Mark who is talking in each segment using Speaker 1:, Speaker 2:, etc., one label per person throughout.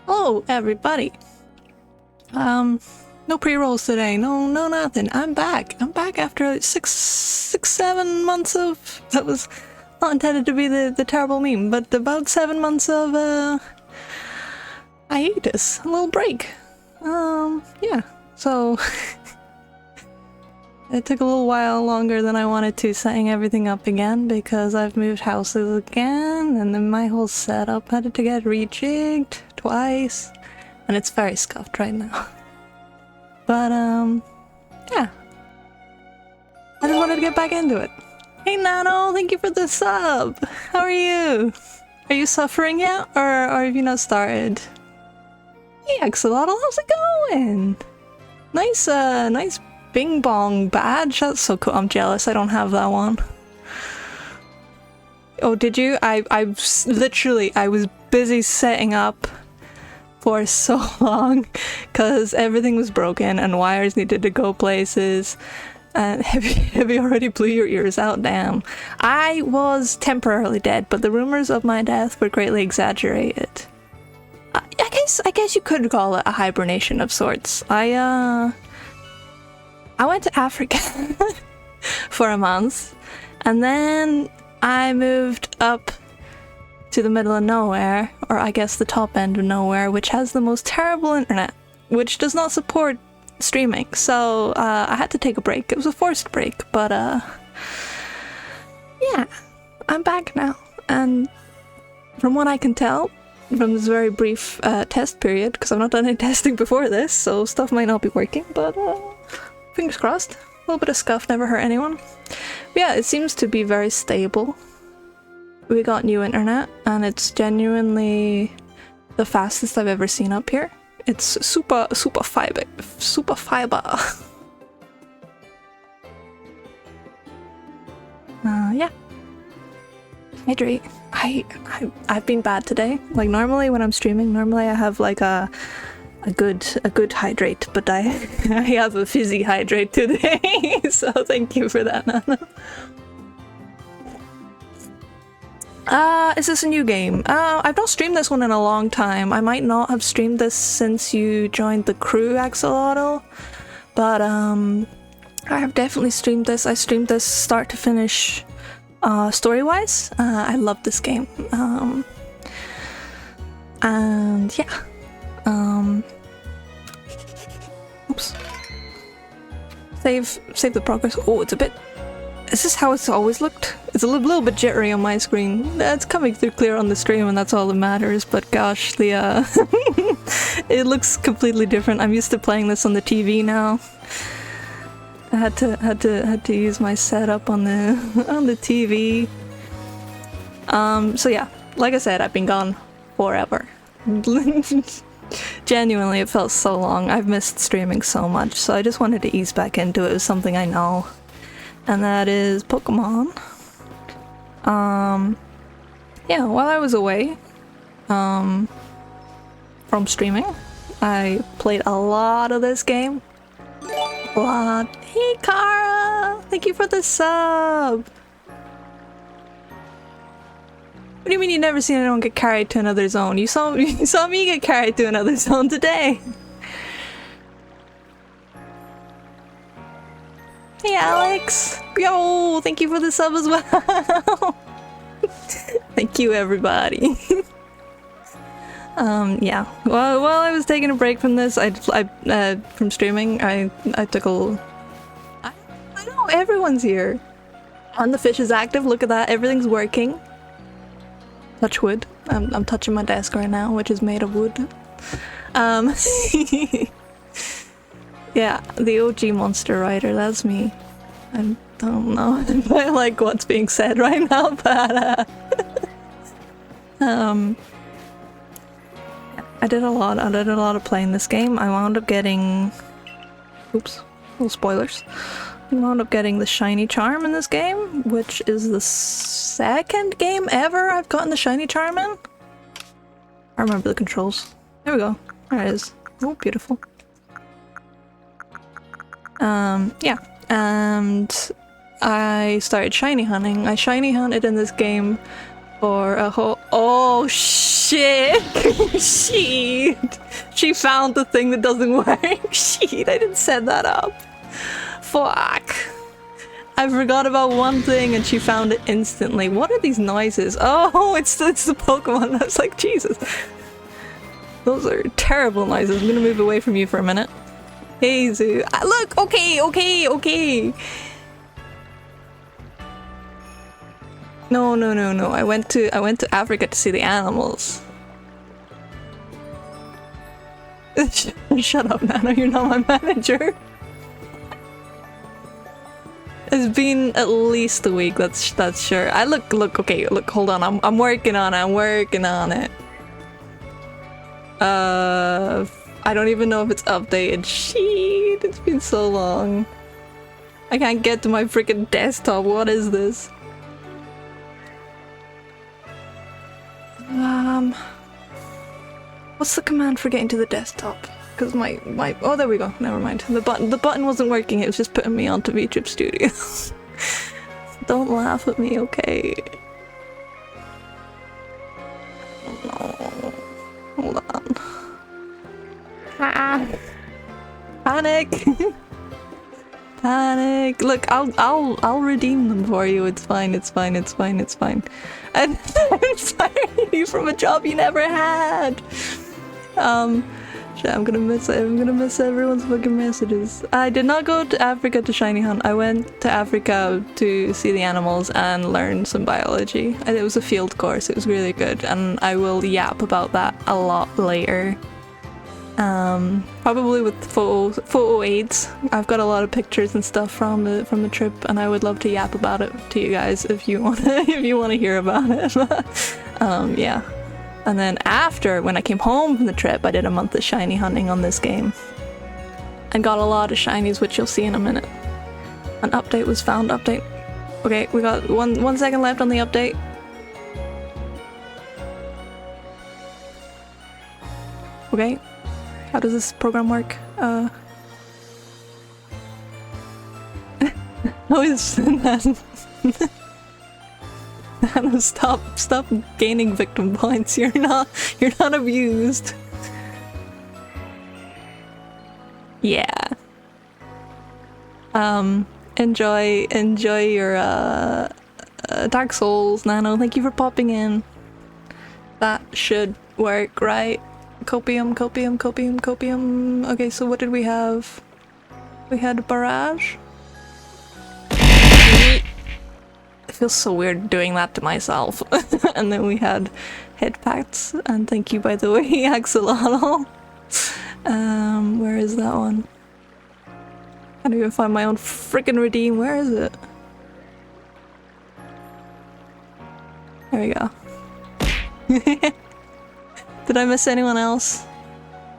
Speaker 1: Hello, everybody. No pre-rolls today. No, nothing. I'm back. I'm back after 7 months of... That was not intended to be the terrible meme, but about 7 months of, hiatus. A little break. Yeah. So... It took a little while longer than I wanted to setting everything up again because I've moved houses again and then my whole setup had to get rejigged twice and it's very scuffed right now. But yeah. I just wanted to get back into it. Hey Nano, thank you for the sub! How are you? Are you suffering yet or have you not started? Hey Axolotl, how's it going? Nice Bing Bong badge. That's so cool. I'm jealous. I don't have that one. Oh, did you? I was busy setting up for so long because everything was broken and wires needed to go places. And have you already blew your ears out? Damn. I was temporarily dead, but the rumors of my death were greatly exaggerated. I guess you could call it a hibernation of sorts. I went to Africa for a month, and then I moved up to the middle of nowhere, or I guess the top end of nowhere, which has the most terrible internet, which does not support streaming, so I had to take a break. It was a forced break, but yeah, I'm back now, and from what I can tell, from this very brief test period, because I've not done any testing before this, so stuff might not be working, but fingers crossed. A little bit of scuff never hurt anyone. But yeah, it seems to be very stable. We got new internet, and it's genuinely the fastest I've ever seen up here. It's super fiber. Yeah. Hydrate. I've been bad today. Like normally when I'm streaming, I have like a good hydrate, but I have a fizzy hydrate today, so thank you for that, Nana. Is this a new game? I've not streamed this one in a long time. I might not have streamed this since you joined the crew, Axolotl, but I have definitely streamed this. I streamed this start to finish, story-wise. I love this game. And yeah. Oops. Save the progress. Oh, it's a bit... Is this how it's always looked? It's a little bit jittery on my screen. It's coming through clear on the stream and that's all that matters, but gosh, the it looks completely different. I'm used to playing this on the TV now. I had to use my setup on the TV. So yeah, like I said, I've been gone forever. Genuinely, it felt so long. I've missed streaming so much, so I just wanted to ease back into it with something I know. And that is Pokemon. Yeah, while I was away from streaming, I played a lot of this game. A lot. Hey Kara! Thank you for the sub! What do you mean you never seen anyone get carried to another zone? You saw me get carried to another zone today! Hey Alex! Yo! Thank you for the sub as well! Thank you everybody! Yeah. Well, while I was taking a break from this, from streaming, I took a little... I know, everyone's here! And the fish is active, look at that, everything's working. Touch wood. I'm touching my desk right now, which is made of wood. Yeah, the OG monster rider, that's me. I don't know if I like what's being said right now, but I did a lot of playing this game. I wound up getting... Oops, little spoilers. I wound up getting the shiny charm in this game, which is the second game ever I've gotten the shiny charm in. I remember the controls. There we go. There it is. Oh, beautiful. Yeah. And I started shiny hunting. I shiny hunted in this game for a whole... Oh shit! Shit! She found the thing that doesn't work. Shit! I didn't set that up. Fuck! I forgot about one thing and she found it instantly. What are these noises? Oh, it's the Pokemon. I was like, Jesus. Those are terrible noises. I'm gonna move away from you for a minute. Hey, Zoo. Look! Okay. No. I went to Africa to see the animals. Shut up, Nano. You're not my manager. It's been at least a week. That's sure. Okay. Look. Hold on. I'm working on it. I don't even know if it's updated. Shit. It's been so long. I can't get to my freaking desktop. What is this? What's the command for getting to the desktop? Because my oh, there we go. Never mind. The button wasn't working. It was just putting me onto VTube Studio. Don't laugh at me, okay? Oh, no. Hold on. Ah. Panic. Panic. Look, I'll redeem them for you. It's fine. And I'm sorry from a job you never had. Shit, I'm gonna miss everyone's fucking messages. I did not go to Africa to shiny hunt. I went to Africa to see the animals and learn some biology. And it was a field course. It was really good, and I will yap about that a lot later. Probably with photo aids. I've got a lot of pictures and stuff from the trip, and I would love to yap about it to you guys if you wanna hear about it. Yeah. And then after, when I came home from the trip, I did a month of shiny hunting on this game. And got a lot of shinies, which you'll see in a minute. An update was found. Update. Okay, we got one second left on the update. Okay. How does this program work? How is that? Anna, stop gaining victim points. You're not abused. Yeah. Enjoy your Dark Souls, Nano. Thank you for popping in. That should work, right? Copium. Okay, so what did we have? We had Barrage. It feels so weird doing that to myself. And then we had head packs, and thank you by the way, Axolotl. Where is that one? I can't even find my own freaking redeem. Where is it? There we go. Did I miss anyone else?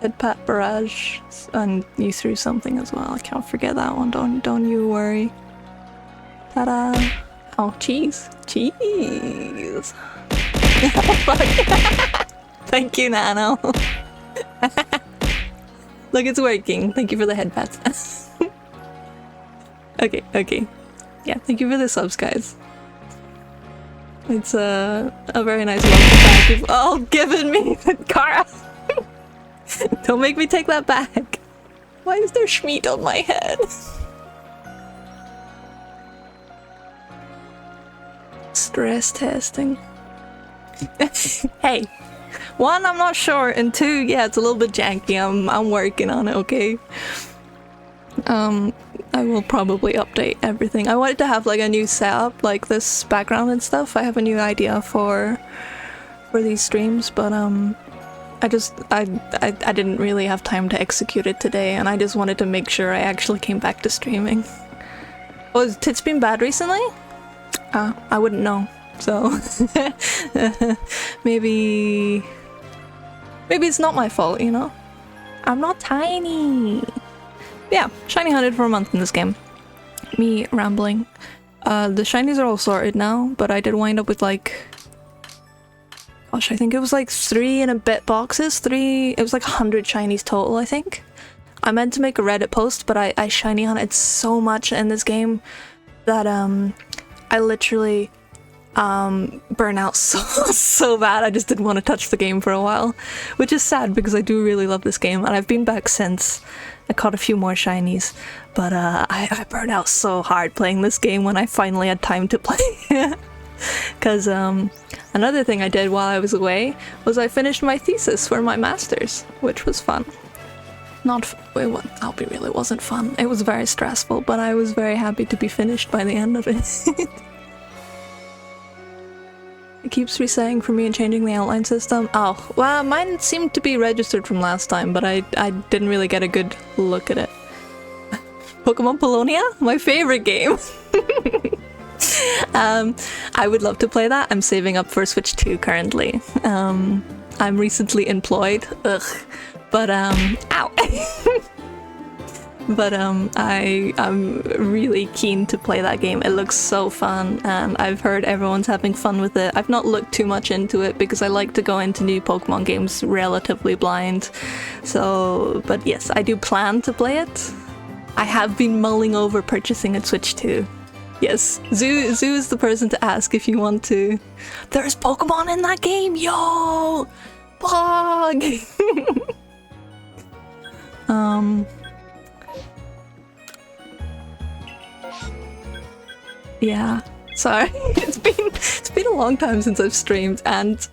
Speaker 1: Head pat barrage, and you threw something as well. I can't forget that one. Don't you worry. Ta-da! Oh, cheese. Cheese. Oh, fuck. Thank you, Nano. Look, it's working. Thank you for the head pats. Okay. Yeah, thank you for the subs, guys. It's a very nice welcome back. You've all given me the Kara. Don't make me take that back. Why is there Schmeat on my head? Stress testing. Hey, one, I'm not sure, and two, yeah, it's a little bit janky. I'm working on it, okay? I will probably update everything. I wanted to have like a new setup, like this background and stuff. I have a new idea for these streams, but I didn't really have time to execute it today, and I just wanted to make sure I actually came back to streaming. Oh, has Tits been bad recently? I wouldn't know. So maybe it's not my fault, you know? I'm not tiny. Yeah, shiny hunted for a month in this game. Me rambling. The shinies are all sorted now, but I did wind up with like, gosh, I think it was like 3 and a bit boxes. It was like 100 shinies total, I think. I meant to make a Reddit post, but I shiny hunted so much in this game that I literally Burnout so bad. I just didn't want to touch the game for a while, which is sad because I do really love this game, and I've been back since. I caught a few more shinies, but I burned out so hard playing this game when I finally had time to play. Because another thing I did while I was away was I finished my thesis for my master's, which was fun. I'll be real, it wasn't fun. It was very stressful, but I was very happy to be finished by the end of it. It keeps resaying for me and changing the outline system. Oh, well, mine seemed to be registered from last time, but I didn't really get a good look at it. Pokemon Polonia? My favorite game! I would love to play that. I'm saving up for Switch 2 currently. I'm recently employed. Ugh. But, ow! But I'm really keen to play that game. It looks so fun, and I've heard everyone's having fun with it. I've not looked too much into it because I like to go into new Pokemon games relatively blind. So, but yes, I do plan to play it. I have been mulling over purchasing a Switch 2. Yes, Zoo is the person to ask if you want to. There's Pokemon in that game, yo! Pog! Yeah, sorry. It's been a long time since I've streamed, and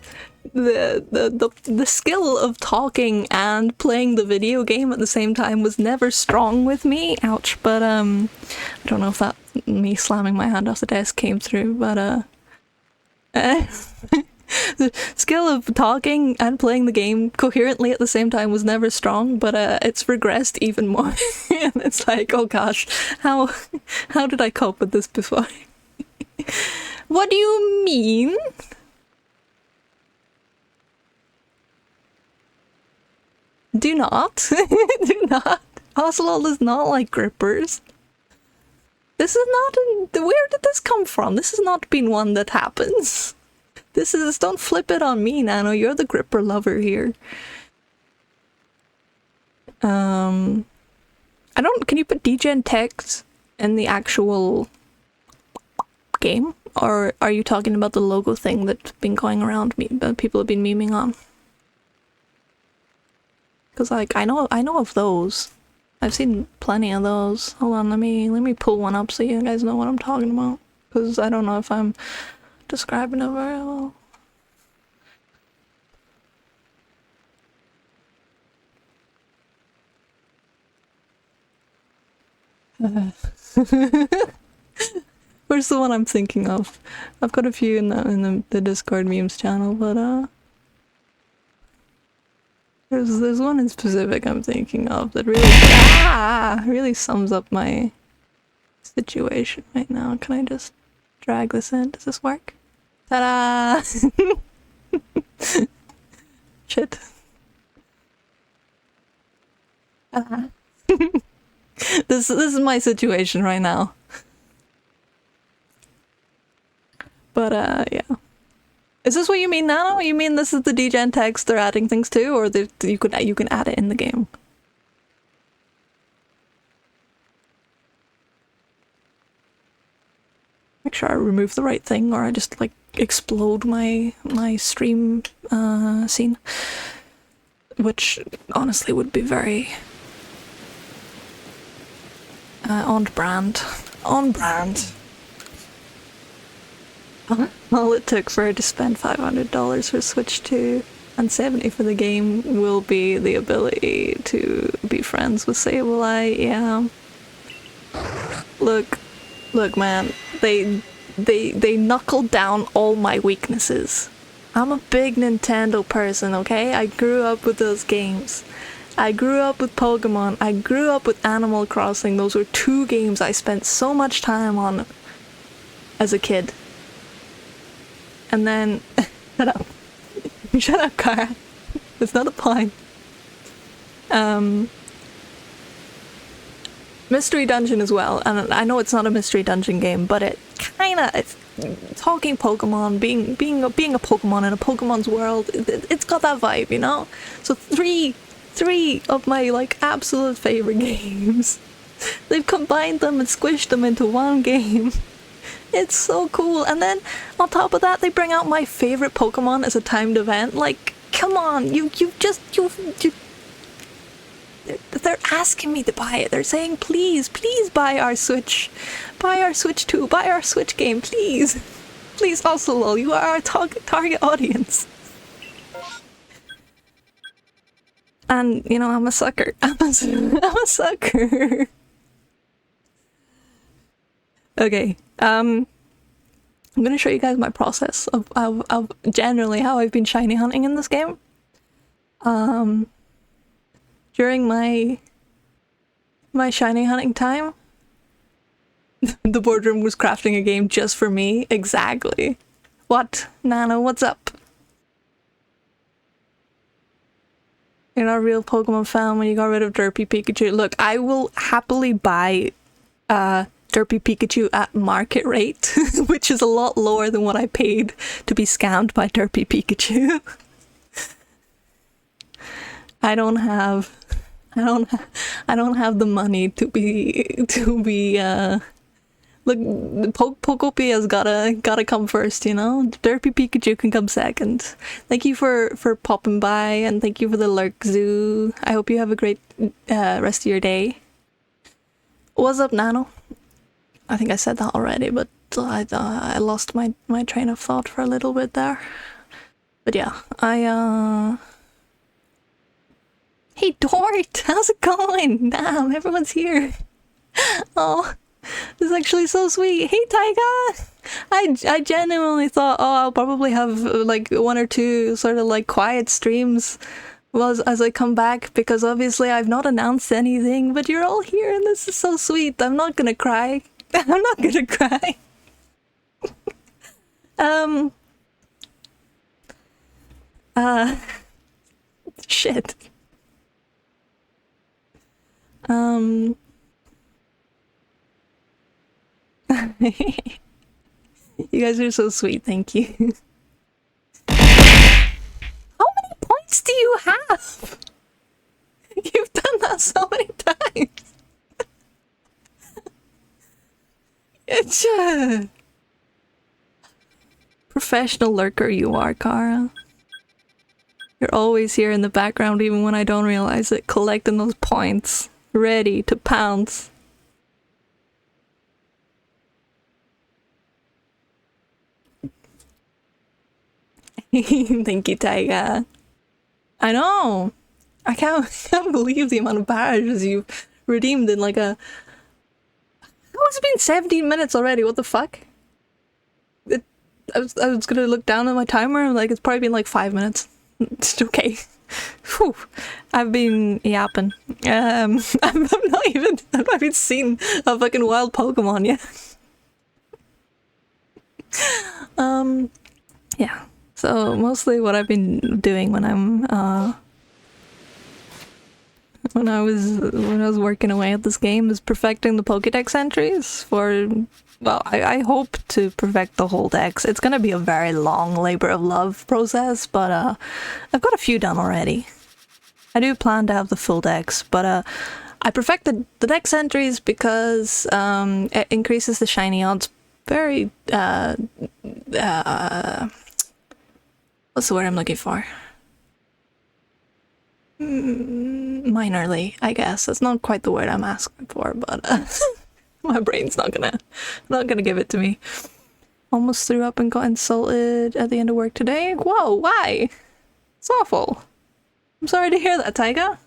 Speaker 1: the skill of talking and playing the video game at the same time was never strong with me. Ouch. But I don't know if that me slamming my hand off the desk came through, but the skill of talking and playing the game coherently at the same time was never strong, but it's regressed even more. And it's like, oh gosh, how did I cope with this before? What do you mean? Do not. Do not. Ocelot is not like grippers. This is not where did this come from? This has not been one that happens. This is, don't flip it on me, Nano. You're the gripper lover here. Can you put degen text in the actual game? Or are you talking about the logo thing that's been going around that people have been memeing on? Because like I know of those. I've seen plenty of those. Hold on, let me pull one up so you guys know what I'm talking about. Because I don't know if I'm describing it very well. Where's the one I'm thinking of? I've got a few in the Discord memes channel, but there's one in specific I'm thinking of that really sums up my situation right now. Can I just drag this in? Does this work? Ta-da! Shit. This is my situation right now. But yeah. Is this what you mean, Nano? You mean this is the degen text they're adding things to, or you can add it in the game? Make sure I remove the right thing, or I just like explode my stream scene, which honestly would be very on brand. On brand. All it took for her to spend $500 for Switch 2 and $70 for the game will be the ability to be friends with Sableye. Yeah. Look, man. They knuckled down all my weaknesses. I'm a big Nintendo person, okay? I grew up with those games. I grew up with Pokemon. I grew up with Animal Crossing. Those were two games I spent so much time on as a kid. And then... Shut up. Shut up, Kara. It's not a pun. Mystery Dungeon as well. And I know it's not a Mystery Dungeon game, but it kinda... It's talking Pokemon, being a Pokemon in a Pokemon's world. It's got that vibe, you know? So three of my, like, absolute favorite games. They've combined them and squished them into one game. It's so cool. And then on top of that, they bring out my favorite Pokemon as a timed event. Like, come on, you they're asking me to buy it. They're saying, please, please buy our Switch. Buy our Switch 2. Buy our Switch game, please. Please, also, lol, you are our target audience. And, you know, I'm a sucker. I'm a sucker. Okay, I'm gonna show you guys my process of generally how I've been shiny hunting in this game. During my shiny hunting time, the boardroom was crafting a game just for me. Exactly. What? Nano, what's up? You're not a real Pokemon fan when you got rid of Derpy Pikachu. Look, I will happily buy Derpy Pikachu at market rate, which is a lot lower than what I paid to be scammed by Derpy Pikachu. I don't have the money to be look, Pokopia's gotta come first, you know? Derpy Pikachu can come second. Thank you for popping by, and thank you for the lurk, Zoo. I hope you have a great rest of your day. What's up, Nano? I think I said that already, but I lost my train of thought for a little bit there. But yeah, Hey Dort, how's it going? Damn, everyone's here. Oh, this is actually so sweet. Hey Taiga! I genuinely thought, oh, I'll probably have like one or two sort of like quiet streams as I come back, because obviously I've not announced anything, but you're all here and this is so sweet. I'm not gonna cry. I'm not gonna cry. Shit. You guys are so sweet, thank you. How many points do you have? You've done that so many times. It's professional lurker you are, Kara. You're always here in the background even when I don't realize it, collecting those points, ready to pounce. Thank you, Taiga. I know! I can't believe the amount of badges you've redeemed in like a... How has it been 17 minutes already? What the fuck? I was gonna look down at my timer and like it's probably been like 5 minutes. It's okay. Whew. I've been yapping. I've not even seen a fucking wild Pokemon yet. Yeah. So mostly what I've been doing when I'm when I was working away at this game is perfecting the Pokédex entries for, well, I hope to perfect the whole dex. It's gonna be a very long labor of love process, but I've got a few done already. I do plan to have the full dex, but I perfected the dex entries because it increases the shiny odds very what's the word I'm looking for? Minorly, I guess. That's not quite the word I'm asking for, but my brain's not gonna give it to me. Almost threw up and got insulted at the end of work today. Whoa, why? It's awful. I'm sorry to hear that, Taiga.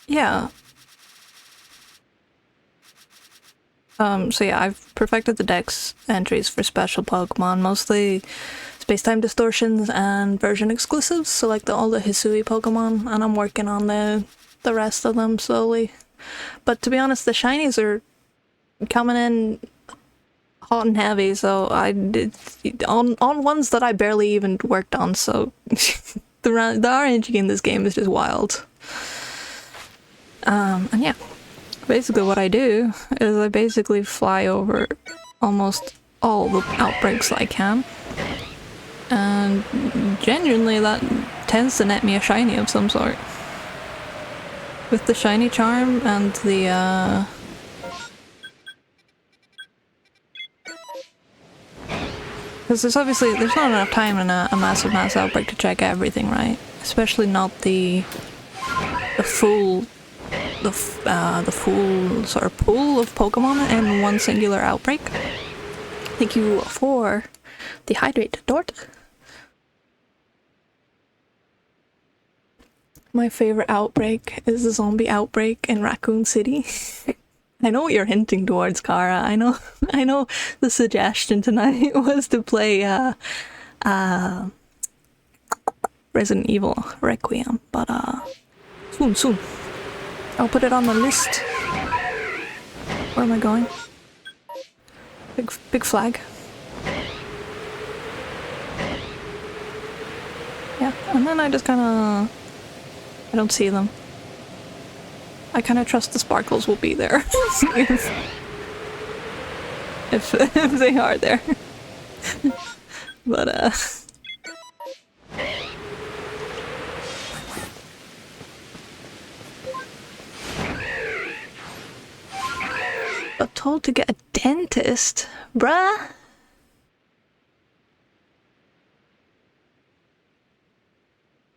Speaker 1: Yeah. So yeah, I've perfected the dex entries for special Pokemon, mostly space-time distortions and version exclusives, so like all the Hisui Pokemon, and I'm working on the rest of them slowly. But to be honest, the shinies are coming in hot and heavy, so I did on ones that I barely even worked on, so the RNG in this game is just wild. And yeah. Basically what I do is I basically fly over almost all the outbreaks I can, and genuinely that tends to net me a shiny of some sort. With the shiny charm and the because there's not enough time in a massive mass outbreak to check everything, right? Especially not the full sort of pool of Pokemon in one singular outbreak. Thank you for the hydrate, Dort. My favorite outbreak is the zombie outbreak in Raccoon City. I know what you're hinting towards, Kara. I know the suggestion tonight was to play Resident Evil Requiem, but soon. I'll put it on the list. Where am I going? Big flag. Yeah, and then I just kinda... I don't see them. I kinda trust the sparkles will be there. if they are there. But got told to get a dentist? Bruh?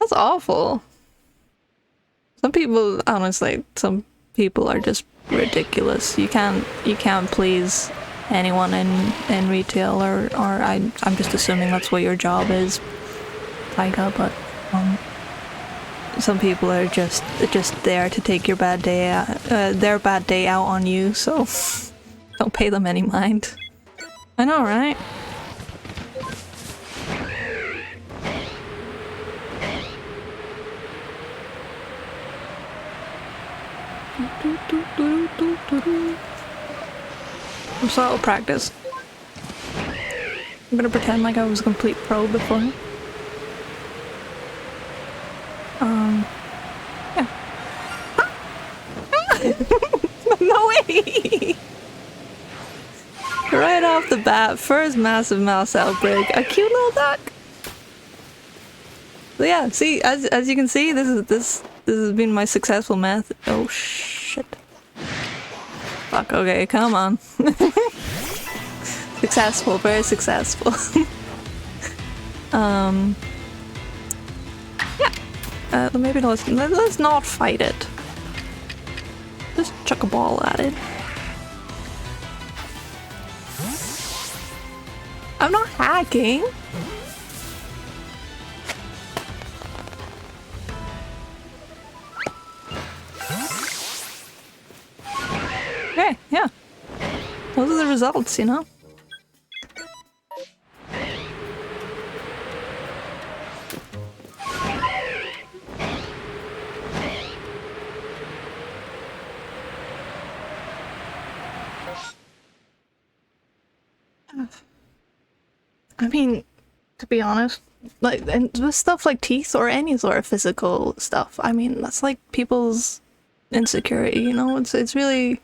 Speaker 1: That's awful. Some people, honestly, some people are just ridiculous. You can't please anyone in retail, or I'm just assuming that's what your job is, Taika, but some people are just there to take your bad day out, their bad day out on you, so don't pay them any mind. I know, right? So I'll practice. I'm gonna pretend like I was a complete pro before. Yeah. No way! Right off the bat, first massive mouse outbreak. A cute little duck. So yeah, see, as you can see, this has been my successful method. Oh shit. Fuck, okay, come on. Successful, very successful. Yeah. Maybe let's not fight it. Just chuck a ball at it. I'm not hacking. Okay, yeah. Those are the results, you know? I mean, to be honest, like, and with stuff like teeth or any sort of physical stuff, I mean, that's like people's insecurity, you know? It's really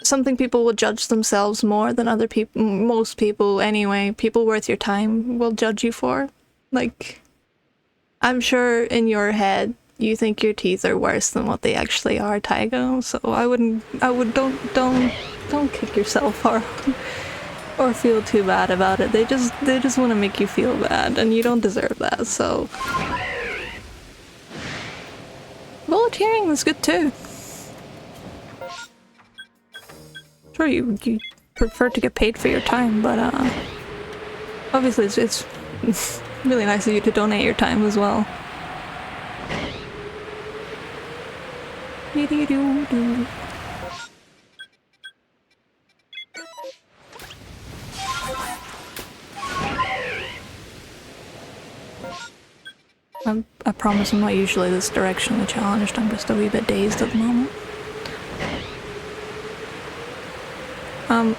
Speaker 1: something people will judge themselves more than other people, most people anyway. People worth your time will judge you for. Like, I'm sure in your head you think your teeth are worse than what they actually are, Taigo, so don't kick yourself or feel too bad about it. They just want to make you feel bad, and you don't deserve that, so... Volunteering is good too. Sure, you prefer to get paid for your time, but obviously it's really nice of you to donate your time as well. I promise I'm not usually this directionally challenged, I'm just a wee bit dazed at the moment.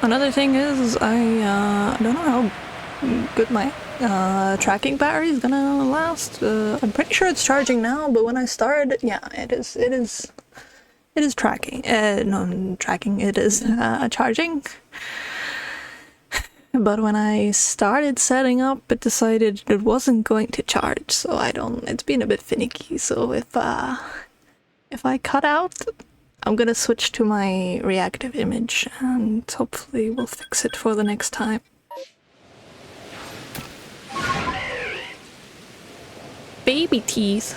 Speaker 1: Another thing is, I don't know how good my tracking battery is gonna last. I'm pretty sure it's charging now, but when I started, yeah, it is tracking. No, tracking, it is charging. But when I started setting up, it decided it wasn't going to charge, so it's been a bit finicky, so if If I cut out, I'm gonna switch to my reactive image and hopefully we'll fix it for the next time. Baby teeth.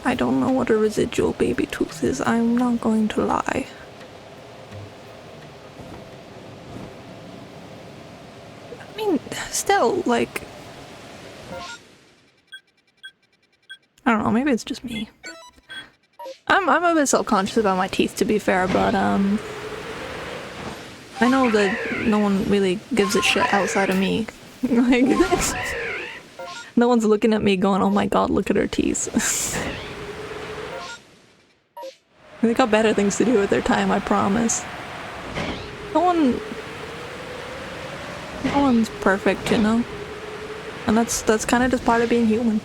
Speaker 1: I don't know what a residual baby tooth is, I'm not going to lie. I mean, still, like... I don't know, maybe it's just me. I'm a bit self-conscious about my teeth, to be fair, but I know that no one really gives a shit outside of me. Like, no one's looking at me going, oh my god, look at her teeth. They got better things to do with their time, I promise. No one's perfect, you know? And that's kind of just part of being human.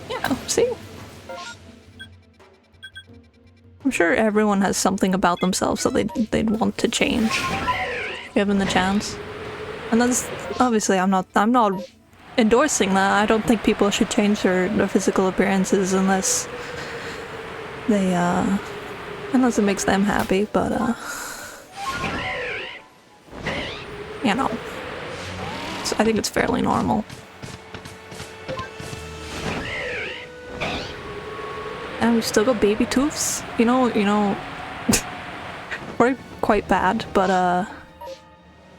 Speaker 1: Yeah, see? I'm sure everyone has something about themselves that they'd want to change, given the chance. And that's obviously I'm not endorsing that. I don't think people should change their physical appearances unless they unless it makes them happy, but you know. So I think it's fairly normal. And we still got baby tooths. You know, we're quite bad, but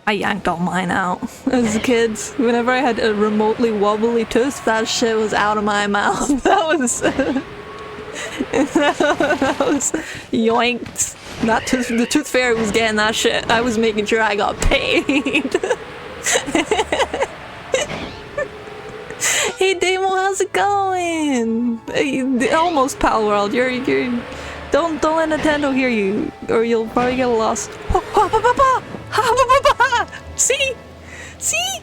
Speaker 1: I yanked all mine out as kids. Whenever I had a remotely wobbly tooth, that shit was out of my mouth. That was that was yoinked. The tooth fairy was getting that shit. I was making sure I got paid. Hey Damo, how's it going? Hey, almost Pal World. You're don't let Nintendo hear you, or you'll probably get lost. See? See?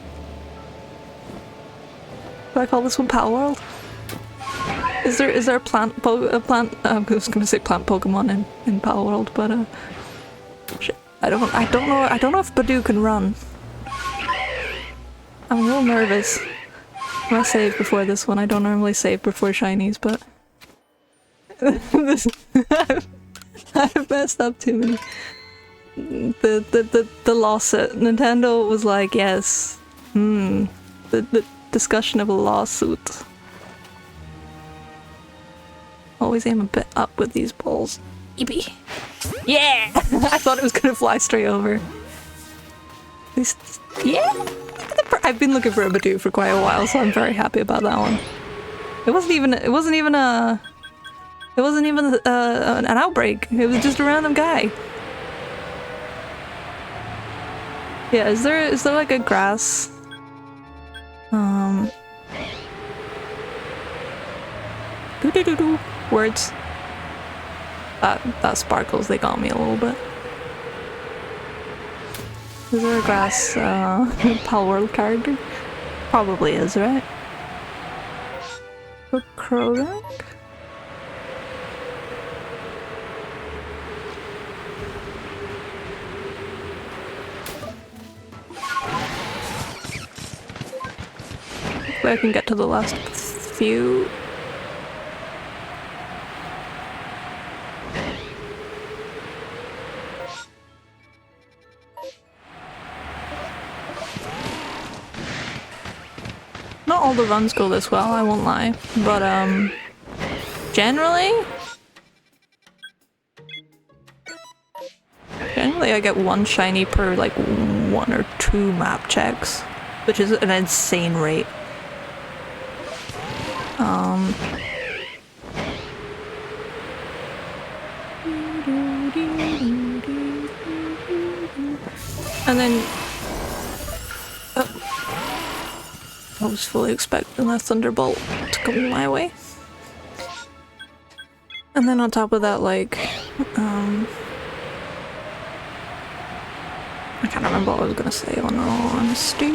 Speaker 1: Do I call this one Pal World? Is there a plant? I was gonna say plant Pokemon in Pal World, but shit. I don't know if Badoo can run. I'm a little nervous. I saved before this one. I don't normally save before shinies, but I've messed up too many. The lawsuit. Nintendo was like, yes. The discussion of a lawsuit. Always aim a bit up with these balls. Eepee. Yeah! I thought it was gonna fly straight over. At least, yeah! I've been looking for a Badoo for quite a while, so I'm very happy about that one. It wasn't even an outbreak. It was just a random guy. Yeah, is there like a grass? Doo-doo-doo-doo. Words. That sparkles, they got me a little bit. Is there a grass, Pal World character? Probably is, right? A Krogan? Hopefully I can get to the last few. Not all the runs go this well, I won't lie, but generally I get one shiny per like 1 or 2 map checks, which is an insane rate. And then I was fully expecting that Thunderbolt to come my way. And then on top of that, like, I can't remember what I was gonna say on honesty.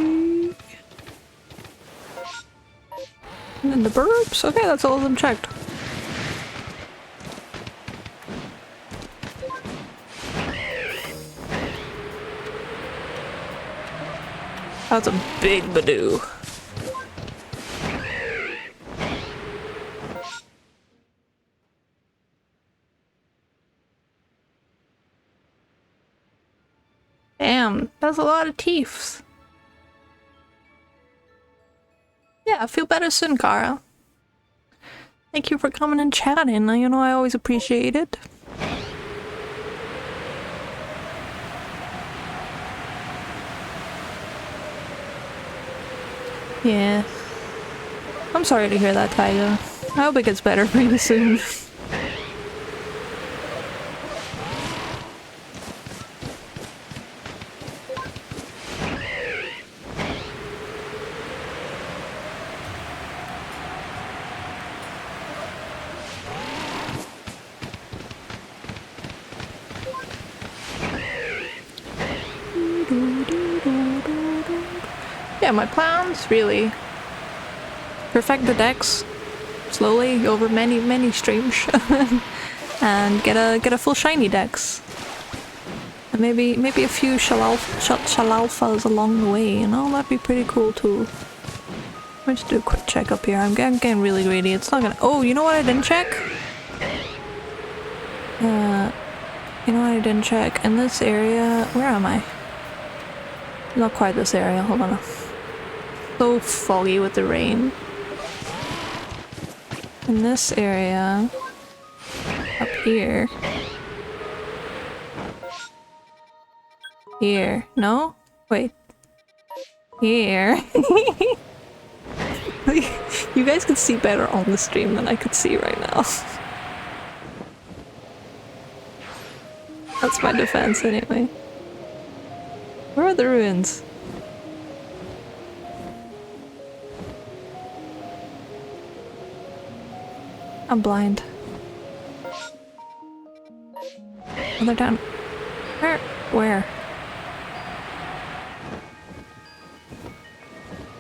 Speaker 1: And then the burps? Okay, that's all of them checked. That's a big Badoo. Damn, that's a lot of teeth. Yeah, I feel better soon, Kara. Thank you for coming and chatting. You know I always appreciate it. Yeah. I'm sorry to hear that, Tyga. I hope it gets better pretty soon. Yeah, my plans really perfect the decks slowly over many streams and get a full shiny decks. And maybe a few shalalfas along the way, you know? That'd be pretty cool too. Let me just do a quick check up here. I'm getting really greedy. It's not gonna— oh, you know what I didn't check? You know what I didn't check? In this area— where am I? Not quite this area, hold on. So foggy with the rain. In this area, up here. Here. No? Wait. Here. You guys can see better on the stream than I could see right now. That's my defense anyway. Where are the ruins? I'm blind. Oh, they're down. Where?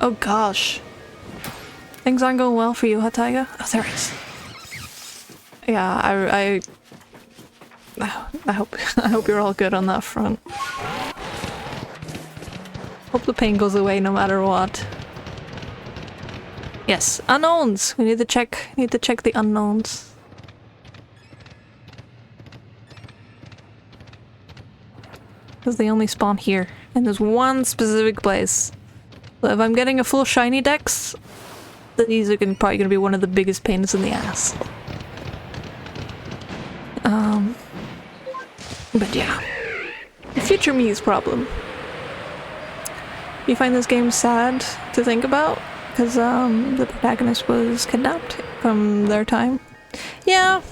Speaker 1: Oh gosh. Things aren't going well for you, huh, Taiga? Oh, there it is. Yeah, I hope you're all good on that front. Hope the pain goes away no matter what. Yes, unknowns. We need to check the unknowns. Because they only spawn here, and there's one specific place. So if I'm getting a full shiny dex, these are probably gonna be one of the biggest pains in the ass. But yeah, the future me's problem. You find this game sad to think about? Because the protagonist was kidnapped from their time. Yeah,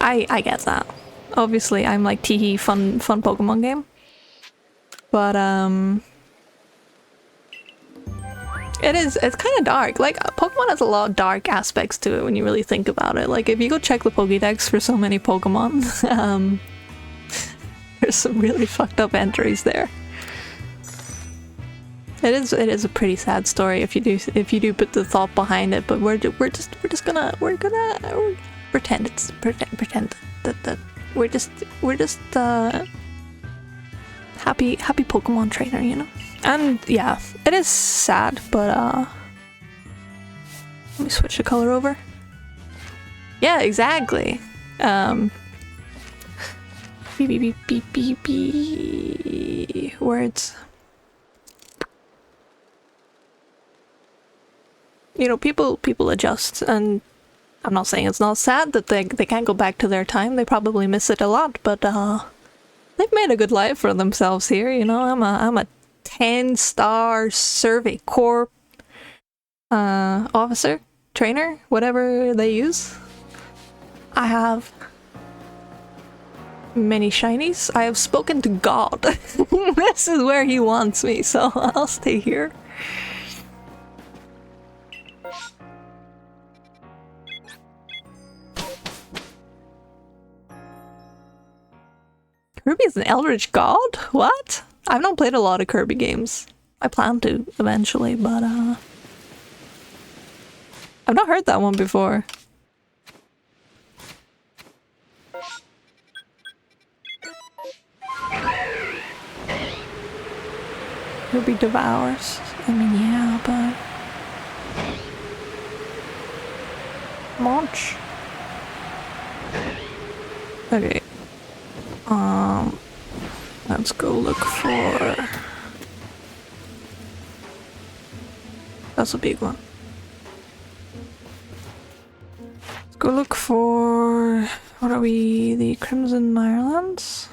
Speaker 1: I get that. Obviously, I'm like teehee fun Pokemon game. But it's kind of dark. Like Pokemon has a lot of dark aspects to it when you really think about it. Like if you go check the Pokédex for so many Pokemon, there's some really fucked up entries there. It is a pretty sad story if you do put the thought behind it, but we're gonna pretend that we're just happy Pokemon trainer, you know? And yeah, it is sad, but let me switch the color over. Yeah, exactly. Beep words. You know, people adjust, and I'm not saying it's not sad that they can't go back to their time. They probably miss it a lot, but they've made a good life for themselves here. You know, I'm a 10-star survey corp officer, trainer, whatever they use. I have many shinies. I have spoken to God. This is where he wants me, so I'll stay here. Kirby is an Eldritch God? What? I've not played a lot of Kirby games. I plan to eventually, but I've not heard that one before. Kirby devours. I mean, yeah, but launch. Let's go look for... That's a big one. Let's go look for... What are we? The Crimson Mirelands?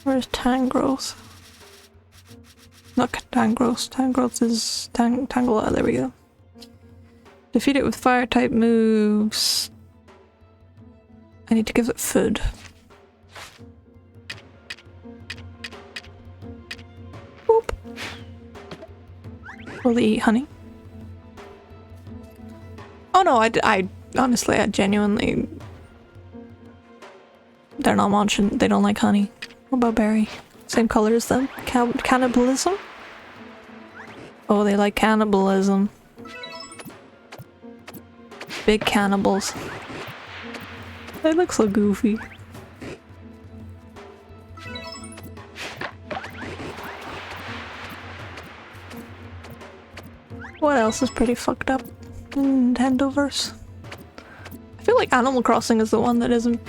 Speaker 1: Where's Tangrowth? Not Tangrowth. Tangrowth is Tangela. There we go. Defeat it with fire type moves. I need to give it food. Boop. Will they eat honey? Oh no, I honestly, I genuinely... They're not munching. They don't like honey. What about berry? Same color as them? Cannibalism? Oh, they like cannibalism. Big cannibals. They look so goofy. What else is pretty fucked up in Nintendoverse? I feel like Animal Crossing is the one that isn't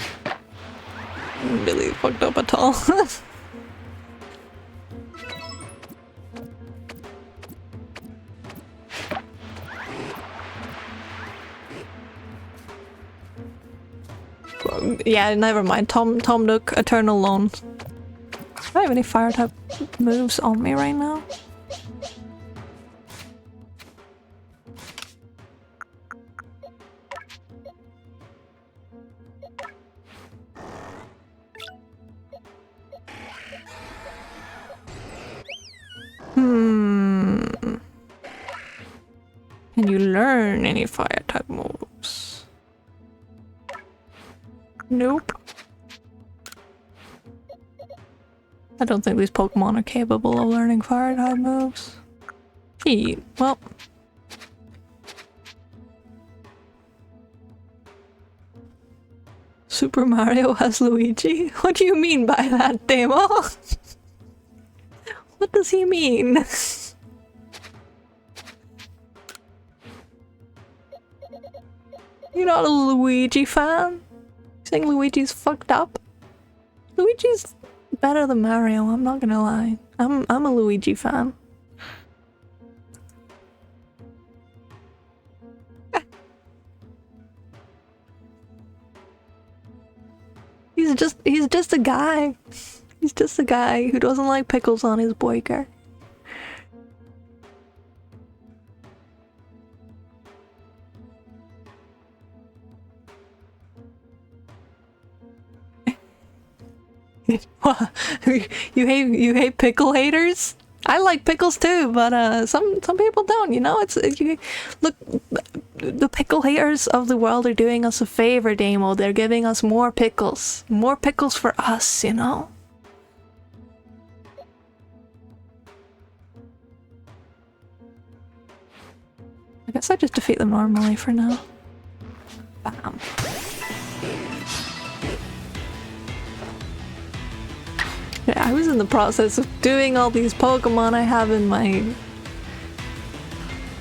Speaker 1: really fucked up at all. Yeah, never mind. Tom Nook, Eternal Loan. Do I have any fire type moves on me right now? Can you learn any fire type moves? Nope. I don't think these Pokemon are capable of learning fire type moves. Gee, well. Super Mario has Luigi? What do you mean by that, Demo? What does he mean? You're not a Luigi fan? You think Luigi's fucked up? Luigi's better than Mario, I'm not gonna lie. I'm a Luigi fan. He's just a guy. He's just a guy who doesn't like pickles on his burger. You hate pickle haters? I like pickles too, but some people don't. You know, look, the pickle haters of the world are doing us a favor, Damo. They're giving us more pickles for us. You know. I guess I just defeat them normally for now. Bam. Yeah, I was in the process of doing all these Pokemon I have in my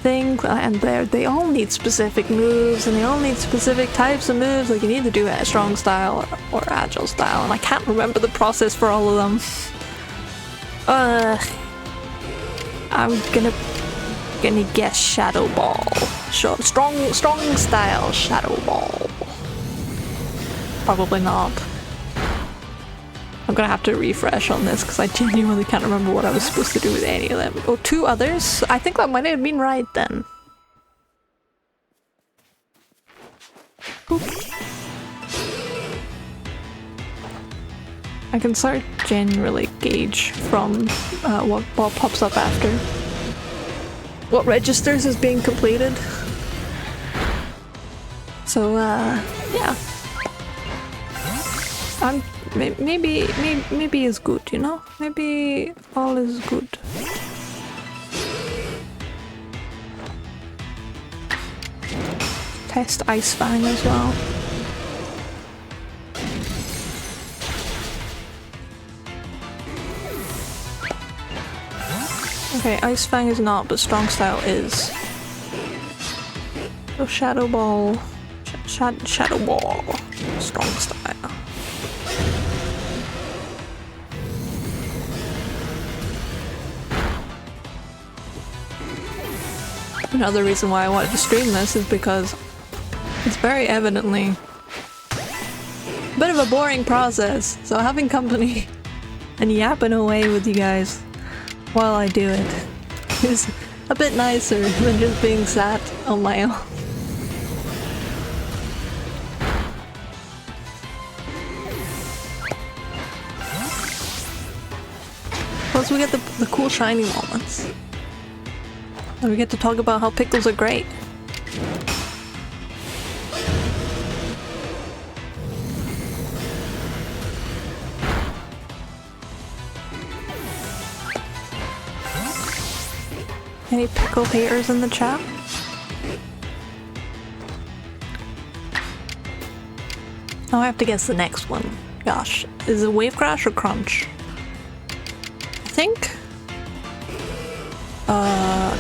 Speaker 1: thing, and they all need specific moves, and they all need specific types of moves. Like, you need to do a strong style or agile style, and I can't remember the process for all of them. I'm gonna guess Shadow Ball. Strong style Shadow Ball. Probably not. I'm gonna have to refresh on this because I genuinely can't remember what I was supposed to do with any of them. Oh, two others? I think that might have been right then. Oop. I can start generally gauge from what pops up after. What registers is being completed. So, yeah. Maybe is good, you know? Maybe all is good. Test Ice Fang as well. Okay, Ice Fang is not, but Strong Style is. So Shadow Ball. Shadow Ball. Strong Style. Another reason why I wanted to stream this is because it's very evidently a bit of a boring process, so having company and yapping away with you guys while I do it is a bit nicer than just being sat on my own. Plus we get the cool shiny moments. And we get to talk about how pickles are great. Any pickle haters in the chat? Oh, I have to guess the next one. Gosh, is it Wave Crash or Crunch? I think.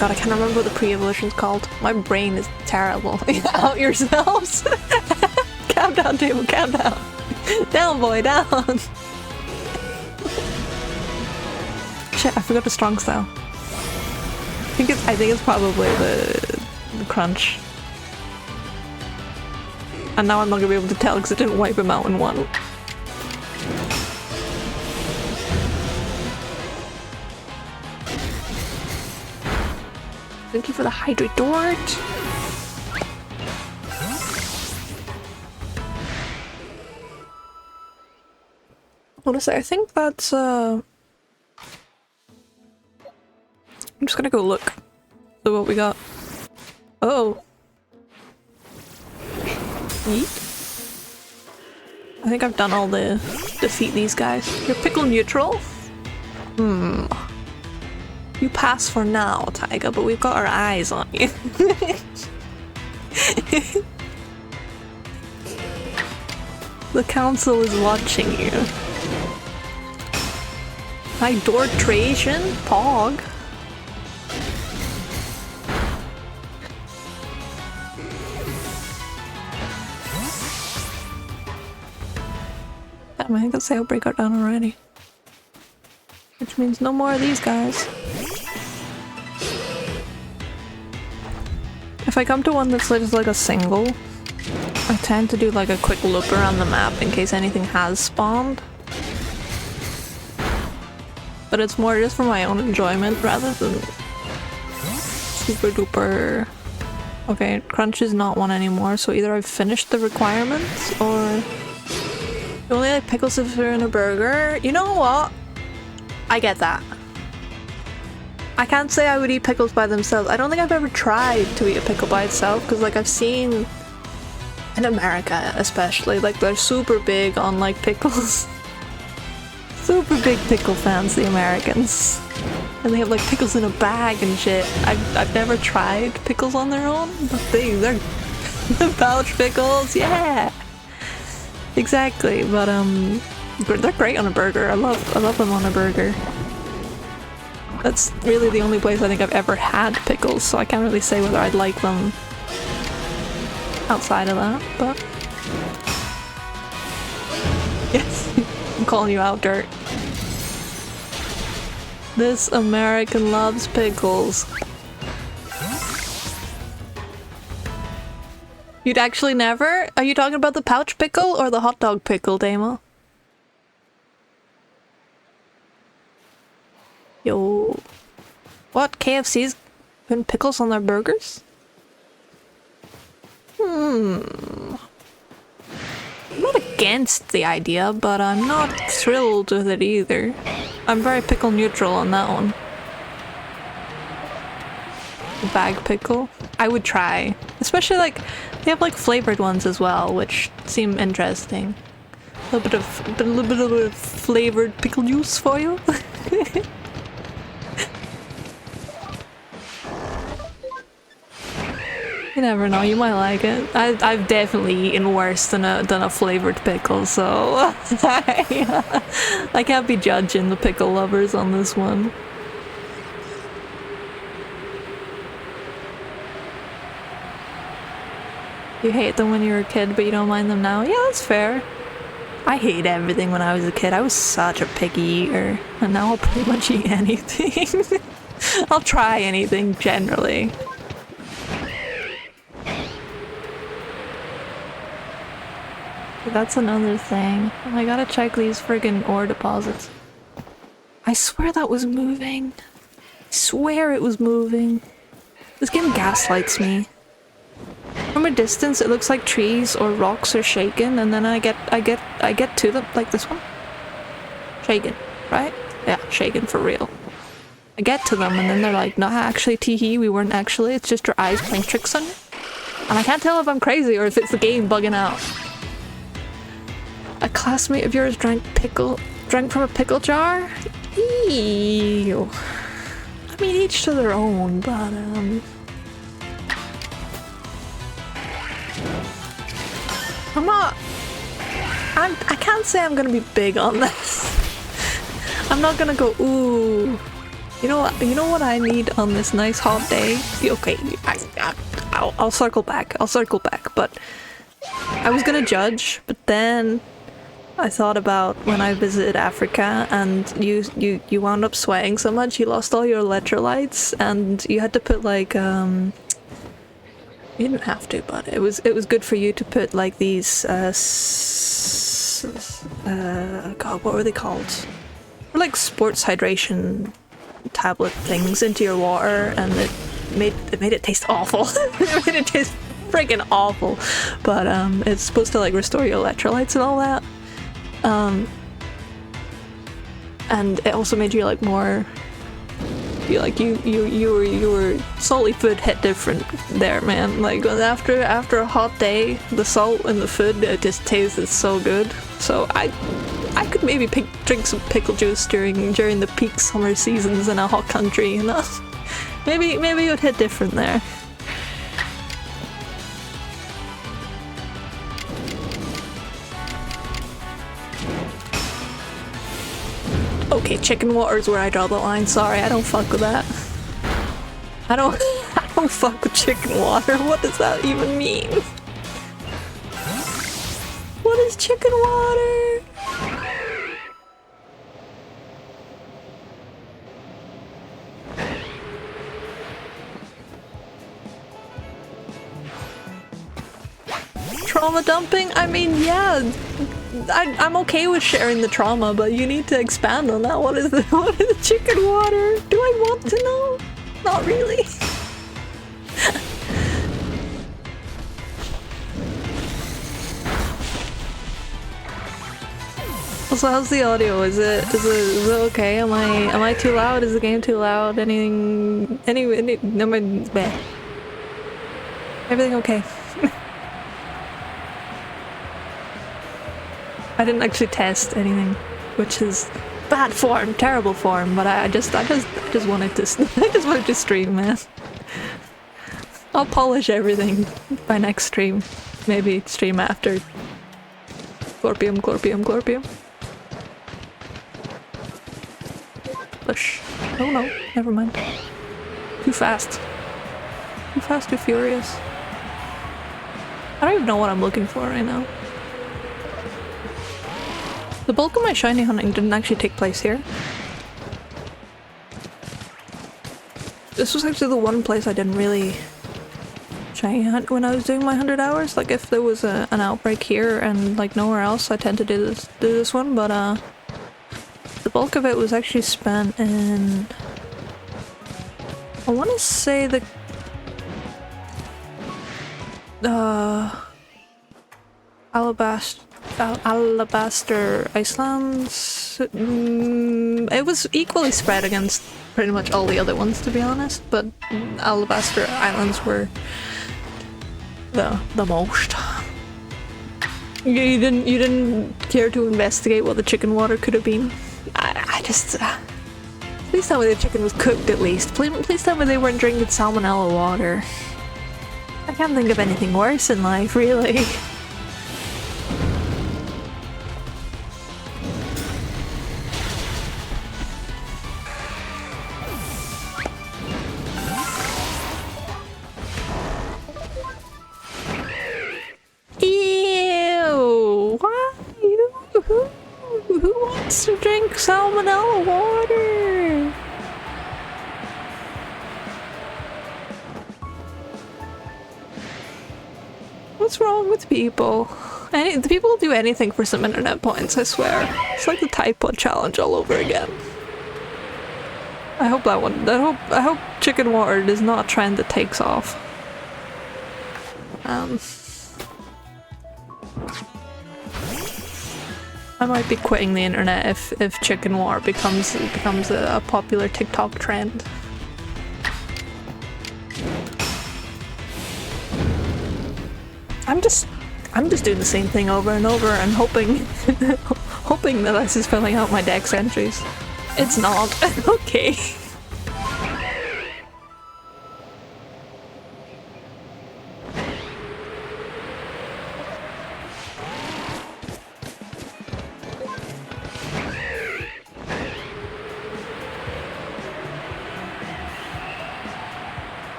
Speaker 1: God, I can't remember what the pre-evolution's called. My brain is terrible. Out yourselves! Calm down, table, calm down. Down, boy, down! Shit, I forgot the strong style. I think it's probably the Crunch. And now I'm not gonna be able to tell because it didn't wipe him out in one. Thank you for the Hydrate Dort. Honestly, I think that's I'm just gonna go look at what we got. Oh. Yeet. I think I've done all the defeat these guys. You're pickle neutral? You pass for now, Taiga, but we've got our eyes on you. The council is watching you. Hydortration? Pog? Damn, I think that's Outbreak got down already. Which means no more of these guys. If I come to one that's just like a single, I tend to do like a quick loop around the map in case anything has spawned. But it's more just for my own enjoyment rather than super duper. Okay, Crunch is not one anymore, so either I've finished the requirements or you only like pickles if they're in a burger. You know what? I get that. I can't say I would eat pickles by themselves. I don't think I've ever tried to eat a pickle by itself because like I've seen in America especially, like they're super big on like pickles. Super big pickle fans, the Americans. And they have like pickles in a bag and shit. I've never tried pickles on their own, but they're pouch pickles, yeah! Exactly, but they're great on a burger. I love them on a burger. That's really the only place I think I've ever had pickles, so I can't really say whether I'd like them outside of that, but... Yes, I'm calling you out, Dirt. This American loves pickles. You'd actually never? Are you talking about the pouch pickle or the hot dog pickle, Damo? Yo. What? KFC's putting pickles on their burgers? I'm not against the idea, but I'm not thrilled with it either. I'm very pickle neutral on that one. Bag pickle? I would try. Especially like, they have like flavored ones as well, which seem interesting. A little bit of flavored pickle juice for you. You never know, you might like it. I've definitely eaten worse than a flavored pickle, so I can't be judging the pickle lovers on this one. You hate them when you were a kid, but you don't mind them now? Yeah, that's fair. I hate everything when I was a kid. I was such a picky eater, and now I'll pretty much eat anything. I'll try anything, generally. That's another thing. I gotta check these friggin' ore deposits. I swear that was moving. I swear it was moving. This game gaslights me. From a distance, it looks like trees or rocks are shaking, and then I get to them, like this one. Shaking, right? Yeah, shaking for real. I get to them, and then they're like, "Nah, actually, teehee, we weren't actually. It's just your eyes playing tricks on you." And I can't tell if I'm crazy or if it's the game bugging out. A classmate of yours drank from a pickle jar? Ew. I mean, each to their own, but I can't say I'm gonna be big on this. I'm not gonna go, ooh. You know what I need on this nice hot day? Okay, I'll circle back. But I was gonna judge, but then I thought about when I visited Africa and you wound up sweating so much you lost all your electrolytes and you had to put like you didn't have to, but it was good for you to put like these God, what were they called? They're like sports hydration tablet things into your water, and it made it taste awful. It made it taste freaking awful. But it's supposed to like restore your electrolytes and all that. And it also made you like more. You were salty food hit different there, man. Like after a hot day, the salt in the food it just tasted so good. So I could maybe drink some pickle juice during the peak summer seasons in a hot country, you know. Maybe it would hit different there. Okay, chicken water is where I draw the line. Sorry, I don't fuck with that. I don't fuck with chicken water. What does that even mean? What is chicken water? Trauma dumping? I mean, yeah. I'm okay with sharing the trauma, but you need to expand on that. What is the chicken water? Do I want to know? Not really. So how's the audio? Is it okay? Am I too loud? Is the game too loud? Anything? No, bleh. Everything okay? I didn't actually test anything, which is bad form, terrible form. But I just wanted to stream, man. I'll polish everything by next stream. Maybe stream after. Glorpium. Push. Oh no, never mind. Too fast. Too furious. I don't even know what I'm looking for right now. The bulk of my shiny hunting didn't actually take place here. This was actually the one place I didn't really shiny hunt when I was doing my 100 hours. Like if there was an outbreak here and like nowhere else, I tend to do this one, but the bulk of it was actually spent in, I want to say the Alabaster Icelands. It was equally spread against pretty much all the other ones, to be honest, but Alabaster Islands were the most. You didn't care to investigate what the chicken water could have been? I just please tell me the chicken was cooked at least. Please tell me they weren't drinking salmonella water. I can't think of anything worse in life, really. Ew! Why? Who wants to drink salmonella water? What's wrong with people? The people do anything for some internet points, I swear. It's like the Tide Pod challenge all over again. I hope that one. I hope chicken water is not a trend that takes off. I might be quitting the internet if chicken water becomes a popular TikTok trend. I'm just doing the same thing over and over and hoping hoping that this is filling out my dex entries. It's not. Okay.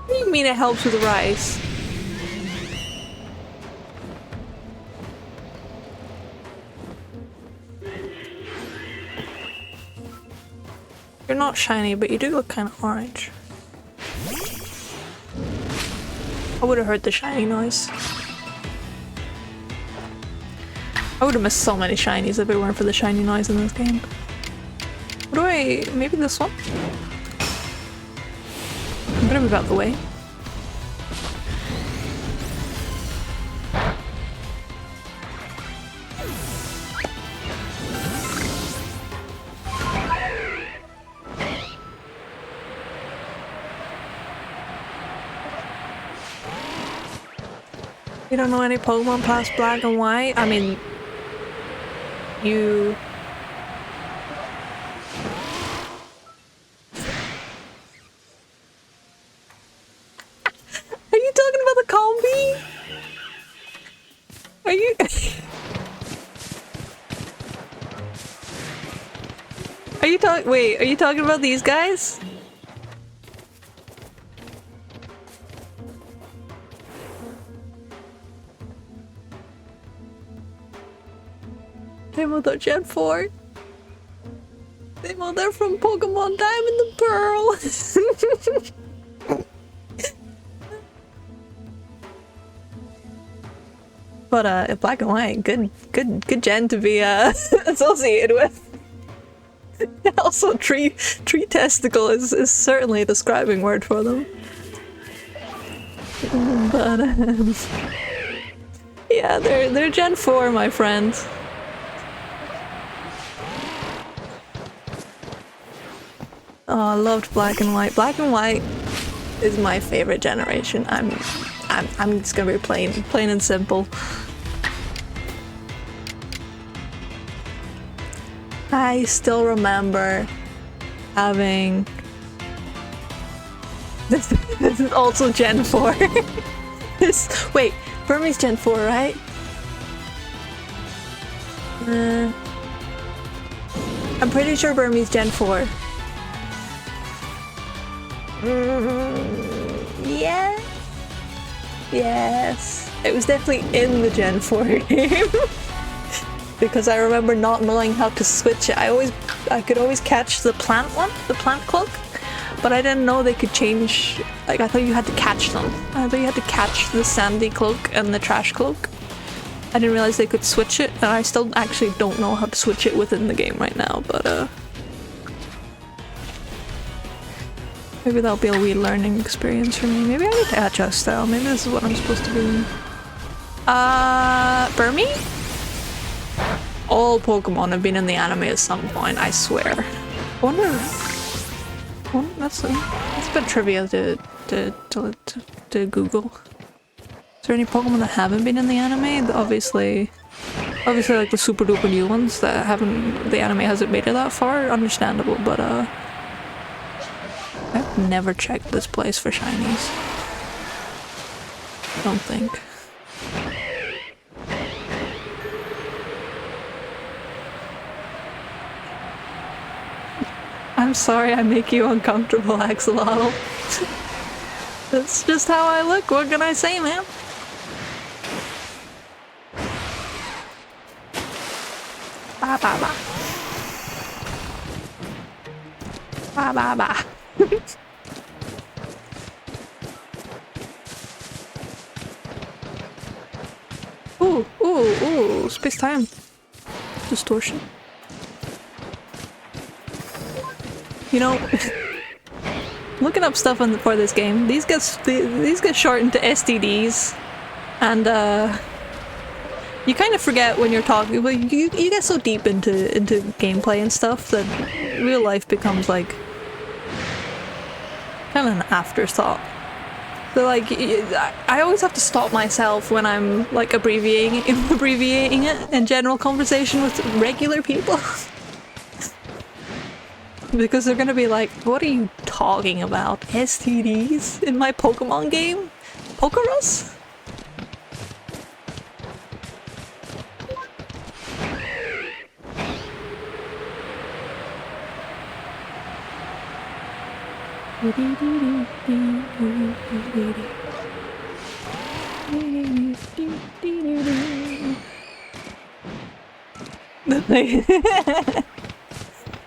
Speaker 1: What do you mean it helps with rice? You're not shiny, but you do look kind of orange. I would have heard the shiny noise. I would have missed so many shinies if it weren't for the shiny noise in this game. What do I... maybe this one? I'm gonna move out the way. You don't know any Pokemon past Black and White? I mean, you... Are you talking about the Combi? Are you... Are you talking- wait, are you talking about these guys? They're Gen 4. They're from Pokemon Diamond and Pearl. But Black and White, good gen to be associated with. Also, tree testicle is certainly a describing word for them. But yeah, they're Gen 4, my friends. Oh, I loved Black and White. Black and White is my favorite generation. I'm just gonna be plain and simple. I still remember having this is also Gen 4. Wait, Burmese Gen 4, right? I'm pretty sure Burmese Gen 4. Yeah. Yes. It was definitely in the Gen 4 game. Because I remember not knowing how to switch it. I could always catch the plant one, the plant cloak, but I didn't know they could change. Like, I thought you had to catch them. I thought you had to catch the sandy cloak and the trash cloak. I didn't realize they could switch it, and I still actually don't know how to switch it within the game right now, but maybe that'll be a wee learning experience for me. Maybe I need to adjust style. Maybe this is what I'm supposed to be. Burmy? All Pokemon have been in the anime at some point, I swear. I wonder... Oh, that's a bit trivia to Google. Is there any Pokemon that haven't been in the anime? Obviously like the super duper new ones that haven't... the anime hasn't made it that far. Understandable, but I've never checked this place for shinies. I don't think. I'm sorry I make you uncomfortable, Axolotl. That's just how I look, what can I say, man? Ba ba ba. Ba ba ba. Ooh, space-time distortion. You know, looking up stuff for this game, these get shortened to STDs, and you kind of forget when you're talking. But you get so deep into gameplay and stuff that real life becomes like kind of an afterthought. So like, I always have to stop myself when I'm like abbreviating it in general conversation with regular people. Because they're gonna be like, what are you talking about? STDs in my Pokemon game? Pokerus?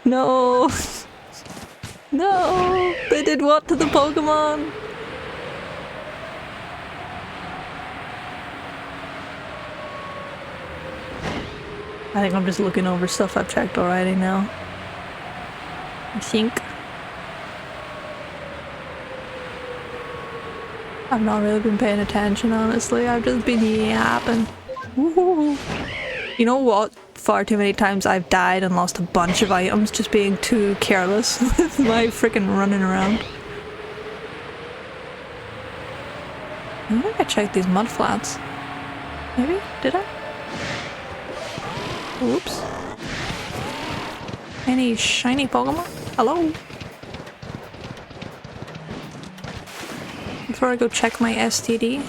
Speaker 1: No! No! They did what to the Pokemon? I think I'm just looking over stuff I've checked already now. I think. I've not really been paying attention, honestly. I've just been yapping. Woohoo! You know what? Far too many times I've died and lost a bunch of items just being too careless with my freaking running around. I think I checked these mud flats. Maybe? Did I? Oops. Any shiny Pokemon? Hello? Before I go check my STD.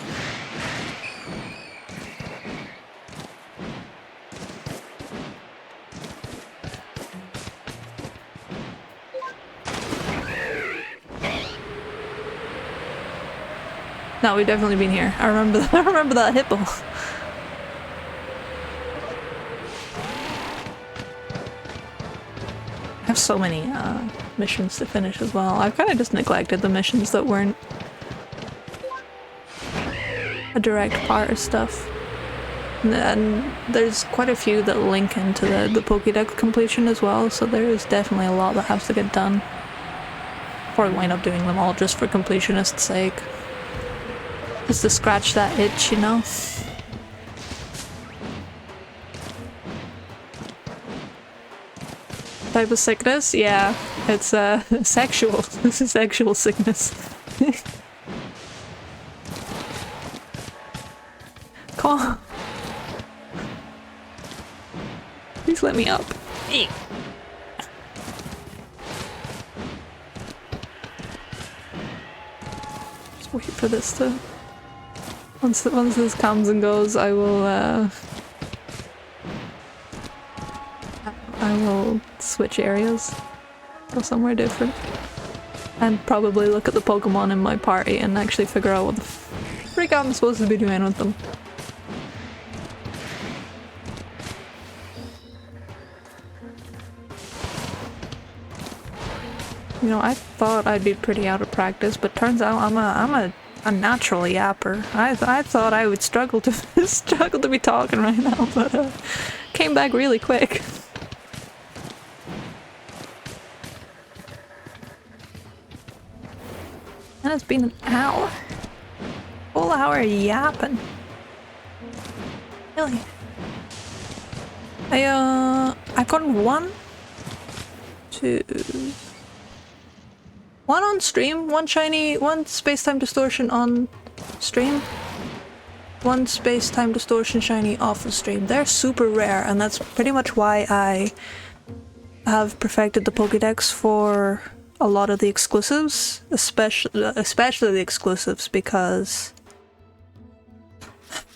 Speaker 1: No, we've definitely been here. I remember that hippo. I have so many missions to finish as well. I've kind of just neglected the missions that weren't a direct part of stuff. And there's quite a few that link into the Pokédex completion as well, so there is definitely a lot that has to get done. Or wind up doing them all just for completionist's sake. Just to scratch that itch, you know? Type of sickness? Yeah, it's sexual. This is sexual sickness. Come on. Please let me up. Just wait for this to... Once this comes and goes, I will switch areas. Go somewhere different. And probably look at the Pokemon in my party and actually figure out what the frick I'm supposed to be doing with them. You know, I thought I'd be pretty out of practice, but turns out I'm a natural yapper. I thought I would struggle to be talking right now, but came back really quick. And it's been an hour. Full hour yapping. Really? I've gotten one, two. One on stream, one shiny, one space-time distortion on stream, one space-time distortion shiny off the stream. They're super rare, and that's pretty much why I have perfected the Pokédex for a lot of the exclusives, especially the exclusives, because...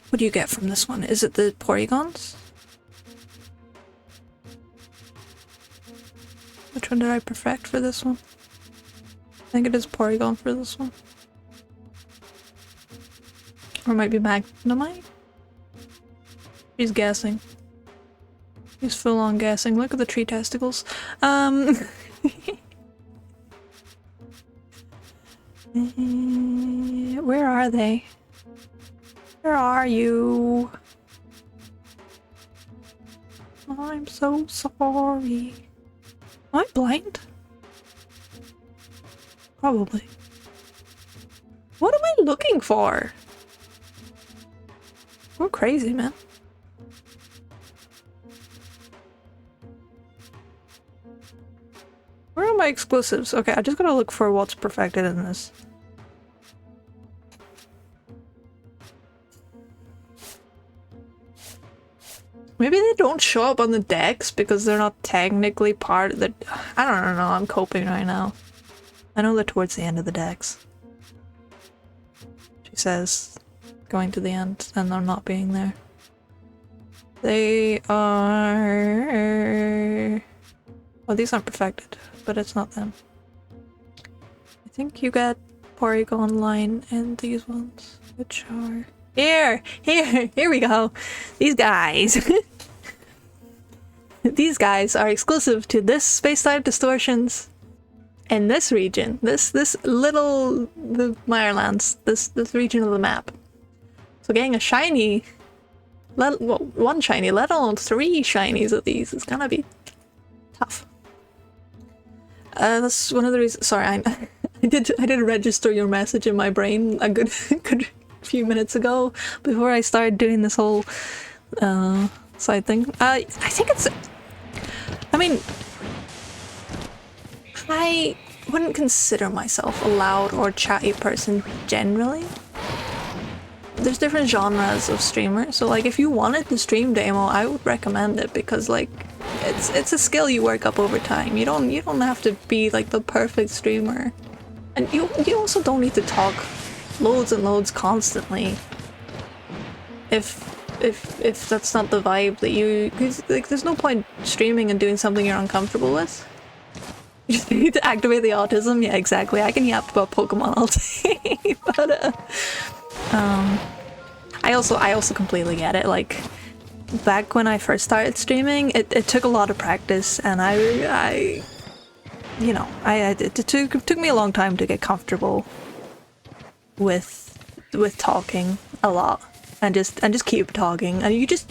Speaker 1: What do you get from this one? Is it the Porygons? Which one did I perfect for this one? I think it is Porygon for this one. Or it might be Magnemite? He's guessing. He's full on guessing. Look at the tree testicles. Where are they? Where are you? I'm so sorry. Am I blind? Probably. What am I looking for? I'm crazy, man. Where are my exclusives? Okay, I just gotta look for what's perfected in this. Maybe they don't show up on the decks because they're not technically part of the... I don't know, I'm coping right now. I know they're towards the end of the decks. She says, going to the end, and they're not being there. They are... Well, these aren't perfected, but it's not them. I think you get Porygon line and these ones, which are... Here we go. These guys. These guys are exclusive to this space-time distortions in this region. This little the Mirelands, this region of the map. So getting a shiny, one shiny, let alone 3 shinies of these is gonna be tough. That's one of the reasons. Sorry, I did register your message in my brain a good few minutes ago before I started doing this whole side thing. I think it's... I mean, I wouldn't consider myself a loud or chatty person generally. There's different genres of streamers, so like if you wanted the stream demo, I would recommend it because like it's a skill you work up over time. You don't have to be like the perfect streamer, and you also don't need to talk loads and loads constantly if that's not the vibe that you... Cause, like, there's no point streaming and doing something you're uncomfortable with. You just need to activate the autism. Yeah, exactly. I can yap about Pokemon all day. But I also completely get it. Like back when I first started streaming, it took a lot of practice, and it took me a long time to get comfortable with talking a lot and just keep talking, and you just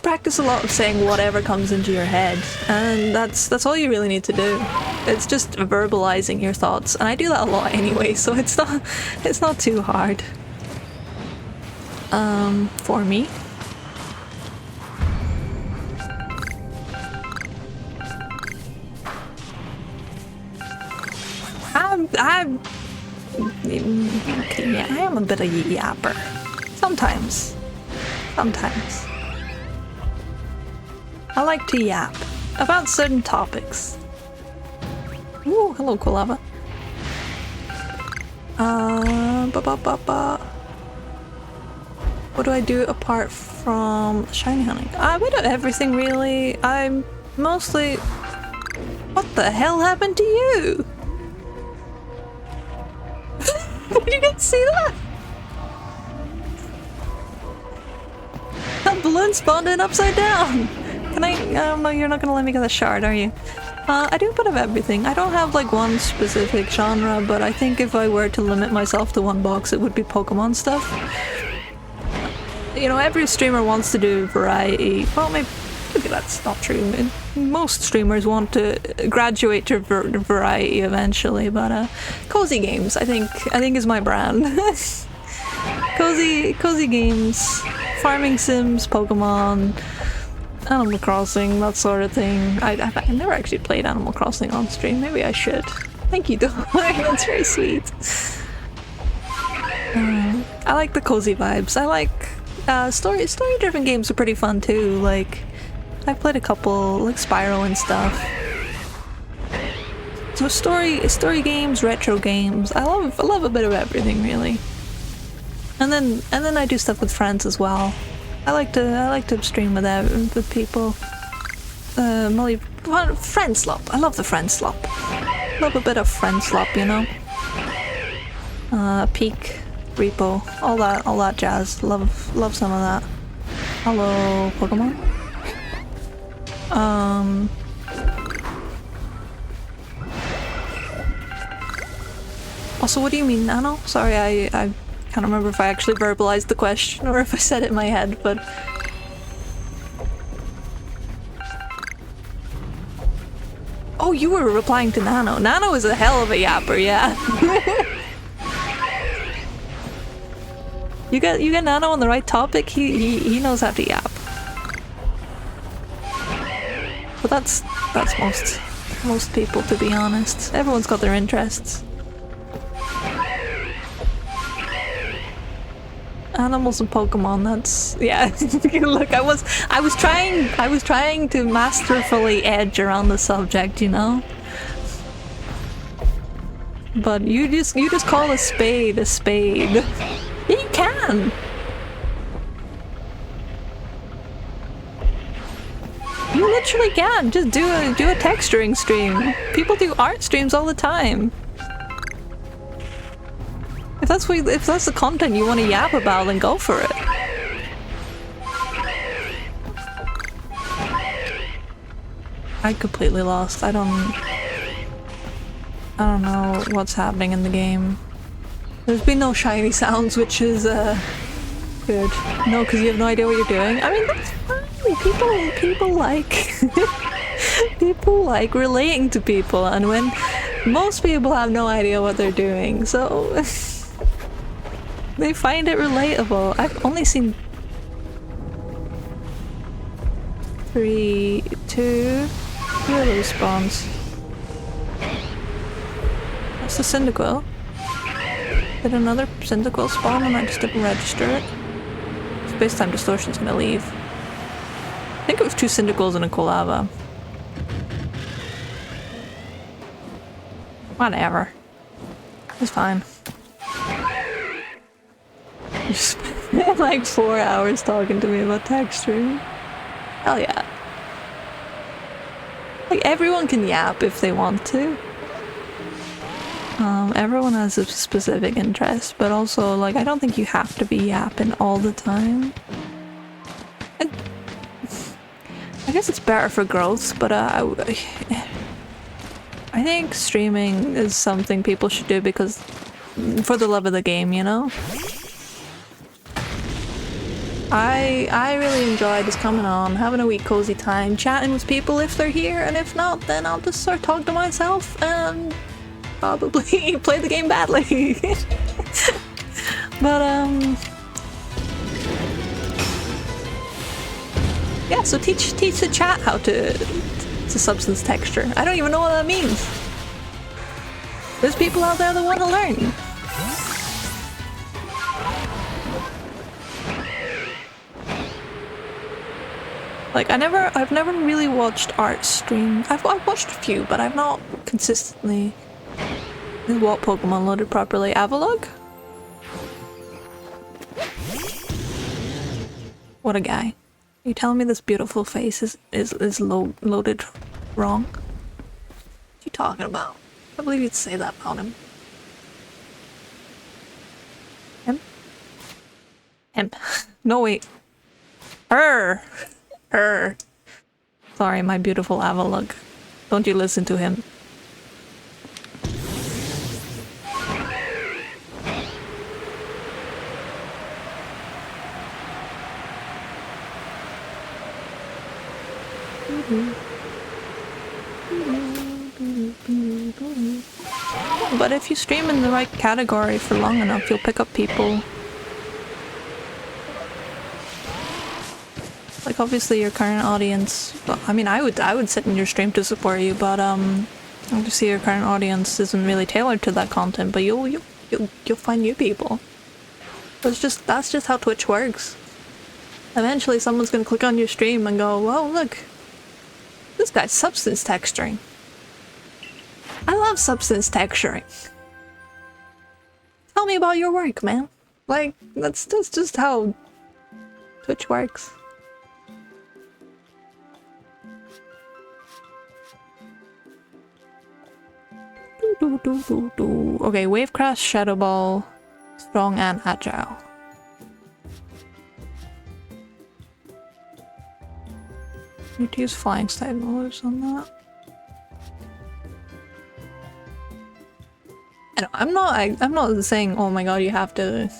Speaker 1: practice a lot of saying whatever comes into your head, and that's all you really need to do. It's just verbalizing your thoughts, and I do that a lot anyway, so it's not too hard for me. Yeah, I am a bit of a yapper. Sometimes. I like to yap about certain topics. Ooh, hello, Quilava. What do I do apart from shiny hunting? I do everything really. I'm mostly... What the hell happened to you? Did you guys see that? That balloon spawned in upside down! Can I... no, you're not gonna let me get a shard, are you? I do a bit of everything. I don't have like one specific genre, but I think if I were to limit myself to one box, it would be Pokemon stuff. You know, every streamer wants to do variety. Well, maybe that's not true. Most streamers want to graduate to variety eventually, but cozy games, I think is my brand. cozy games, farming sims, Pokemon, Animal Crossing, that sort of thing. I've never actually played Animal Crossing on stream. Maybe I should. Thank you, Dolan. That's very sweet. I like the cozy vibes. I like story-driven games are pretty fun too. Like, I've played a couple, like Spyro and stuff. So story games, retro games. I love a bit of everything really. And then I do stuff with friends as well. I like to stream with people. Friend slop. I love the friend slop. Love a bit of friend slop, you know. Peak, repo, all that jazz. Love some of that. Hello, Pokemon. Also, what do you mean, Nano? Sorry, I can't remember if I actually verbalized the question or if I said it in my head, but... Oh, you were replying to Nano. Nano is a hell of a yapper, yeah. You get Nano on the right topic, he knows how to yap. But that's most people, to be honest. Everyone's got their interests. Animals and Pokemon, that's yeah. Look, I was trying to masterfully edge around the subject, you know? But you just call a spade a spade. Yeah, you can! You literally can! Just do a texturing stream. People do art streams all the time. If that's the content you want to yap about, then go for it. I completely lost. I don't know what's happening in the game. There's been no shiny sounds, which is good. No, because you have no idea what you're doing. I mean, that's fine. People like people like relating to people, and when most people have no idea what they're doing, so they find it relatable. I've only seen 2 of those spawns. That's the Cyndaquil. Did another Cyndaquil spawn and I just didn't register it? Space-time distortion's gonna leave. I think it was 2 Cyndaquils and a Kolava. Whatever. It's fine. You spent like 4 hours talking to me about texturing. Hell yeah. Like, everyone can yap if they want to. Everyone has a specific interest, but also, like, I don't think you have to be yapping all the time. I guess it's better for growth, but I think streaming is something people should do because for the love of the game, you know? I really enjoy just coming on, having a wee cozy time, chatting with people if they're here, and if not, then I'll just sort of talk to myself and probably play the game badly. But yeah, so teach the chat how to substance texture. I don't even know what that means. There's people out there that want to learn. Like, I've never really watched art stream. I've watched a few, but I've not consistently. Is what Pokemon loaded properly? Avalugg? What a guy. Are you telling me this beautiful face is loaded wrong? What are you talking about? I believe you'd say that about him. Him? No, wait. Her! Sorry, my beautiful Avalugg. Don't you listen to him. But if you stream in the right category for long enough, you'll pick up people. Like, obviously your current audience, well, I mean, I would sit in your stream to support you, but obviously your current audience isn't really tailored to that content, but you'll find new people. That's just how Twitch works. Eventually someone's gonna click on your stream and go, whoa, look, this guy's substance texturing. I love substance texturing. Tell me about your work, man. Like, that's just how Twitch works. Okay, Wave Crash, Shadow Ball, Strong and Agile. Need to use Flying Style moves on that. I'm not saying, oh my god, you have to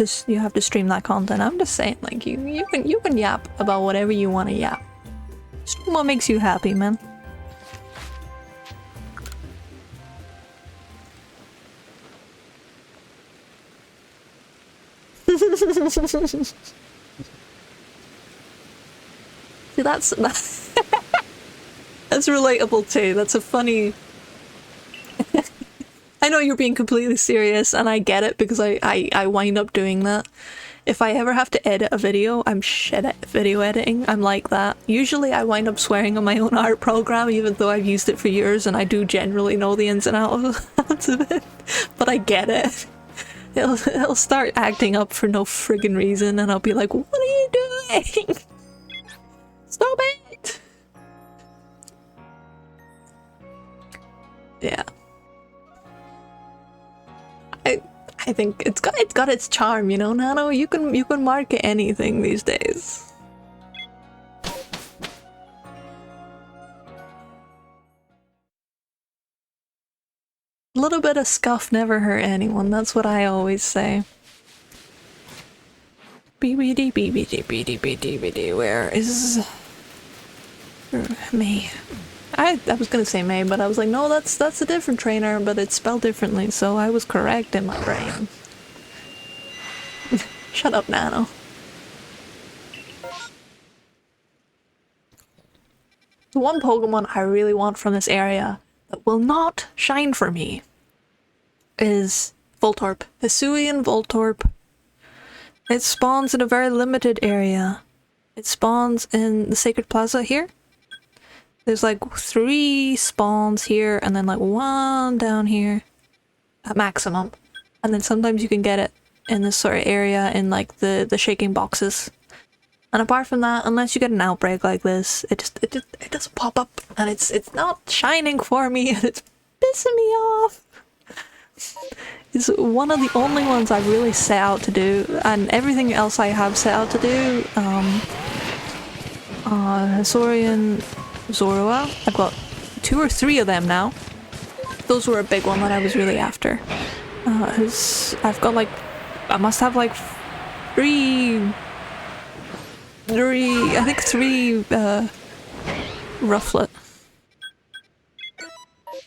Speaker 1: stream that content. I'm just saying, like, you can yap about whatever you want to yap. Stream what makes you happy, man. See, that's that's relatable too. That's a funny. I know you're being completely serious, and I get it because I wind up doing that. If I ever have to edit a video, I'm shit at video editing. I'm like that. Usually I wind up swearing on my own art program, even though I've used it for years and I do generally know the ins and outs of it. But I get it. It'll start acting up for no friggin' reason, and I'll be like, what are you doing? Stop it! Yeah. I think it's got its charm, you know, Nano. You can market anything these days. A little bit of scuff never hurt anyone. That's what I always say. BBD, BBD, BBD, BBD. Where is May? I was gonna say May, but I was like, no, that's a different trainer, but it's spelled differently, so I was correct in my brain. Shut up, Nano. The one Pokemon I really want from this area that will not shine for me is Voltorb. Hisuian Voltorb. It spawns in a very limited area. It spawns in the Sacred Plaza here. There's like 3 spawns here and then like 1 down here at maximum. And then sometimes you can get it in this sort of area in like the shaking boxes. And apart from that, unless you get an outbreak like this, it doesn't pop up and it's not shining for me and it's pissing me off. It's one of the only ones I really set out to do, and everything else I have set out to do, Hisuian Zorua, I've got 2 or 3 of them now. Those were a big one that I was really after. I've got like, I must have like 3 Rufflet.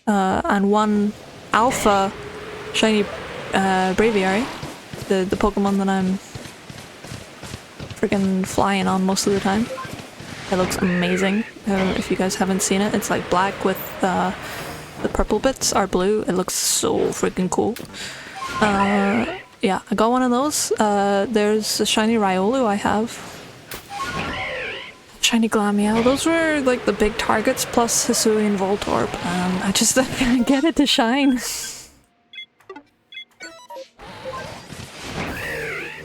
Speaker 1: And 1 alpha shiny Braviary, the Pokemon that I'm freaking flying on most of the time. It looks amazing. If you guys haven't seen it, it's like black with the purple bits are blue. It looks so freaking cool. Yeah, I got one of those. There's a shiny Riolu I have. Shiny Glameow. Those were like the big targets plus Hisuian Voltorb. I just can't get it to shine.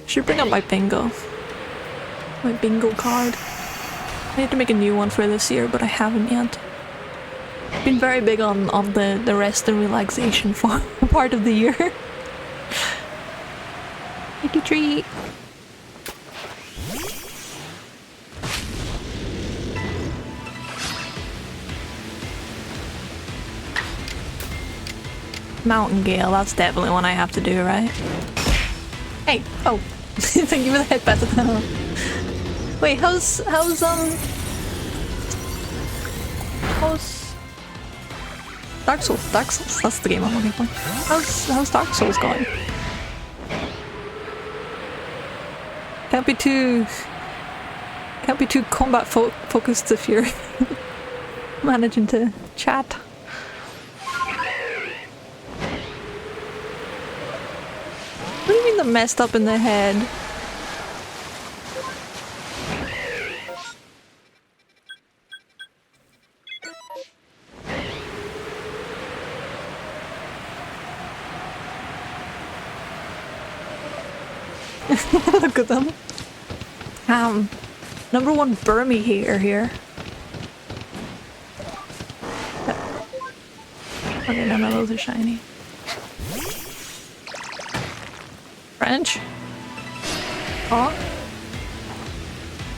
Speaker 1: Should bring up my bingo. My bingo card. I need to make a new one for this year, but I haven't yet. Been very big on the rest and relaxation for part of the year. Thank you, treat. Mountain Gale, that's definitely one I have to do, right? Hey! Oh! Thank you for the head pat. Wait, how's Dark Souls? Dark Souls? That's the game I'm looking for. How's Dark Souls going? Can't be too combat focused if you're managing to chat. What do you mean the messed up in the head? Look at them. Number 1 Burmy here. Okay, none of those are shiny. French? Huh?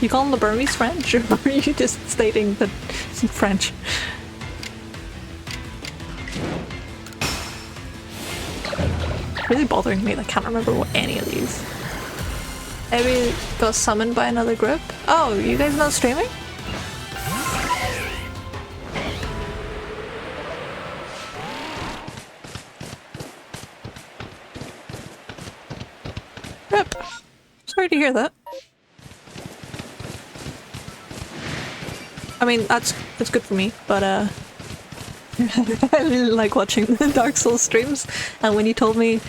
Speaker 1: You calling the Burmese French, or are you just stating that it's French? Really bothering me, I can't remember what any of these. Maybe got summoned by another group? Oh, you guys not streaming? Rip. Sorry sorry to hear that. I mean, that's good for me, but I really like watching the Dark Souls streams, and when you told me,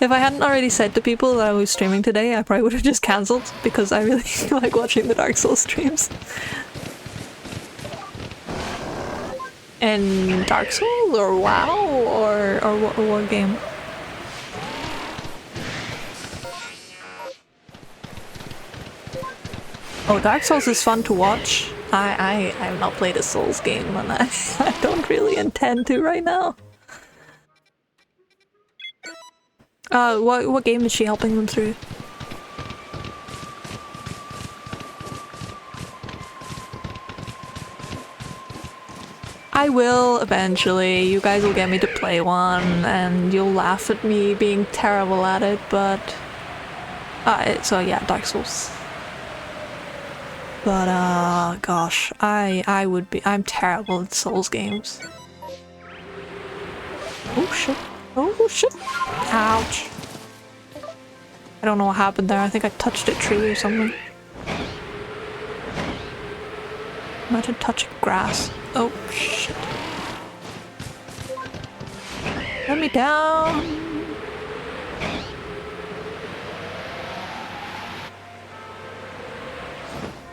Speaker 1: if I hadn't already said to people that I was streaming today, I probably would have just cancelled, because I really like watching the Dark Souls streams. And Dark Souls, or WoW, or what game? Oh, Dark Souls is fun to watch. I have not played a Souls game, and I don't really intend to right now. What game is she helping them through? I will eventually. You guys will get me to play one, and you'll laugh at me being terrible at it, but... so yeah, Dark Souls. But, gosh, I'm terrible at Souls games. Oh shit. Oh shit. Ouch. I don't know what happened there. I think I touched a tree or something. Imagine touching grass. Oh shit. Let me down.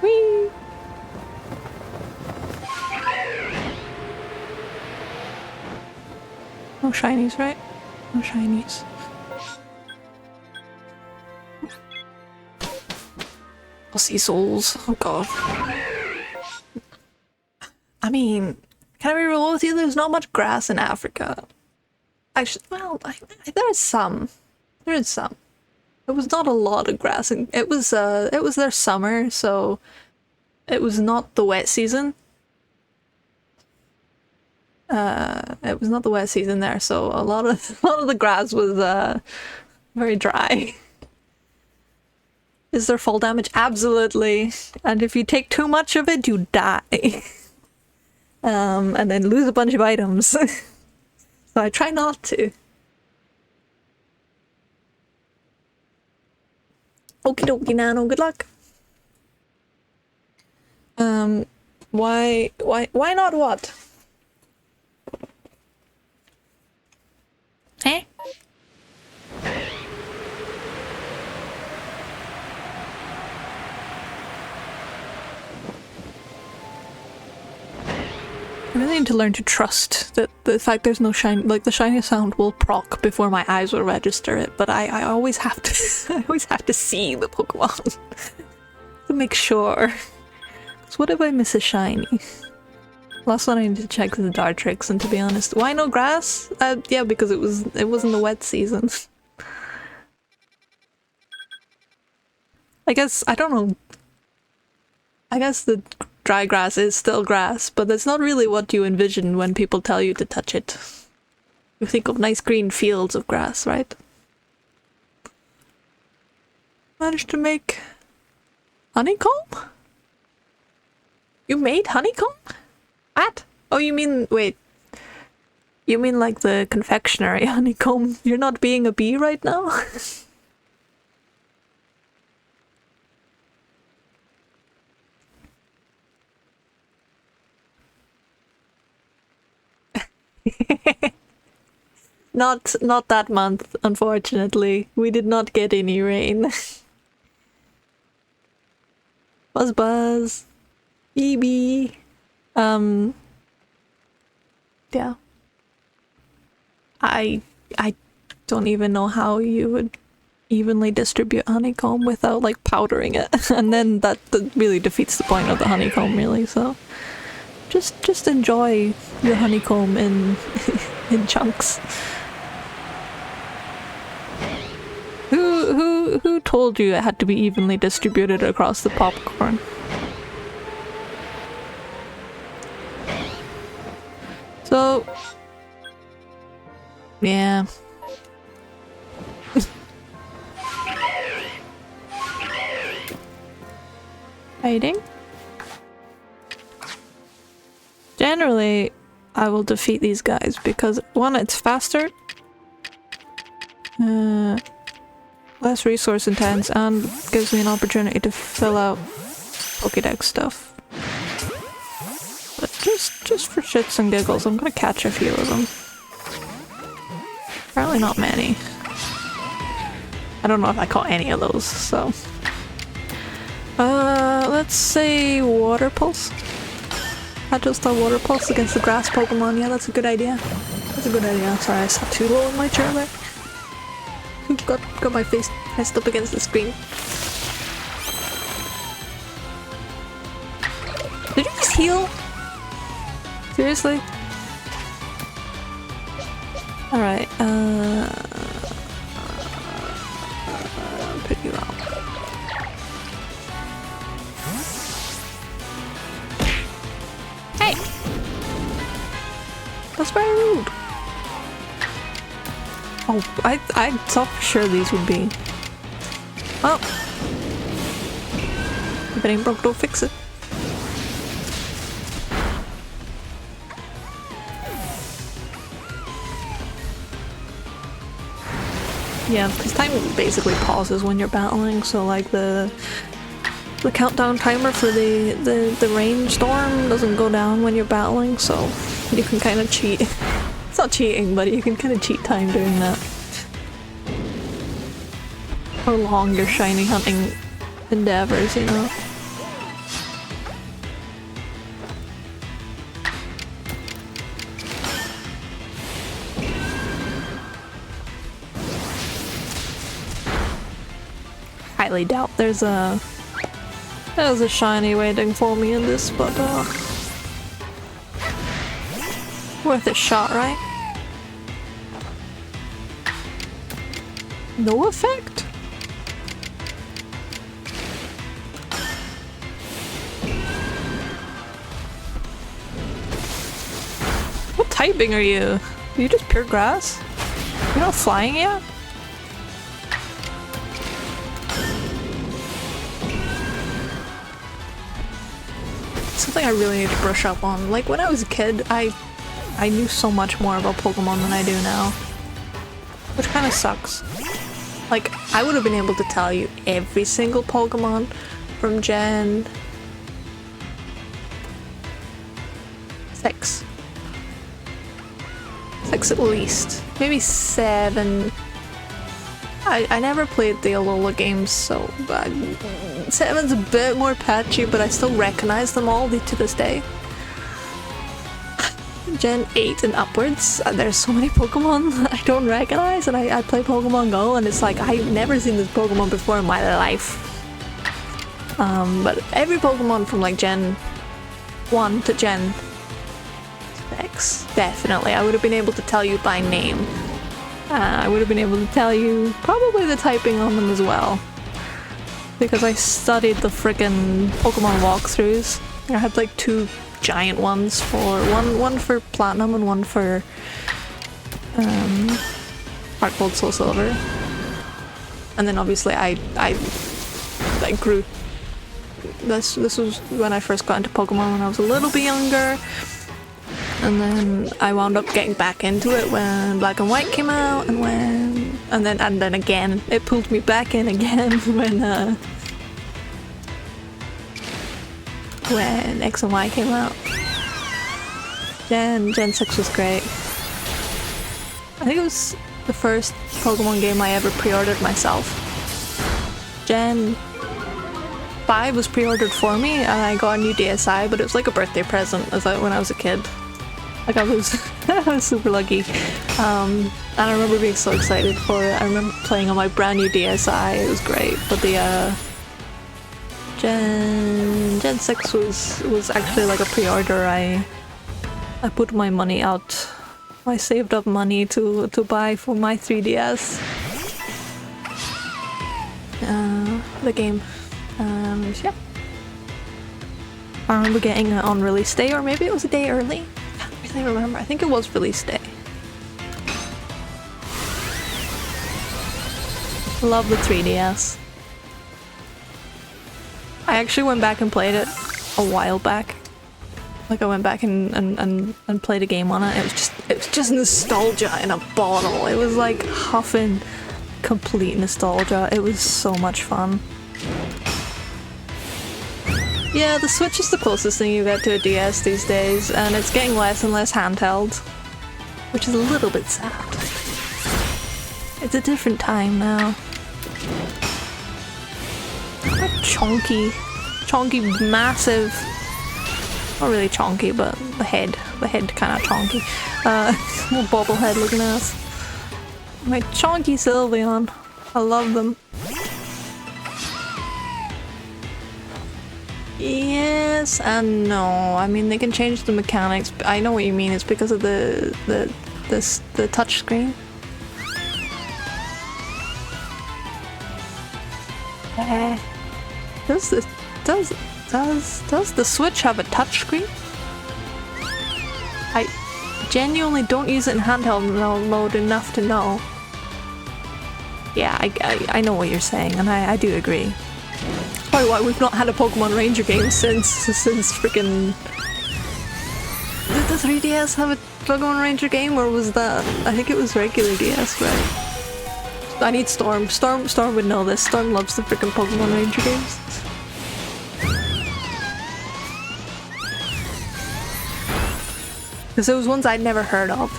Speaker 1: Whee! No shinies, right? No shinies. I'll see souls. Oh god. I mean, can I be real with you? There's not much grass in Africa. Well, there is some. There is some. It was not a lot of grass, and it was their summer, so it was not the wet season. It was not the wet season there, so a lot of the grass was very dry. Is there fall damage? Absolutely. And if you take too much of it, you die. And then lose a bunch of items. So I try not to. Okie dokie, Nano, good luck. Why not what? Eh? I really need to learn to trust that the fact there's no shine, like the shiny sound will proc before my eyes will register it, but I always have to I always have to see the Pokemon to make sure. So what if I miss a shiny? Last one I need to check the Dartrix, and to be honest, why no grass? Yeah, because it wasn't the wet season. I guess, I don't know. I guess the dry grass is still grass, but that's not really what you envision when people tell you to touch it. You think of nice green fields of grass, right? Managed to make honeycomb? You made honeycomb? What? Oh, you mean, wait. You mean like the confectionery honeycomb? You're not being a bee right now? Not that month, unfortunately. We did not get any rain. Buzz buzz. BB. Yeah. I don't even know how you would evenly distribute honeycomb without like powdering it. And then that really defeats the point of the honeycomb, really, so just enjoy your honeycomb in in chunks. Who told you it had to be evenly distributed across the popcorn? So, yeah. Hiding? Generally, I will defeat these guys because, one, it's faster. less resource intense and gives me an opportunity to fill out Pokédex stuff. But just for shits and giggles, I'm gonna catch a few of them. Apparently not many. I don't know if I caught any of those, so... let's say Water Pulse. I just thought Water Pulse against the grass Pokemon. Yeah, that's a good idea. That's a good idea. Sorry, I sat too low in my chair there. Got my face pressed up against the screen. Did you just heal? Seriously? Alright, put you out. Hey! That's very rude. Oh, I thought for sure these would be. Well, if it ain't broke, don't fix it. Yeah, because time basically pauses when you're battling, so like the countdown timer for the rainstorm doesn't go down when you're battling, so you can kind of cheat. It's not cheating, but you can kind of cheat time doing that. Prolong your shiny hunting endeavors, you know? Highly doubt there's a shiny waiting for me in this, but worth a shot, right? No effect? What typing are you? Are you just pure grass? You're not flying yet? Something I really need to brush up on. Like when I was a kid, I knew so much more about Pokemon than I do now. Which kind of sucks. Like, I would have been able to tell you every single Pokemon from Gen 6. 6 at least. Maybe 7. I never played the Alola games, so 7's a bit more patchy, but I still recognize them all to this day. Gen 8 and upwards, there's so many Pokemon I don't recognize, and I play Pokemon Go, and it's like, I've never seen this Pokemon before in my life. But every Pokemon from like Gen 1 to Gen 6, definitely, I would have been able to tell you by name. I would have been able to tell you probably the typing on them as well. Because I studied the frickin' Pokemon walkthroughs. I had like 2 giant ones for one for Platinum and one for Heart Gold Soul Silver. And then obviously I grew. This was when I first got into Pokemon when I was a little bit younger. And then I wound up getting back into it when Black and White came out, and then again it pulled me back in again when X and Y came out. Gen 6 was great. I think it was the first Pokemon game I ever pre-ordered myself. Gen 5 was pre-ordered for me, and I got a new DSi, but it was like a birthday present when I was a kid. Like I was super lucky. And I remember being so excited for it. I remember playing on my brand new DSi, it was great. But the Gen 6 was actually like a pre-order. I put my money out. I saved up money to buy for my 3DS. The game. And yeah. I remember getting it on release day, or maybe it was a day early. I remember. I think it was release day. Love the 3DS. I actually went back and played it a while back. Like I went back and played a game on it. It was just nostalgia in a bottle. It was like huffing complete nostalgia. It was so much fun. Yeah, the Switch is the closest thing you get to a DS these days, and it's getting less and less handheld, which is a little bit sad. It's a different time now. Chonky, massive. Not really chonky, but the head kind of chonky. Little bobblehead looking ass. My chonky Sylveon. I love them. Yes and no. I mean, they can change the mechanics. I know what you mean. It's because of the touch screen. Does the Switch have a touchscreen? I genuinely don't use it in handheld mode enough to know. Yeah, I know what you're saying, and I do agree. Probably why we've not had a Pokemon Ranger game since freaking... Did the 3DS have a Pokemon Ranger game, or was that... I think it was regular DS, right? I need Storm. Storm would know this. Storm loves the freaking Pokemon Ranger games. Because it was ones I'd never heard of.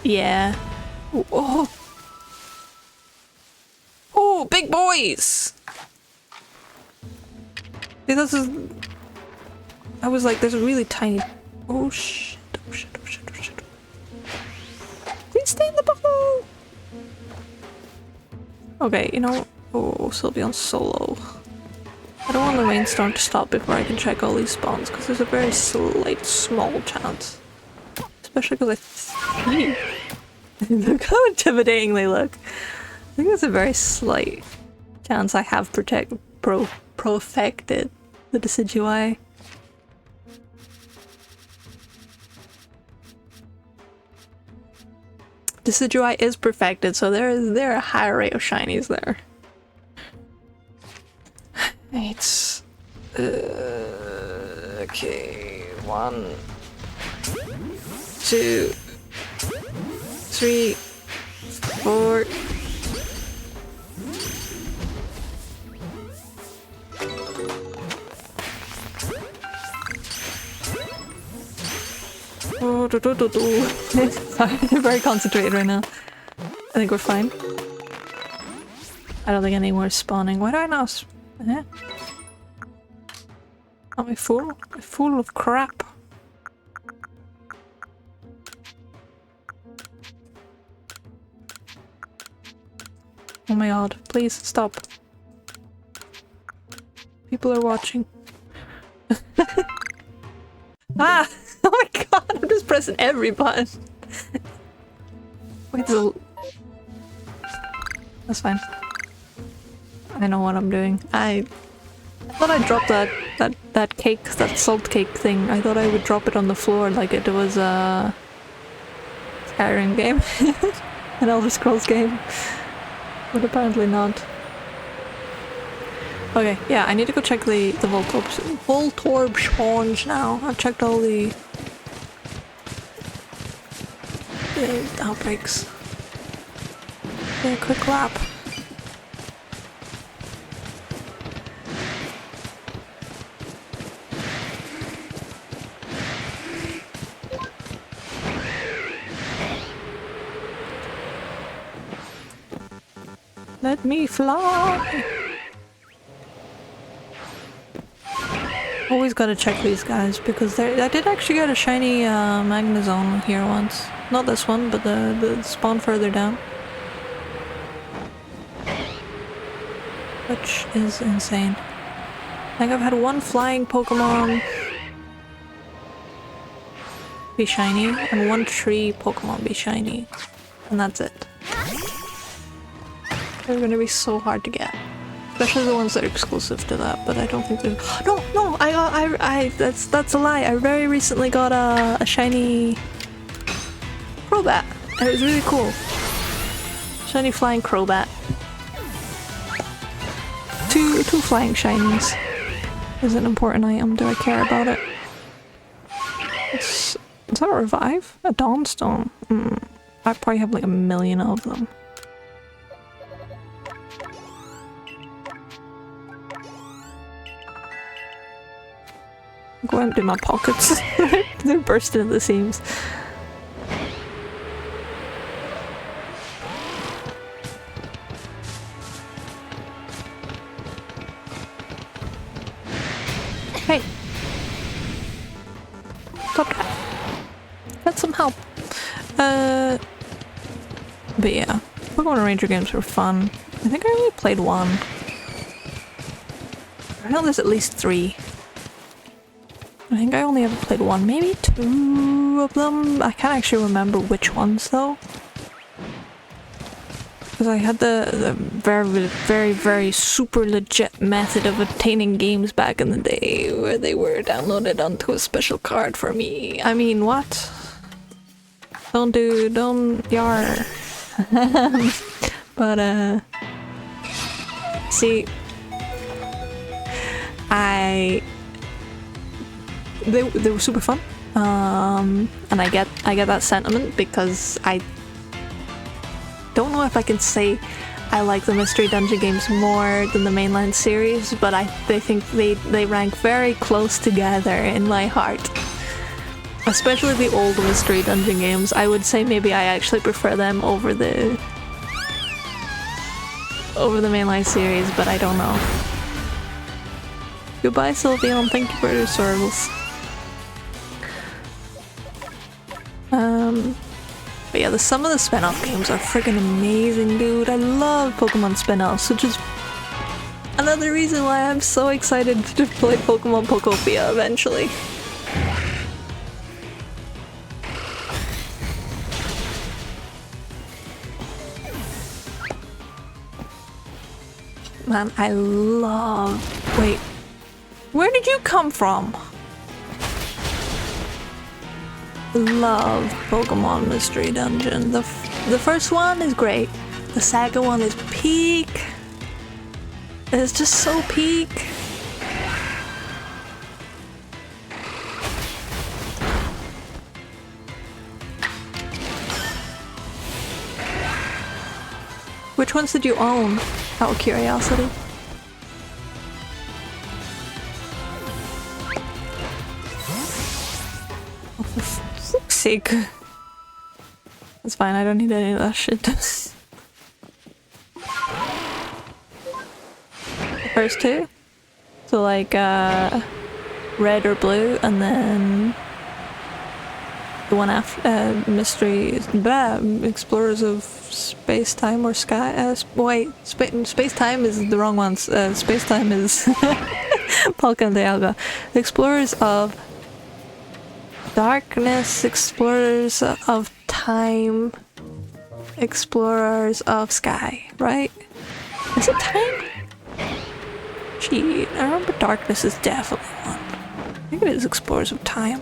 Speaker 1: Yeah. Oh. Oh, big boys! See, this is... I was like, there's a really tiny... Oh shit, oh shit, oh shit, oh shit. Please stay in the bubble! Okay, you know... Oh, Sylveon's solo. I don't want the rainstorm to stop before I can check all these spawns, because there's a very slight, small chance. Especially because I... Look how intimidating they look. I think there's a very slight chance I have perfected the Decidueye. Decidueye is perfected, so there are a higher rate of shinies there. It's okay. 1, 2, 3, 4. Oh, sorry, I'm very concentrated right now. I think we're fine. I don't think any more spawning. Why do I not? Eh? Am I full? I'm full of crap. Oh my god, please stop. People are watching. Ah! Oh my god, I'm just pressing every button. Wait, that's fine. I know what I'm doing. I thought I'd drop that cake, that salt cake thing. I thought I would drop it on the floor like it was a Skyrim game. An Elder Scrolls game. But apparently not. Okay, yeah, I need to go check the Voltorb spawns now. I've checked all the outbreaks. Okay, quick lap. Let me fly! Always gotta check these guys because I did actually get a shiny Magnezone here once. Not this one, but the spawn further down. Which is insane. I think I've had one flying Pokemon be shiny and one tree Pokemon be shiny. And that's it. They're gonna be so hard to get. Especially the ones that are exclusive to that, but I don't think they're... No! No! That's a lie! I very recently got a shiny... Crobat! And it was really cool. Shiny flying Crobat. Two flying shinies. Is an important item. Do I care about it? Is that a revive? A Dawnstone? I probably have like a million of them. Go empty my pockets. They're bursting at the seams. Hey! Stop that. Get some help. But yeah. Pokemon Ranger games were fun. I think I only played one. I know there's at least 3. I think I only ever played one, maybe 2 of them. I can't actually remember which ones though. Because I had the very super legit method of obtaining games back in the day where they were downloaded onto a special card for me. I mean, what? Don't yar. But see, they were super fun, and I get that sentiment because I don't know if I can say I like the Mystery Dungeon games more than the mainline series, but they think they rank very close together in my heart. Especially the old Mystery Dungeon games. I would say maybe I actually prefer them over the mainline series, but I don't know. Goodbye, Sylveon. Thank you for your service. But yeah, some of the spin-off games are freaking amazing, dude. I love Pokemon spin-offs, which is another reason why I'm so excited to play Pokemon Pokopia eventually. Man, I love... Wait. Where did you come from? Love Pokemon Mystery Dungeon. The first one is great. The second one is peak. It's just so peak. Which ones did you own? Out of curiosity. Oh, for fuck's sake. That's fine, I don't need any of that shit. The first 2? So like, red or blue, and then the one after, Explorers of Space-Time or Sky? Wait, Space-Time is the wrong ones. Space-Time is Palka and Dialga. The Explorers of Darkness, Explorers of Time, Explorers of Sky, right? Is it Time? Gee, I remember Darkness is definitely one. I think it is Explorers of Time.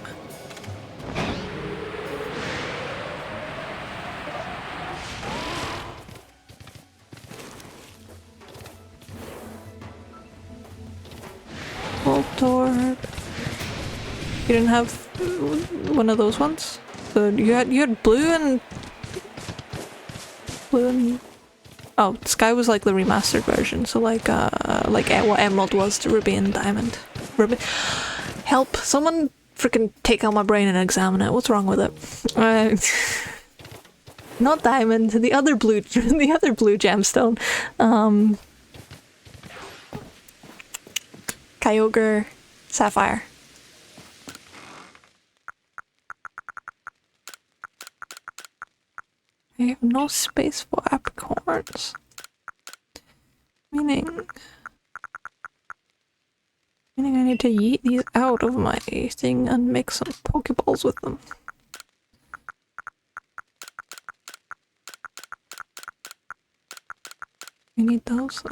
Speaker 1: Voltorb. You didn't have one of those ones? So you had blue and oh, Sky was like the remastered version, so like what Emerald was to Ruby and Diamond. Help! Someone freaking take out my brain and examine it. What's wrong with it? Not Diamond, the other blue gemstone. Kyogre, Sapphire. I have no space for apricorns. Meaning I need to yeet these out of my thing and make some Pokeballs with them. I need those.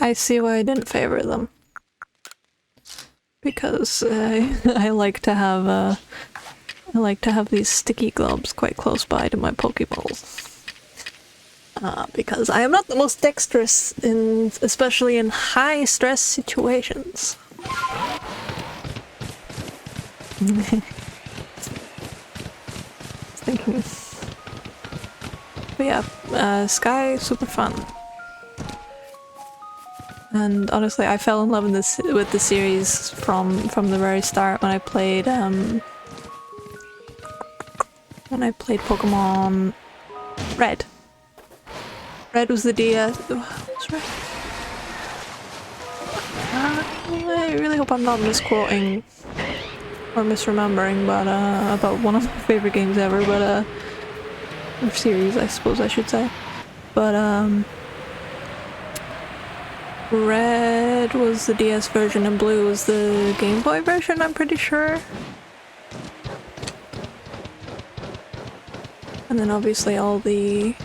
Speaker 1: I see why I didn't favor them. because I like to have these sticky globs quite close by to my Pokeballs. Because I am not the most dexterous especially in high stress situations. Thinking. But yeah, Sky, super fun. And honestly, I fell in love with the series from the very start when I played Pokemon Red. Red was the DS. What's Red? I really hope I'm not misquoting or misremembering, but about one of my favorite games ever, but or series, I suppose I should say. But Red was the DS version and Blue was the Game Boy version, I'm pretty sure. And then obviously all the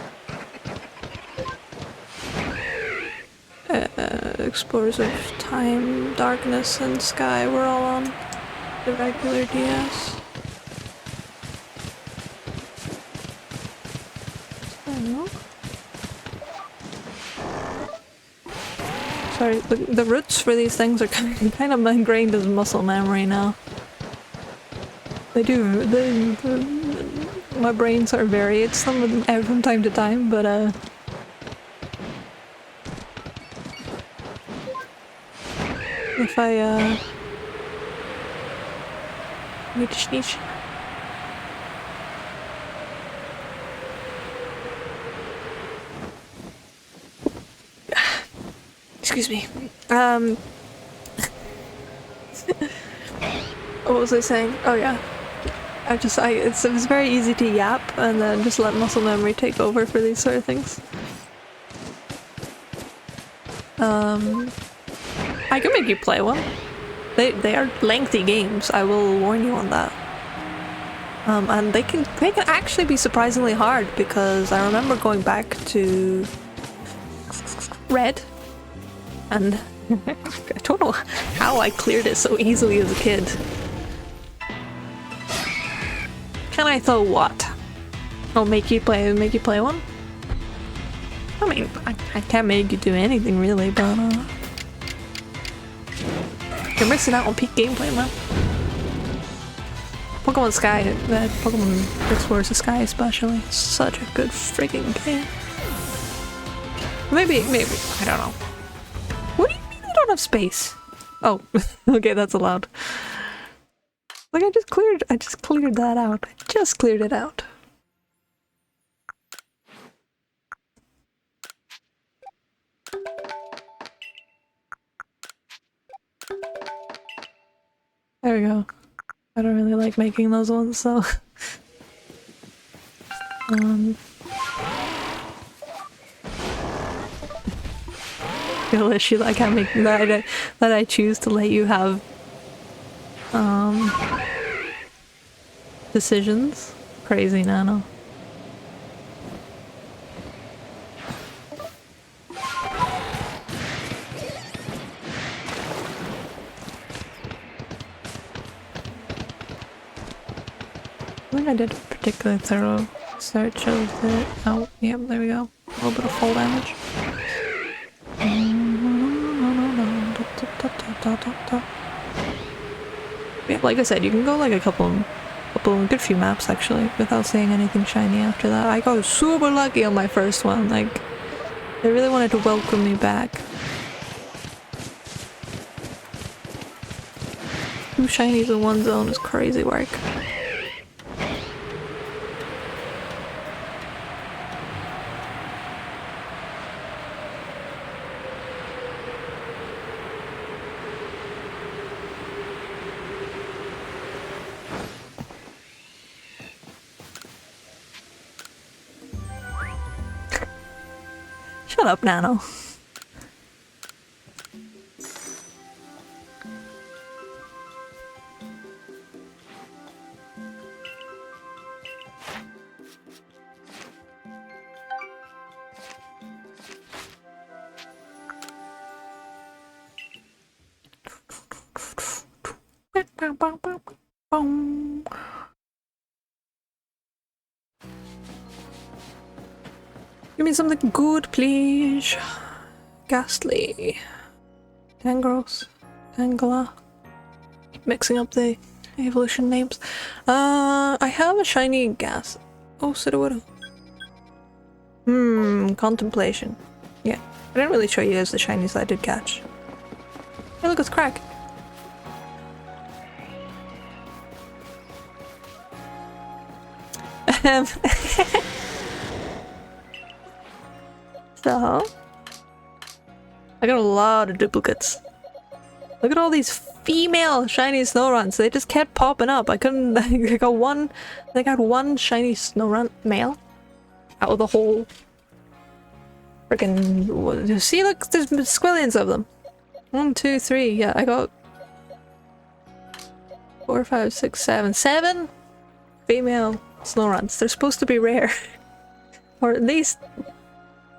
Speaker 1: Explorers of Time, Darkness, and Sky were all on the regular DS. Sorry, the roots for these things are kind of ingrained as muscle memory now. My brain sort of variates some of them out from time to time, but if I need to sneeze. Excuse me. What was I saying? Oh yeah. It was very easy to yap and then just let muscle memory take over for these sort of things. I can make you play one. They are lengthy games, I will warn you on that. And they can actually be surprisingly hard because I remember going back to Red and I don't know how I cleared it so easily as a kid. Can I throw what? Oh, make you play one? I mean, I can't make you do anything really, but you're missing out on peak gameplay, man. Pokemon Sky, Pokemon Explorers of Sky especially, such a good freaking game. Maybe, I don't know. What do you mean I don't have space? Oh, okay, that's allowed. Like I just cleared that out. I just cleared it out. There we go. I don't really like making those ones, so real issue that I can't make that I choose to let you have decisions. Crazy Nano. I think I did a particularly thorough search of it. Oh, yep, there we go. A little bit of fall damage. Yeah, like I said, you can go like a couple good few maps actually without seeing anything shiny after that. I got super lucky on my first one. Like, they really wanted to welcome me back. 2 shinies in one zone is crazy work. Shut up, Nano. Give me something good, please. Ghastly. Tangros. Tangela. Mixing up the evolution names. I have a shiny gas. Oh, Sudowoodo. Contemplation. Yeah. I didn't really show you guys the shinies I did catch. Hey, look, it's Crack. So, I got a lot of duplicates. Look at all these female shiny Snowruns. They just kept popping up. I couldn't. I got one. I got one shiny Snowrun male out of the whole. Freaking. See, look, there's squillions of them. 1, 2, 3. Yeah, I got 4, 5, 6, 7. 7 female Snowruns. They're supposed to be rare, or at least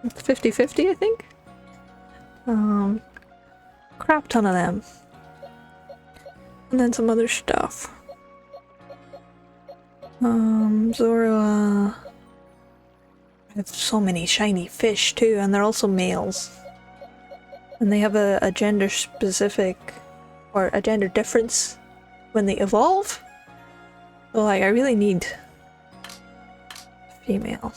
Speaker 1: 50-50, I think. Crap ton of them. And then some other stuff. Zoro, I have so many shiny fish too, and they're also males. And they have a gender specific, or a gender difference when they evolve. So like, I really need female.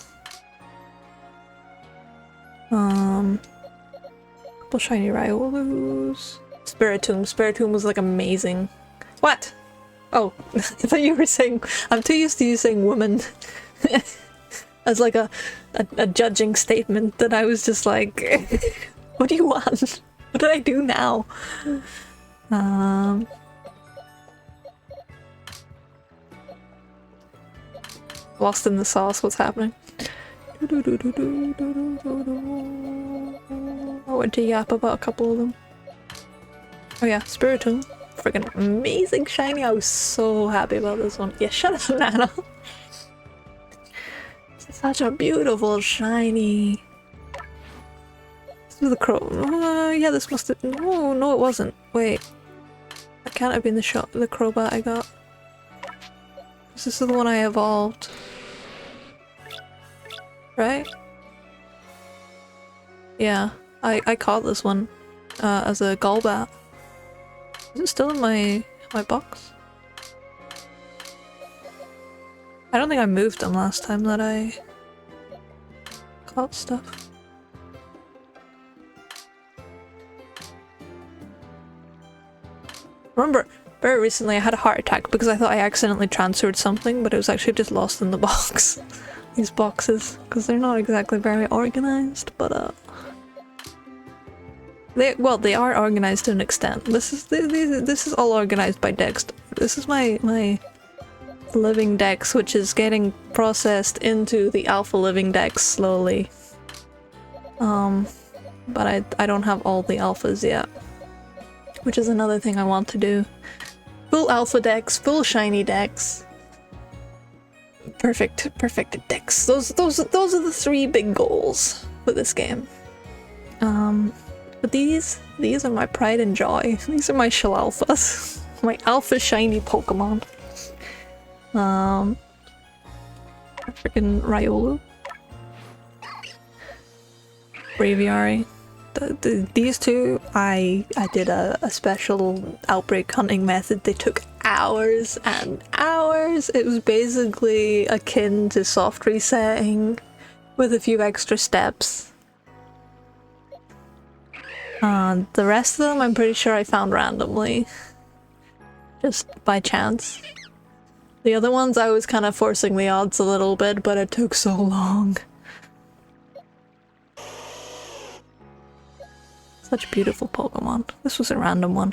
Speaker 1: Couple shiny Riolus. Spiritomb. Spiritomb was like amazing. What? Oh, I thought you were saying. I'm too used to you saying woman as like a judging statement that I was just like, what do you want? What did I do now? Lost in the sauce. What's happening? I went to yap about a couple of them. Oh yeah, Spiritomb. Freaking amazing shiny. I was so happy about this one. Yeah, shut up, Nana. It's such a beautiful shiny. This was the crow. Yeah, this must have. No, no, it wasn't. Wait. That can't have been the crowbat I got. This is the one I evolved. Right? Yeah, I caught this one as a Golbat. Is it still in my box? I don't think I moved them last time that I caught stuff. Remember, very recently I had a heart attack because I thought I accidentally transferred something, but it was actually just lost in the box. These boxes, because they're not exactly very organized, but they are organized to an extent. This is all organized by Dex. This is my living Dex, which is getting processed into the alpha living Dex slowly. But I don't have all the alphas yet, which is another thing I want to do. Full alpha Dex, full shiny Dex. Perfect Dex. Those are the 3 big goals for this game. But these are my pride and joy. These are my shell alphas. My alpha shiny Pokemon. Freaking Riolu. Braviary. These two, I did a special outbreak hunting method. They took hours and hours. It was basically akin to soft resetting with a few extra steps. The rest of them I'm pretty sure I found randomly. Just by chance. The other ones I was kind of forcing the odds a little bit, but it took so long. Such beautiful Pokemon. This was a random one.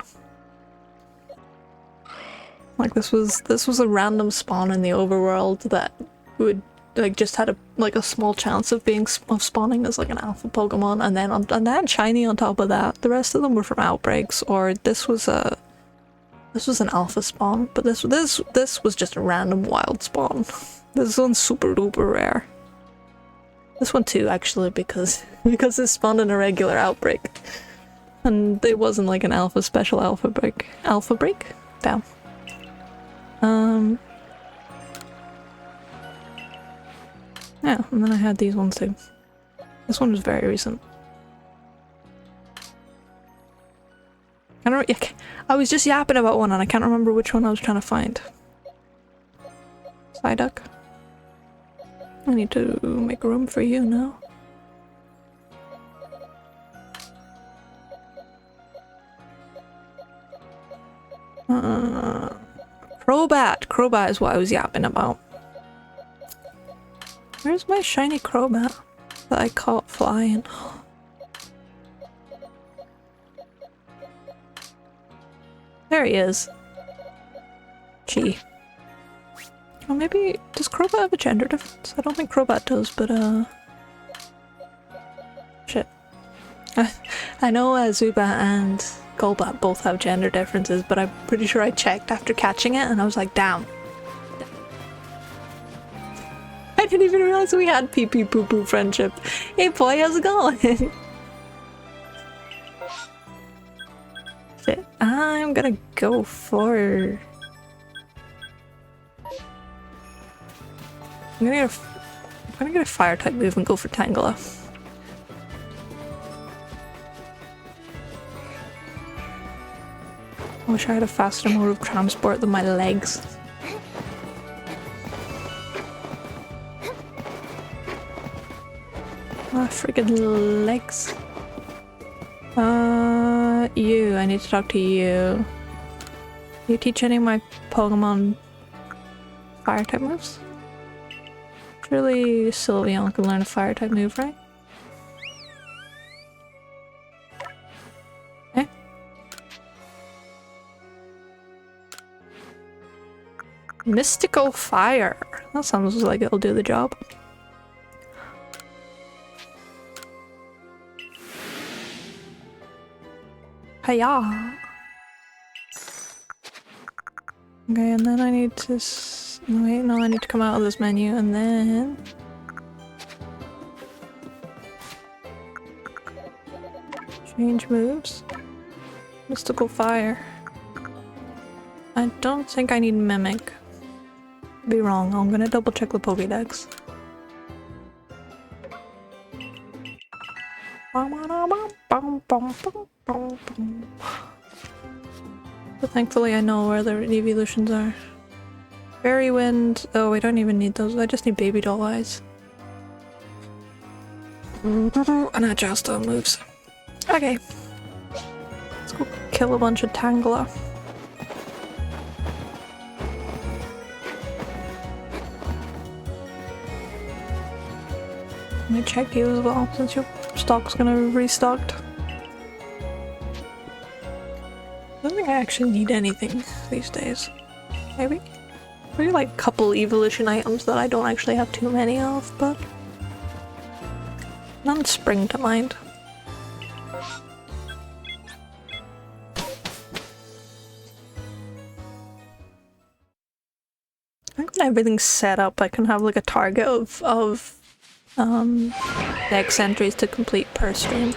Speaker 1: Like this was a random spawn in the overworld that would like just had a small chance of spawning as like an alpha Pokemon, and then shiny on top of that. The rest of them were from outbreaks, or this was an alpha spawn, but this was just a random wild spawn. This one's super duper rare. This one too, actually, because it spawned in a regular outbreak. And it wasn't like an alpha special alpha break. Alpha break? Damn. Yeah, and then I had these ones too. This one was very recent. I was just yapping about one and I can't remember which one I was trying to find. Psyduck. I need to make room for you now. Crobat! Crobat is what I was yapping about. Where's my shiny Crobat that I caught flying? There he is. Gee. Well, maybe... Does Crobat have a gender difference? I don't think Crobat does, but shit. I know Zubat and Golbat both have gender differences, but I'm pretty sure I checked after catching it and I was like, damn. I didn't even realize we had pee-pee poo-poo friendship. Hey boy, how's it going? Shit, I'm gonna go for... I'm gonna get a fire type move and go for Tangela. I wish I had a faster mode of transport than my legs. Ah, freaking legs. You. I need to talk to you. You teach any of my Pokemon fire type moves? Surely Sylveon can learn a fire type move, right? Eh? Mystical Fire. That sounds like it'll do the job. Hiya! Okay, and then I need to wait, no, I need to come out of this menu and then... Change moves. Mystical Fire. I don't think I need Mimic. Be wrong, I'm gonna double check the Pokédex. But thankfully I know where the evolutions are. Fairy Wind. Oh, we don't even need those. I just need Baby Doll Eyes. And Agile Style moves. Okay. Let's go kill a bunch of Tangela. Let me check you as well, since your stock's gonna be restocked. I don't think I actually need anything these days. Maybe? Maybe like a couple evolution items that I don't actually have too many of, but none spring to mind. I think when everything's set up, I can have like a target of next entries to complete per stream.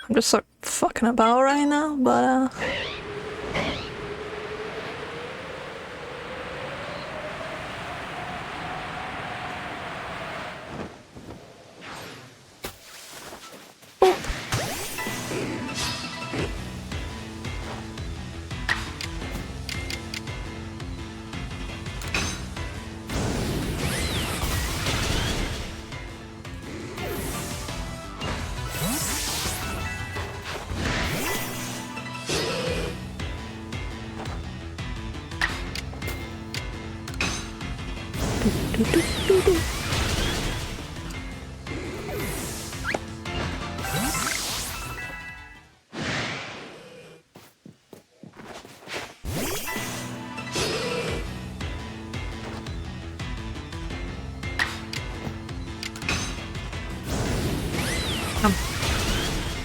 Speaker 1: I'm just sort of fucking about right now, but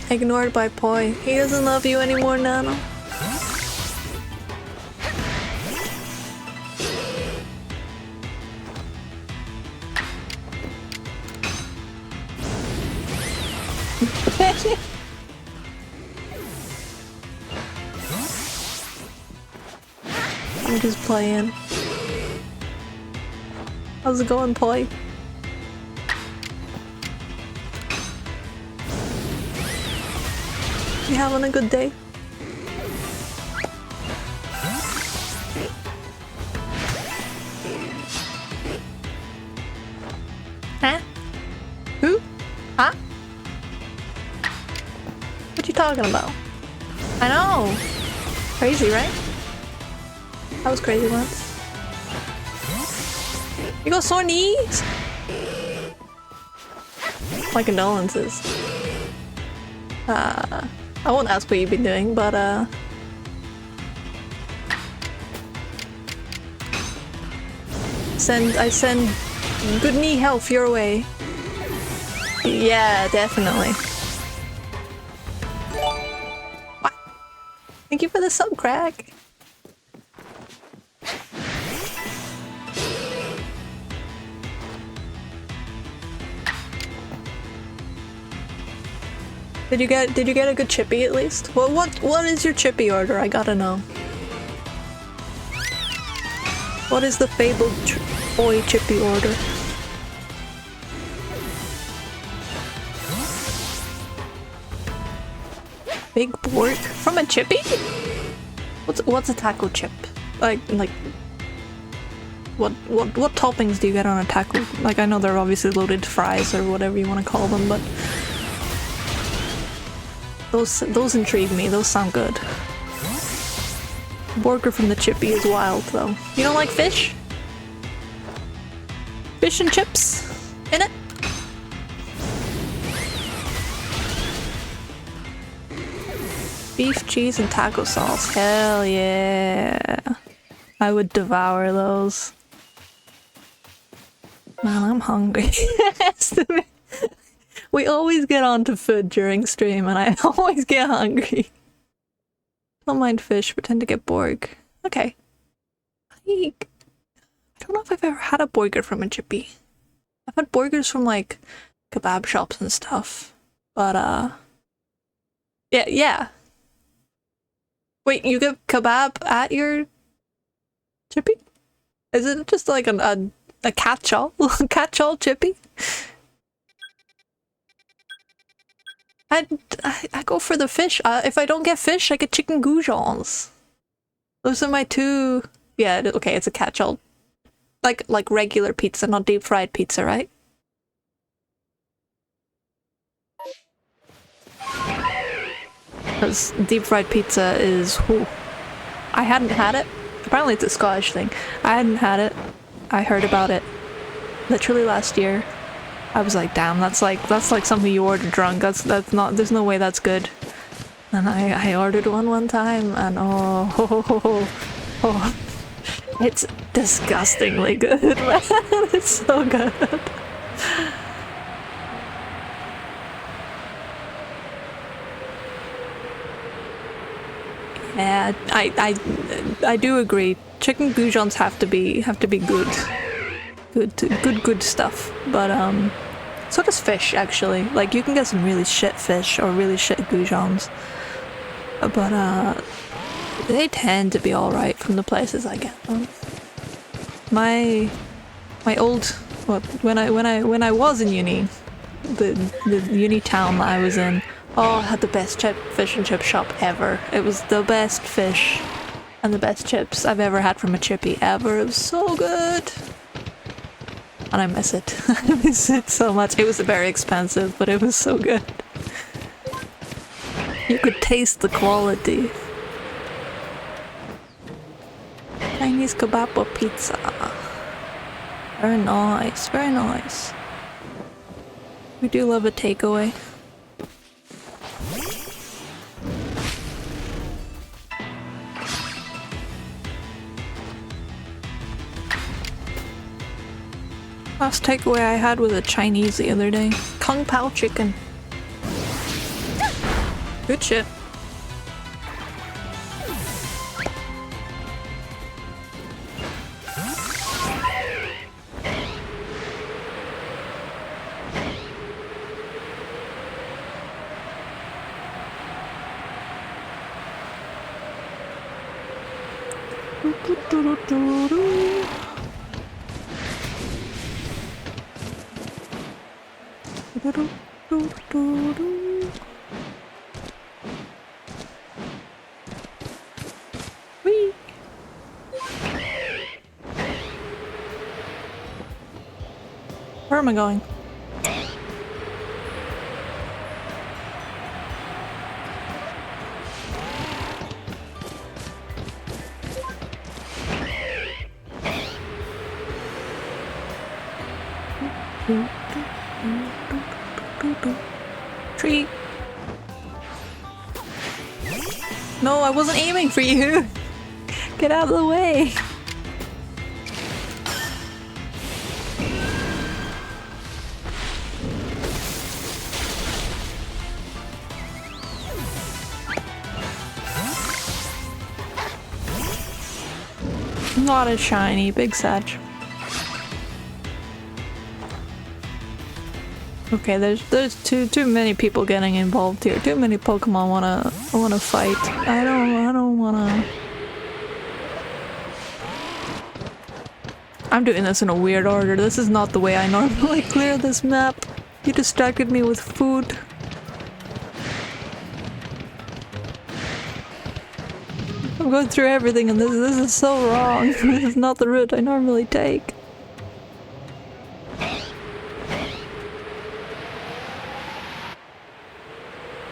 Speaker 1: ignored by Poi. He doesn't love you anymore, Nano. I'm just playing. How's it going, Poi? You having a good day? Huh? Who? Huh? What you talking about? I know! Crazy, right? That was crazy once. You got sore knees? My condolences. I won't ask what you've been doing, but I send good knee health your way. Yeah, definitely. What? Thank you for the sub, crack. Did you get a good chippy at least? Well, what is your chippy order? I gotta know. What is the fabled boy chippy order? Big pork from a chippy? What's a taco chip? Like what toppings do you get on a taco? Like, I know they're obviously loaded fries or whatever you want to call them, but those intrigue me. Those sound good. Burger from the chippy is wild though. You don't like fish? Fish and chips in it? Beef, cheese, and taco sauce. Hell yeah. I would devour those. Man, I'm hungry. We always get onto food during stream and I always get hungry. Don't mind fish, pretend to get Borg. Okay. I don't know if I've ever had a burger from a chippy. I've had burgers from like kebab shops and stuff. But yeah. Wait, you get kebab at your chippy? Is it just like a catch-all? Catch-all chippy? I go for the fish. If I don't get fish, I get chicken goujons. Those are my two. Yeah, okay, it's a catch-all. Like regular pizza, not deep fried pizza, right? Because deep fried pizza is. Whew. I hadn't had it. Apparently, it's a Scottish thing. I hadn't had it. I heard about it literally last year. I was like, damn, that's like something you order drunk. That's not. There's no way that's good. And I ordered one time, and oh, it's disgustingly good, man. It's so good. Yeah, I do agree. Chicken goujons have to be good stuff. But so does fish actually. Like, you can get some really shit fish or really shit goujons, but they tend to be all right from the places I get them. My old when I was in uni, the uni town that I was in. Oh, I had the best fish and chip shop ever. It was the best fish and the best chips I've ever had from a chippy ever. It was so good. And I miss it. I miss it so much. It was very expensive, but it was so good. You could taste the quality. Chinese kebab or pizza. Very nice, very nice. We do love a takeaway. Last takeaway I had was a Chinese the other day. Kung Pao chicken. Good shit. Whee! Where am I going? Tree. No, I wasn't aiming for you. Get out of the way. Not as shiny, big Satch. Okay, there's too many people getting involved here. Too many Pokemon wanna fight. I don't wanna. I'm doing this in a weird order. This is not the way I normally clear this map. You distracted me with food. I'm going through everything and this is so wrong. This is not the route I normally take.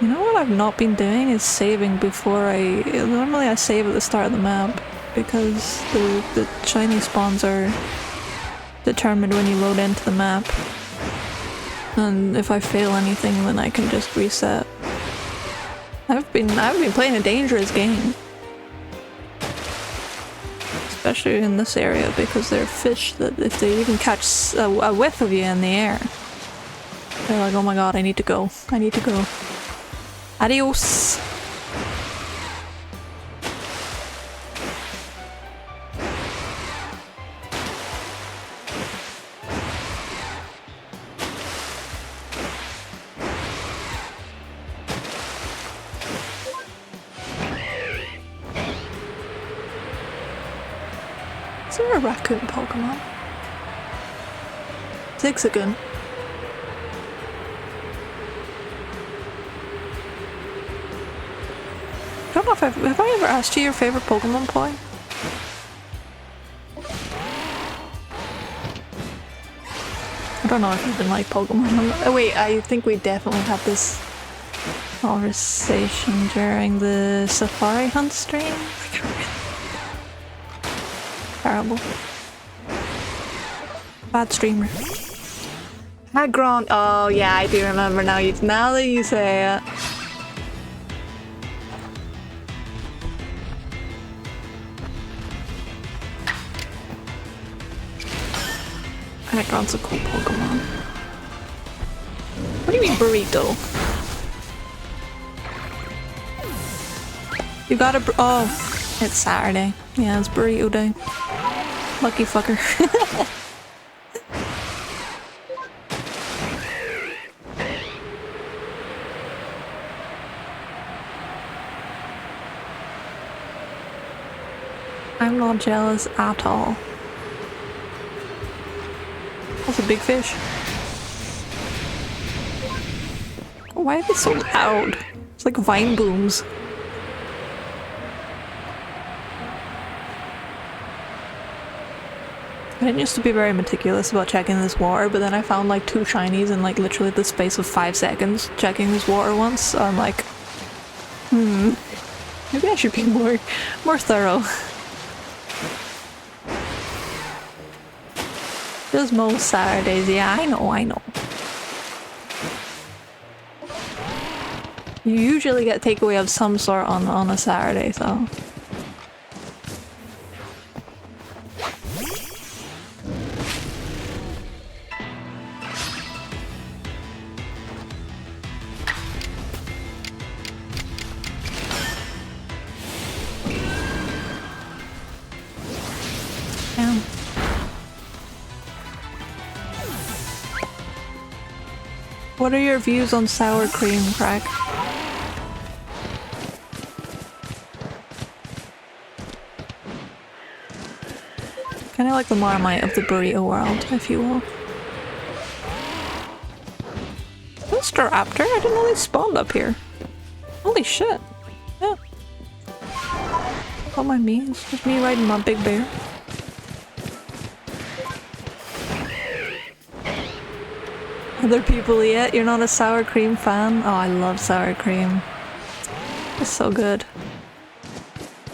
Speaker 1: You know what I've not been doing is saving before normally I save at the start of the map because the shiny spawns are determined when you load into the map. And if I fail anything then I can just reset. I've been playing a dangerous game. Especially in this area because there are fish that if they even catch a whiff of you in the air, they're like, oh my god, I need to go. I need to go. Adios! Is there a raccoon Pokemon? Zigzagoon. I don't know if have I ever asked you your favorite Pokemon play? I don't know if you even like Pokemon. Oh wait, I think we definitely had this conversation during the Safari Hunt stream. I can't remember. Terrible. Bad streamer. Agron. Oh yeah, I do remember now. Now that you say it. Agron's a cool Pokemon. What do you mean burrito? You got a oh, it's Saturday. Yeah, it's burrito day. Lucky fucker. I'm not jealous at all. That's a big fish. Why are they so loud? It's like vine booms. I didn't used to be very meticulous about checking this water, but then I found like 2 shinies in like literally the space of 5 seconds checking this water once, so I'm like, maybe I should be more thorough. Just most Saturdays, yeah, I know. You usually get takeaway of some sort on a Saturday, so. Damn. What are your views on sour cream, Craig? like the Marmite of the burrito world, if you will. Mr. Raptor? I didn't know they spawned up here. Holy shit. Yeah. Don't mind me, it's just me riding my big bear. Other people yet? You're not a sour cream fan? Oh, I love sour cream. It's so good.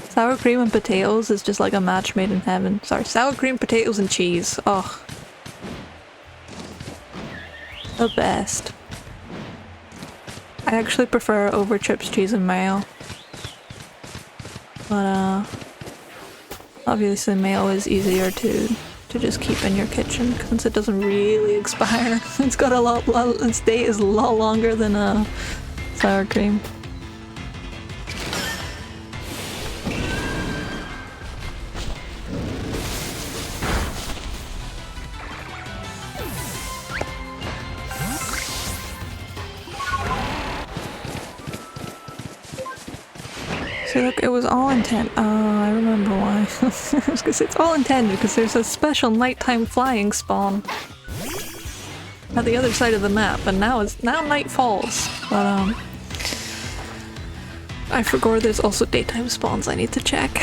Speaker 1: Sour cream and potatoes is just like a match made in heaven. Sorry, sour cream, potatoes, and cheese. Oh. The best. I actually prefer it over chips, cheese, and mayo. But, obviously mayo is easier to just keep in your kitchen since it doesn't really expire. It's got its date is a lot longer than sour cream. See, look, it was all intended. I remember why. I was gonna say it's all intended because there's a special nighttime flying spawn at the other side of the map, and now night falls. But I forgot there's also daytime spawns I need to check.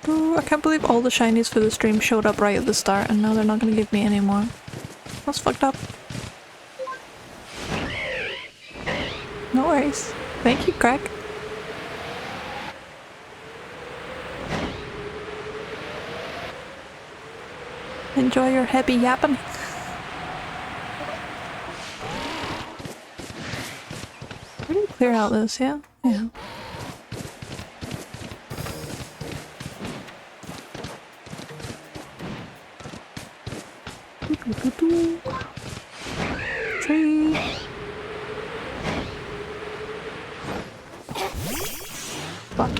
Speaker 1: I can't believe all the shinies for the stream showed up right at the start and now they're not gonna give me any more. That's fucked up. No worries. Thank you, Craig. Enjoy your happy yapping. We didn't clear out this, yeah? Yeah. Tree. Fuck.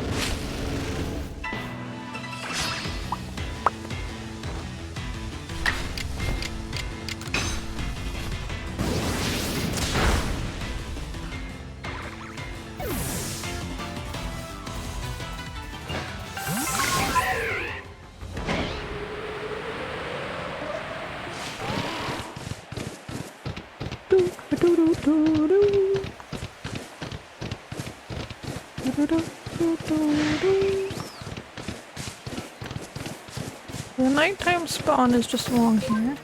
Speaker 1: The nighttime spawn is just along here.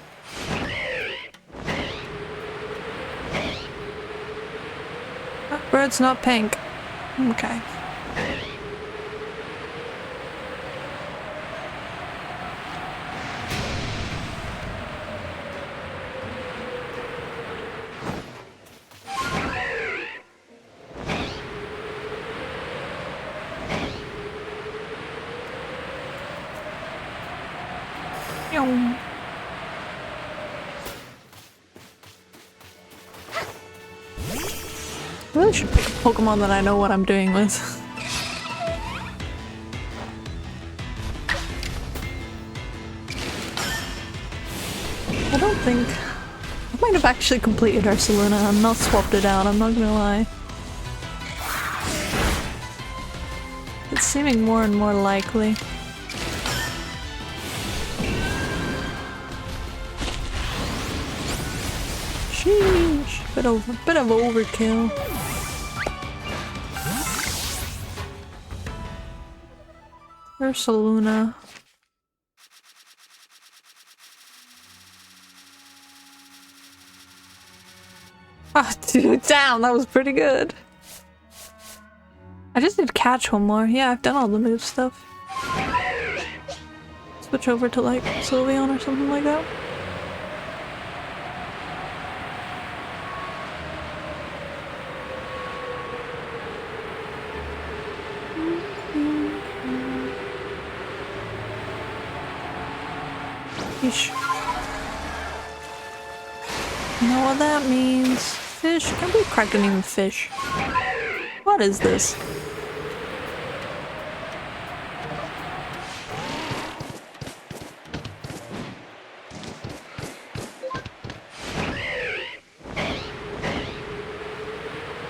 Speaker 1: That bird's not pink. Okay. I really should pick a Pokemon that I know what I'm doing with. I don't think... I might have actually completed Ursaluna and not swapped it out, I'm not gonna lie. It's seeming more and more likely. Sheesh, bit of overkill. Ursaluna. Ah, dude, damn, that was pretty good. I just need to catch one more. Yeah, I've done all the move stuff. Switch over to like Sylveon or something like that. Fish. You know what that means? Fish? Can't believe Crack didn't even fish. What is this?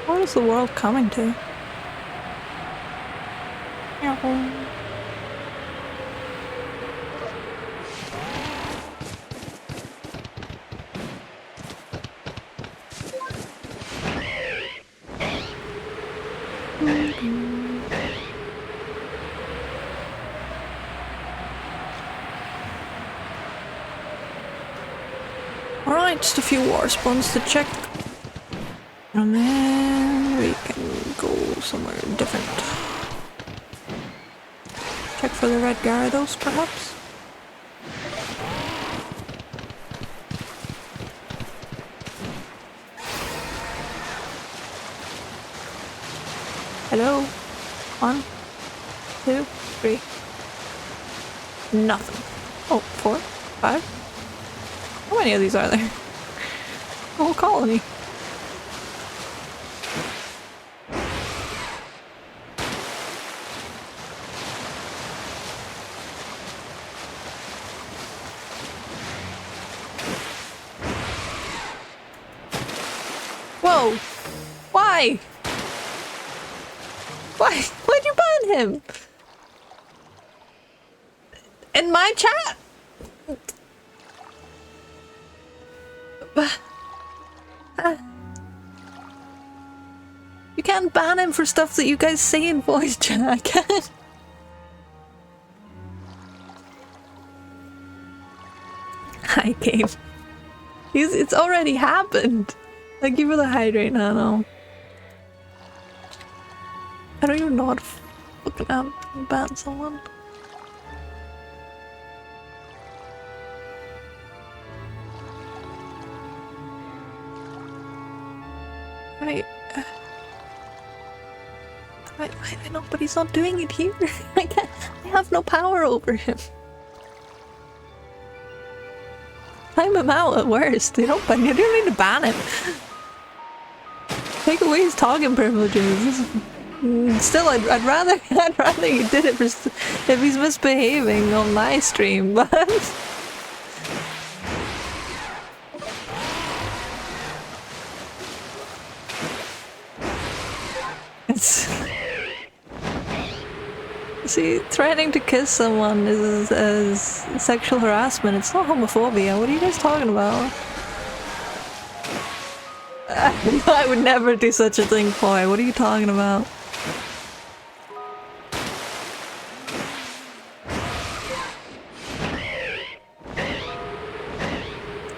Speaker 1: What is the world coming to? Alright, just a few war spawns to check. And then we can go somewhere different. Check for the red Gyarados, perhaps? Hello? 1, 2, 3. Nothing. Oh, 4, 5. How many of these are there? A whole colony. Whoa! Why? Why'd you ban him? In my chat? You can't ban him for stuff that you guys say in voice chat. I can't. Hi, game. It's already happened. Thank you for the hydrate, Nano. I don't even know how to fucking ban someone. I know, but he's not doing it here. I have no power over him. Time him out at worst. You don't need to ban him. Take away his talking privileges. Still, I'd rather you did it for if he's misbehaving on my stream, but it's. See, threatening to kiss someone is sexual harassment. It's not homophobia. What are you guys talking about? I would never do such a thing, Foy. What are you talking about?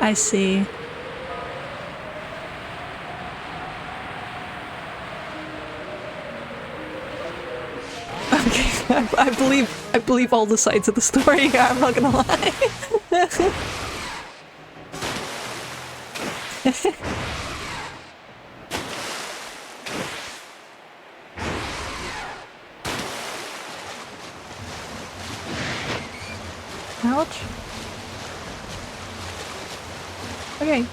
Speaker 1: I see. I believe all the sides of the story here, I'm not gonna lie. Ouch. Okay.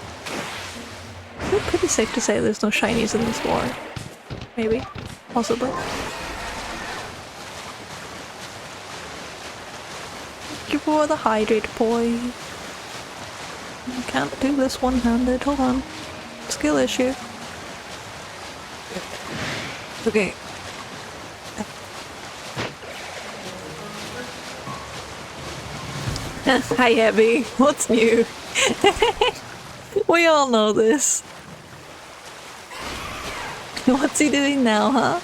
Speaker 1: It's pretty safe to say there's no shinies in this war. Maybe. Possibly. Thank you for the hydrate, boy. I can't do this one-handed. Hold on. Skill issue. Okay. Hi, Abby. What's new? We all know this. What's he doing now, huh?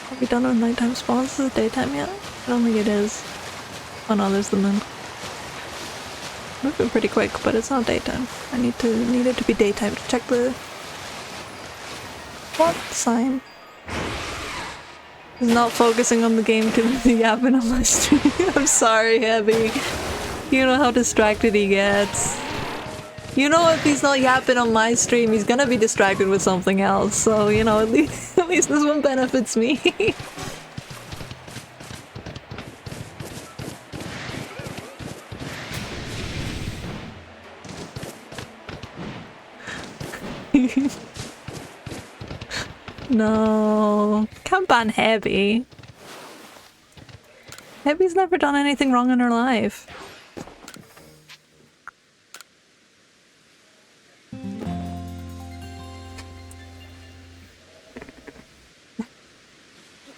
Speaker 1: Have we done our nighttime spawns? Is it daytime yet? I don't think it is. Oh no, there's the moon. Moving pretty quick, but it's not daytime. I need it to be daytime to check the what sign. He's not focusing on the game too much yapping on my stream. I'm sorry, Heavy. You know how distracted he gets. You know, if he's not yapping on my stream, he's gonna be distracted with something else. So, you know, at least this one benefits me. No, can't ban Heavy. Heavy's never done anything wrong in her life.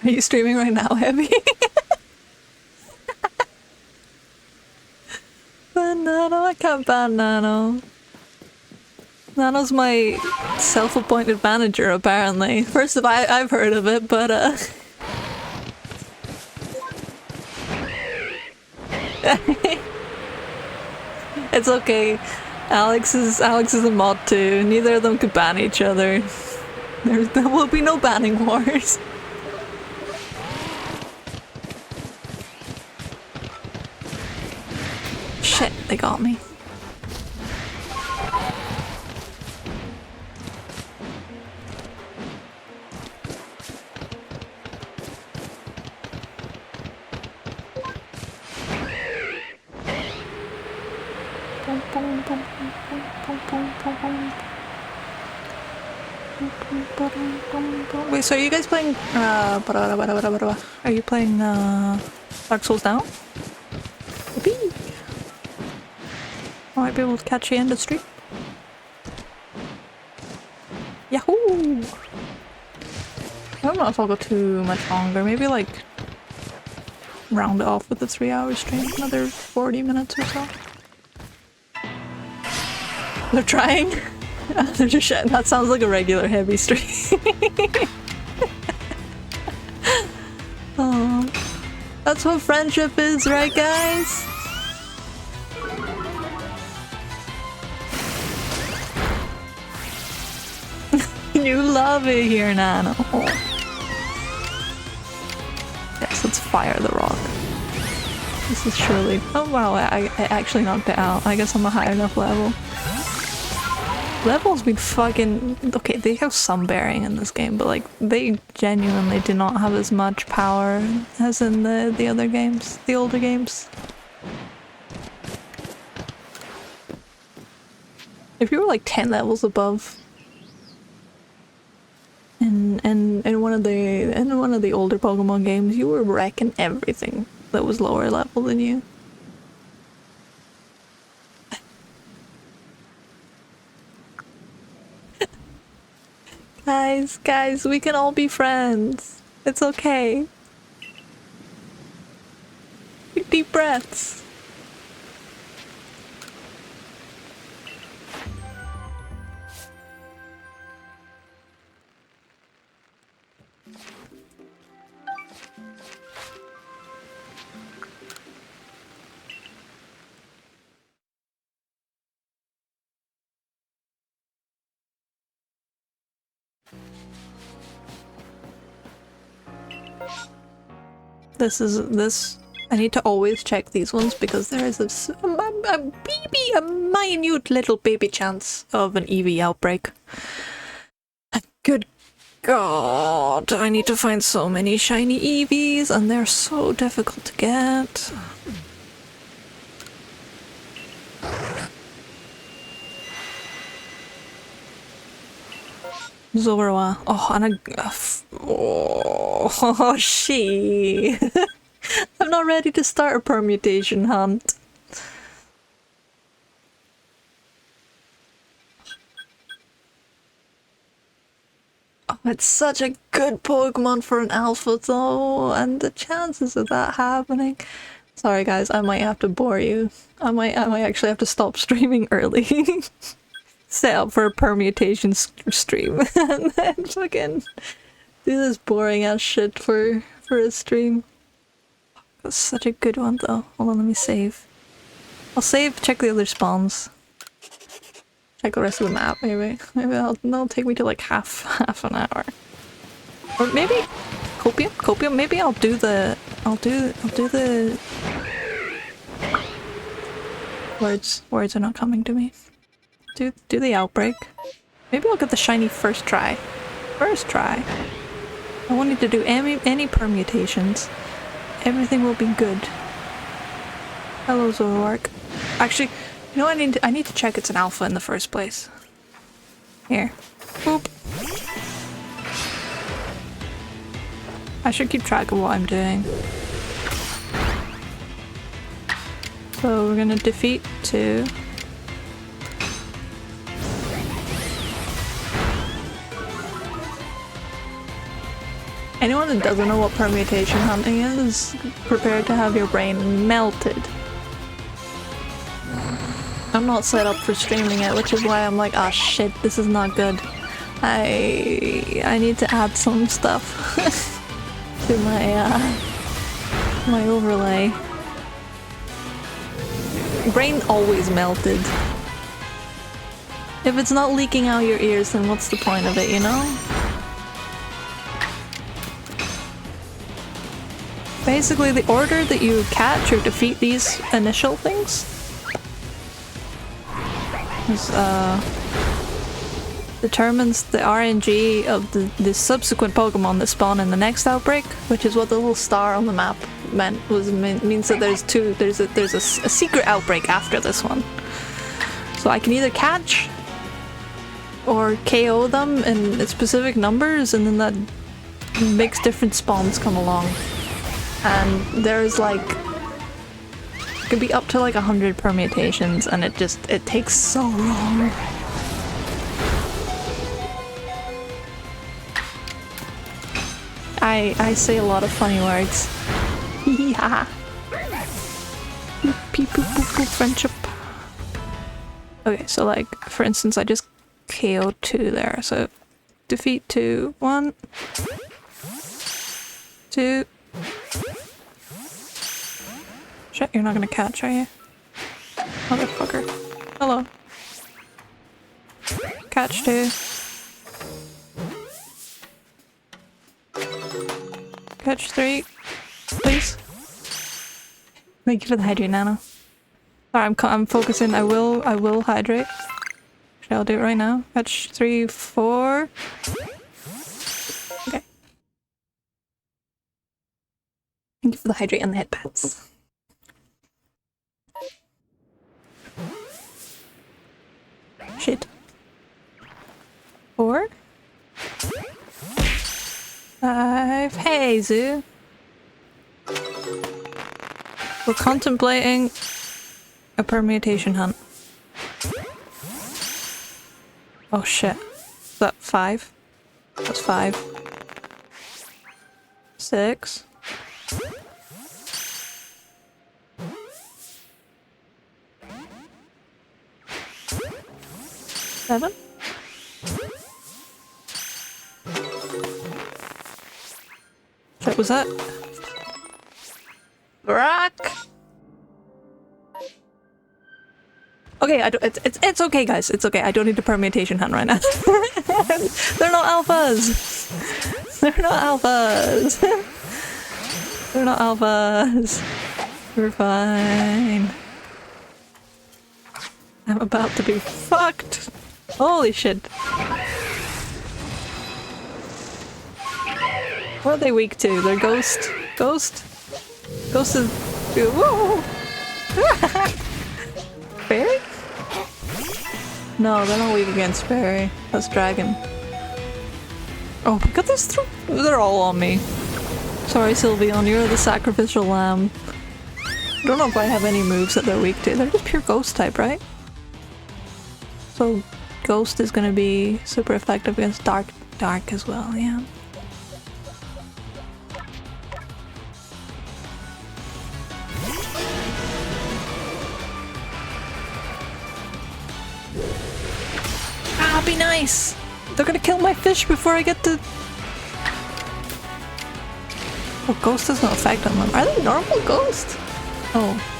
Speaker 1: Are you streaming right now, Heavy? Ban Nano, I can't ban Nano. Nano's my self-appointed manager, apparently. First of all, I've heard of it, but it's okay. Alex is a mod too. Neither of them could ban each other. There will be no banning wars. Shit, they got me. Wait, so are you guys playing are you playing Dark Souls now? Yippee! I might be able to catch you in the street. Yahoo! I don't know if I'll go too much longer. Maybe like round it off with the 3-hour stream. Another 40 minutes or so. They're trying. They're just shitting. That sounds like a regular Heavy stream. Oh, that's what friendship is, right, guys? You love it here, Nano. Yes, let's fire the rock. This is surely. Oh wow, I actually knocked it out. I guess I'm a high enough level. Level's been fucking... Okay, they have some bearing in this game, but like, they genuinely do not have as much power as in the other games, the older games. If you were like 10 levels above in one of the older Pokemon games, you were wrecking everything that was lower level than you. Guys, we can all be friends. It's okay. Take deep breaths. This I need to always check these ones because there is a minute little baby chance of an EV outbreak. Good God, I need to find so many shiny EVs and they're so difficult to get. Zorua. Oh, and oh, she. I'm not ready to start a permutation hunt. Oh, it's such a good Pokemon for an alpha though, and the chances of that happening. Sorry guys, I might have to bore you. I might actually have to stop streaming early. Set up for a permutation stream and then fucking do this boring ass shit for a stream. That's such a good one though. Hold on, let me save. I'll save, check the other spawns. Check the rest of the map maybe. Maybe that'll take me to like half an hour. Or maybe Copium, maybe I'll do the words are not coming to me. Do the outbreak. Maybe I'll get the shiny first try. First try. I won't need to do any permutations. Everything will be good. Hello, Zoroark. Actually, you know, I need to check it's an alpha in the first place. Here. Boop. I should keep track of what I'm doing. So we're gonna defeat 2. Anyone that doesn't know what permutation hunting is prepared to have your brain melted. I'm not set up for streaming it, which is why I'm like, ah, shit, this is not good. I need to add some stuff to my overlay. Brain always melted. If it's not leaking out your ears, then what's the point of it, you know? Basically, the order that you catch or defeat these initial things is, determines the RNG of the subsequent Pokemon that spawn in the next outbreak, which is what the little star on the map means that there's a secret outbreak after this one. So I can either catch or KO them in specific numbers, and then that makes different spawns come along. And there's like, it could be up to like 100 permutations, and it takes so long. I say a lot of funny words. Yeah. Beep boop boop boop friendship. Okay, so like for instance, I just KO'd 2 there. So defeat 2, 1, 2. Shit, you're not gonna catch, are you? Motherfucker. Hello. Catch 2. Catch 3. Please. Thank you for the hydrate, Nano. Sorry, I'm focusing. I will hydrate. Actually, I'll do it right now. Catch 3, 4. Okay. Thank you for the hydrate and the head pats. Shit. 4. 5. Hey, Zoo. We're contemplating a permutation hunt. Oh shit. Is that 5? That's 5. 6. 7. What was that? Rock. Okay, it's okay, guys. It's okay. I don't need a permutation hunt right now. They're not alphas. They're not alphas. They're not alphas. We're fine. I'm about to be fucked. Holy shit. What are they weak to? They're ghost. Ghost? Ghost is... Whoa! Fairy? No, they're not weak against fairy. That's dragon. Oh my god, they're all on me. Sorry, Sylveon, you're the sacrificial lamb. I don't know if I have any moves that they're weak to. They're just pure ghost type, right? So ghost is gonna be super effective against dark as well, yeah. Ah, be nice! They're gonna kill my fish before I get to... Oh, ghost has no effect on them. Are they normal ghost? Oh.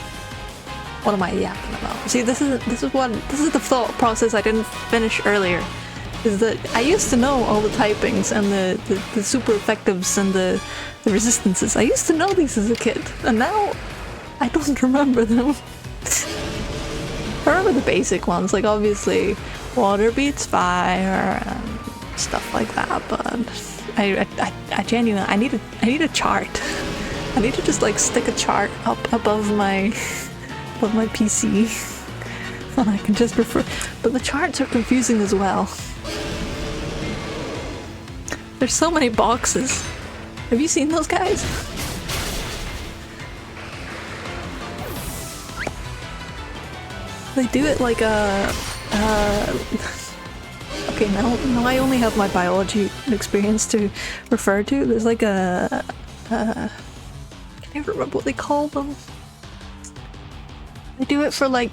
Speaker 1: What am I yapping about? See, this is the thought process I didn't finish earlier. Is that I used to know all the typings and the super effectives and the resistances. I used to know these as a kid, and now I don't remember them. I remember the basic ones, like obviously water beats fire and stuff like that, but I genuinely, I need a chart. I need to just like stick a chart up above my PC and I can just refer, but the charts are confusing as well. There's so many boxes. Have you seen those guys? They do it like a okay, now I only have my biology experience to refer to. There's like a I can't remember what they call them. They do it for like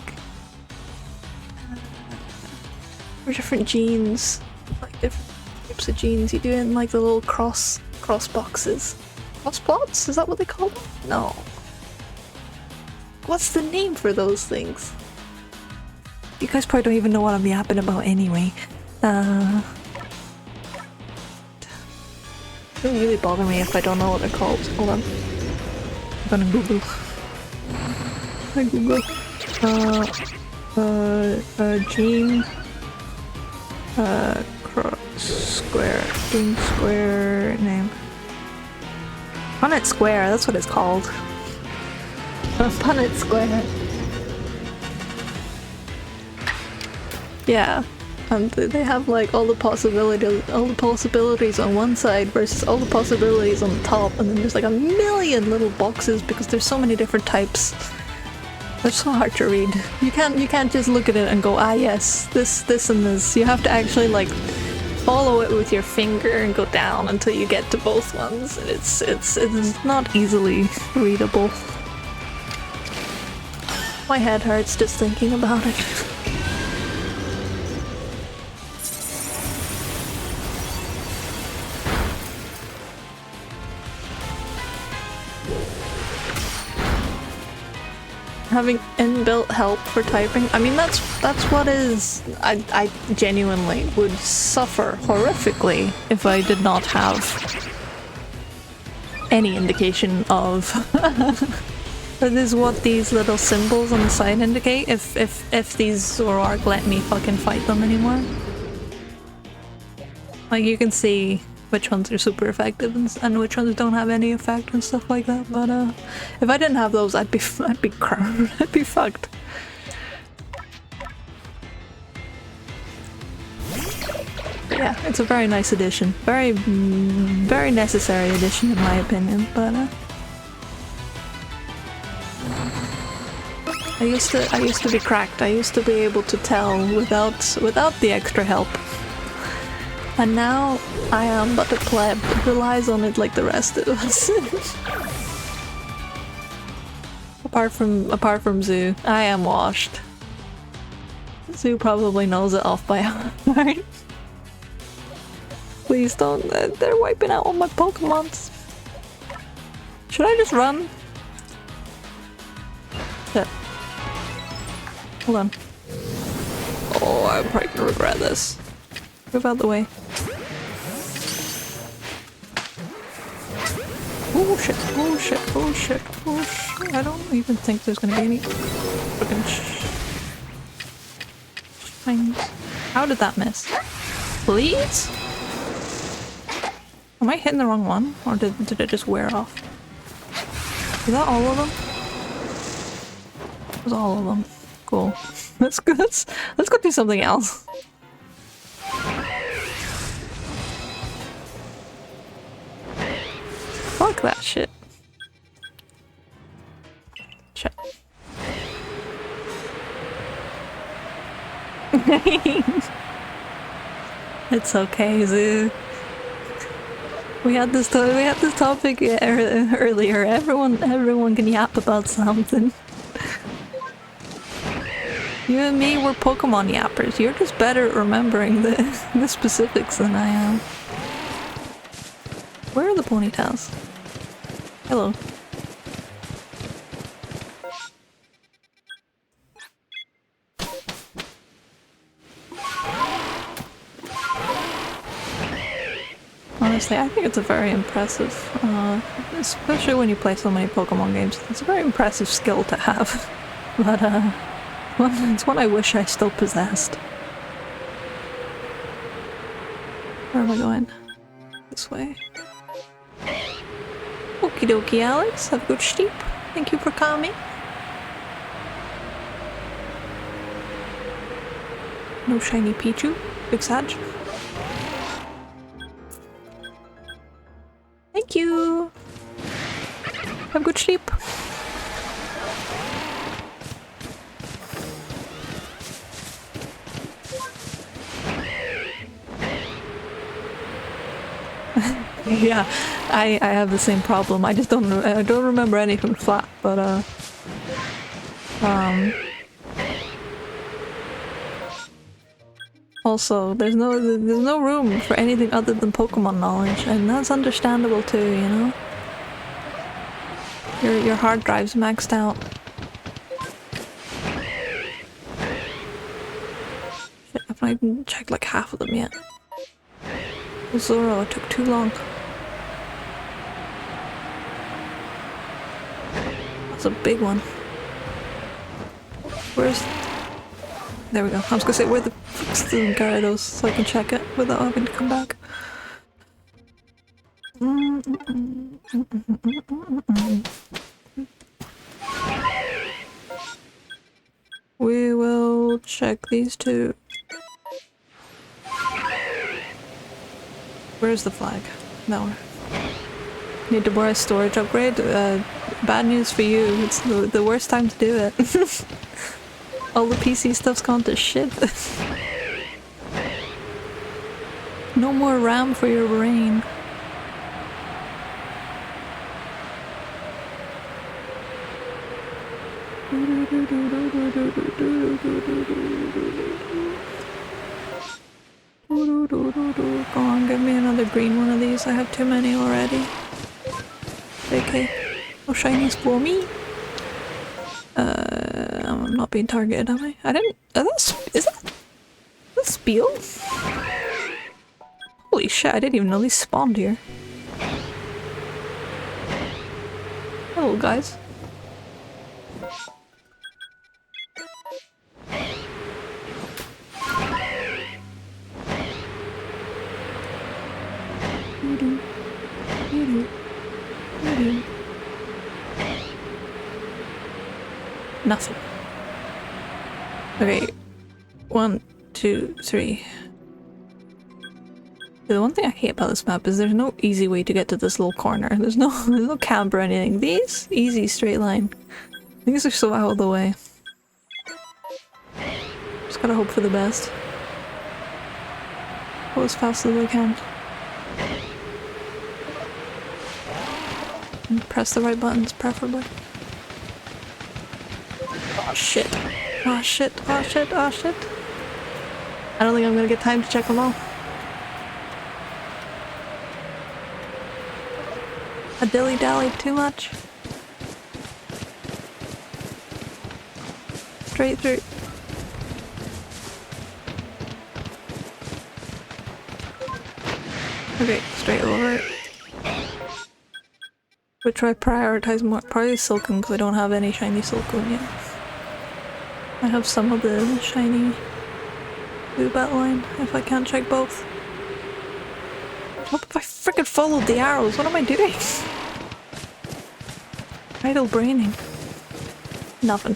Speaker 1: for different genes, like different types of genes. You do it in like the little cross boxes. Cross plots? Is that what they call them? No. What's the name for those things? You guys probably don't even know what I'm yapping about anyway. It doesn't really bother me if I don't know what they're called. Hold on. I'm gonna Google. I Google. Gene. Square. Gene square name. Punnett Square, that's what it's called. Punnett Square. Yeah. And they have like all the possibilities on one side versus all the possibilities on the top, and then there's like a million little boxes because there's so many different types. They're so hard to read. You can't just look at it and go, ah yes, this and this. You have to actually like follow it with your finger and go down until you get to both ones. It's not easily readable. My head hurts just thinking about it. Having inbuilt help for typing, I mean that's what is. I genuinely would suffer horrifically if I did not have any indication of that is what these little symbols on the side indicate. If these Zoroark let me fucking fight them anymore, like you can see which ones are super effective and which ones don't have any effect and stuff like that. But if I didn't have those, I'd be crowned. I'd be fucked. But yeah, it's a very nice addition. Very necessary addition in my opinion. But I used to be cracked. I used to be able to tell without the extra help. And now I am but a pleb that relies on it like the rest of us. apart from Zoo, I am washed. Zoo probably knows it off by heart. Please don't. They're wiping out all my Pokemons. Should I just run? Shit. Hold on. Oh, I'm probably gonna regret this. Move out the way. Oh shit, oh shit, oh shit, oh shit. I don't even think there's gonna be any fucking shines. How did that miss? Please? Am I hitting the wrong one? Or did it just wear off? Is that all of them? That was all of them. Cool. Let's go do something else. Fuck that shit. Shit. It's okay, Zoo. We had this topic earlier. Everyone can yap about something. You and me, we're Pokemon yappers. You're just better at remembering the specifics than I am. Where are the ponytails? Hello. Honestly, I think it's a very impressive, especially when you play so many Pokemon games, it's a very impressive skill to have. But, It's one I wish I still possessed. Where am I going? This way. Okie dokie, Alex. Have a good sleep. Thank you for coming. No shiny Pichu. Big Sag. Thank you. Have a good sleep. Yeah, I have the same problem. I just don't remember anything flat, but also there's no room for anything other than Pokemon knowledge, and that's understandable too, you know? Your hard drive's maxed out. Shit, I've not even checked like half of them yet. Zoro, it took too long. That's a big one. Where's... There we go. I was gonna say, where the fuck's the Gyarados so I can check it without having to come back. We will check these two. Where's the flag? No. Need to buy a storage upgrade? Bad news for you. It's the worst time to do it. All the PC stuff's gone to shit. No more RAM for your brain. Go on, give me another green one of these. I have too many already. Okay. No shinies for me. I'm not being targeted, am I? I didn't... Is that Spiel? Holy shit, I didn't even know these spawned here. Hello, guys. Nothing. Okay. 1, 2, 3. The one thing I hate about this map is there's no easy way to get to this little corner. There's no camp or anything. These? Easy, straight line. These are so out of the way. Just gotta hope for the best. Go as fast as I can. And press the right buttons, preferably. Oh shit. Oh shit, oh shit, oh shit. I don't think I'm gonna get time to check them all. I dilly-dallied too much. Straight through. Okay, straight over. Which I prioritize more? Probably Silcoon, because I don't have any shiny Silcoon yet. I have some of the shiny blue bat line, if I can't check both. What if I frickin' followed the arrows? What am I doing? Idle braining. Nothing.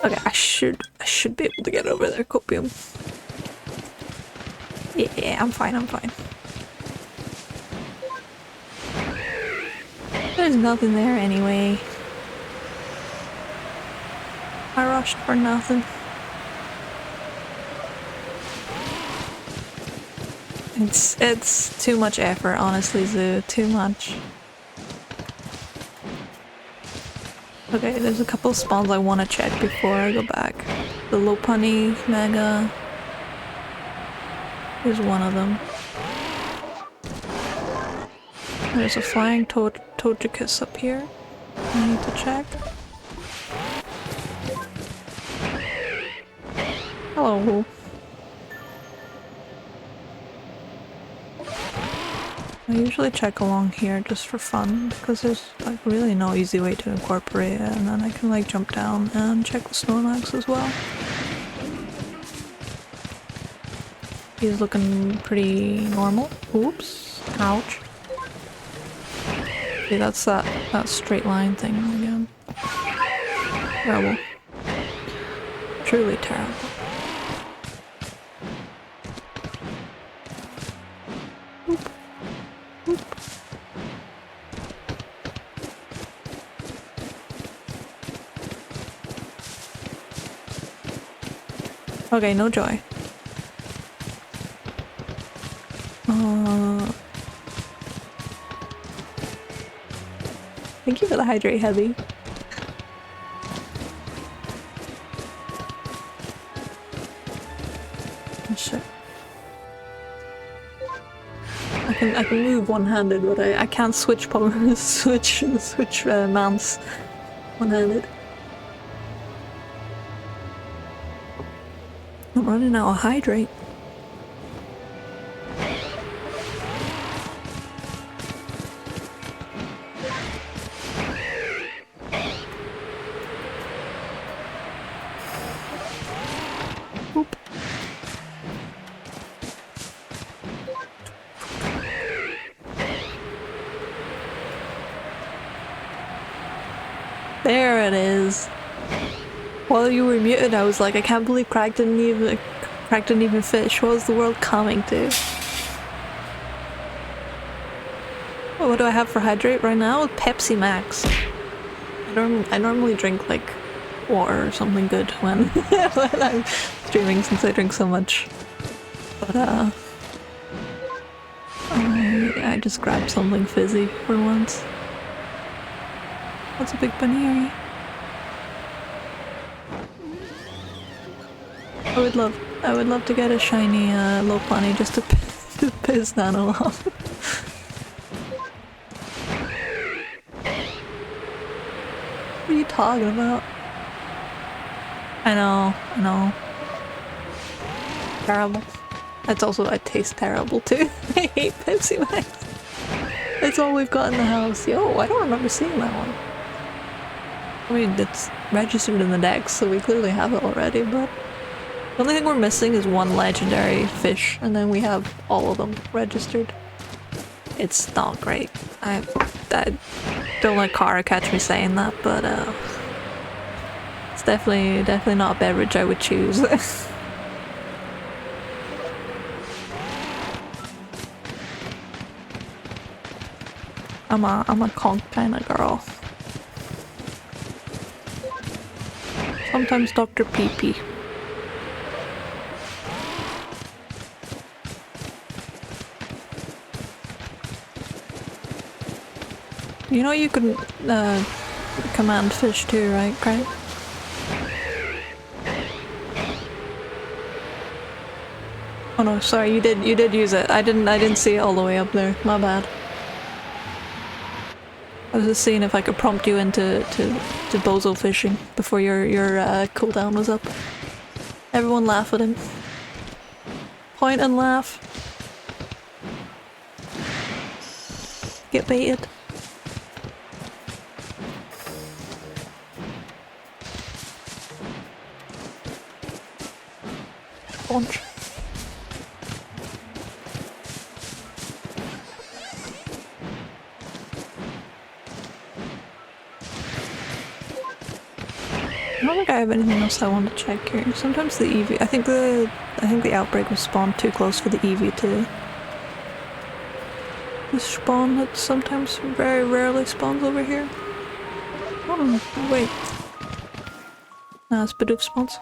Speaker 1: Okay, I should be able to get over there, Copium. Yeah, I'm fine, I'm fine. There's nothing there anyway. I rushed for nothing. It's too much effort, honestly, Zoo. Too much. Okay, there's a couple of spawns I want to check before I go back. The Lopunny Mega. Here's one of them. There's a flying Togekiss up here. I need to check. Hello. I usually check along here just for fun because there's like really no easy way to incorporate it, and then I can like jump down and check the Snorlax as well. He's looking pretty normal. Oops. Ouch. See, that's that straight line thing again. Terrible. Truly terrible. Oop. Oop. Okay, no joy. Thank you for the hydrate, Heavy. Oh shit. I can move one-handed, but I can't switch switch mounts one-handed. I'm running out of hydrate. There it is. While you were muted, I was like, I can't believe Craig didn't even fish. What was the world coming to? Oh, what do I have for hydrate right now? Pepsi Max. I normally drink like water or something good when when I'm streaming since I drink so much. But I just grabbed something fizzy for once. What's a big bunny area? I would love to get a shiny Lopunny just to piss Nano off. What are you talking about? I know. Terrible. That's also, I taste terrible too. I hate Pepsi Max. It's all we've got in the house. Yo, I don't remember seeing that one. I mean, it's registered in the deck, so we clearly have it already, but the only thing we're missing is one legendary fish, and then we have all of them registered. It's not great. I don't let Kara catch me saying that, but it's definitely not a beverage I would choose. I'm a conch kind of girl. Sometimes Dr. Pee-Pee. You know you can command fish too, right, Craig? Oh no, sorry, you did use it. I didn't see it all the way up there. My bad. I was just seeing if I could prompt you into to bozo fishing before your cooldown was up. Everyone laugh at him. Point and laugh. Get baited. Punch. I don't think I have anything else I want to check here. Sometimes the Eevee, I think the outbreak was spawned too close for the Eevee to spawn. It sometimes very rarely spawns over here. Oh wait. Nah, it's Bidoof spawns.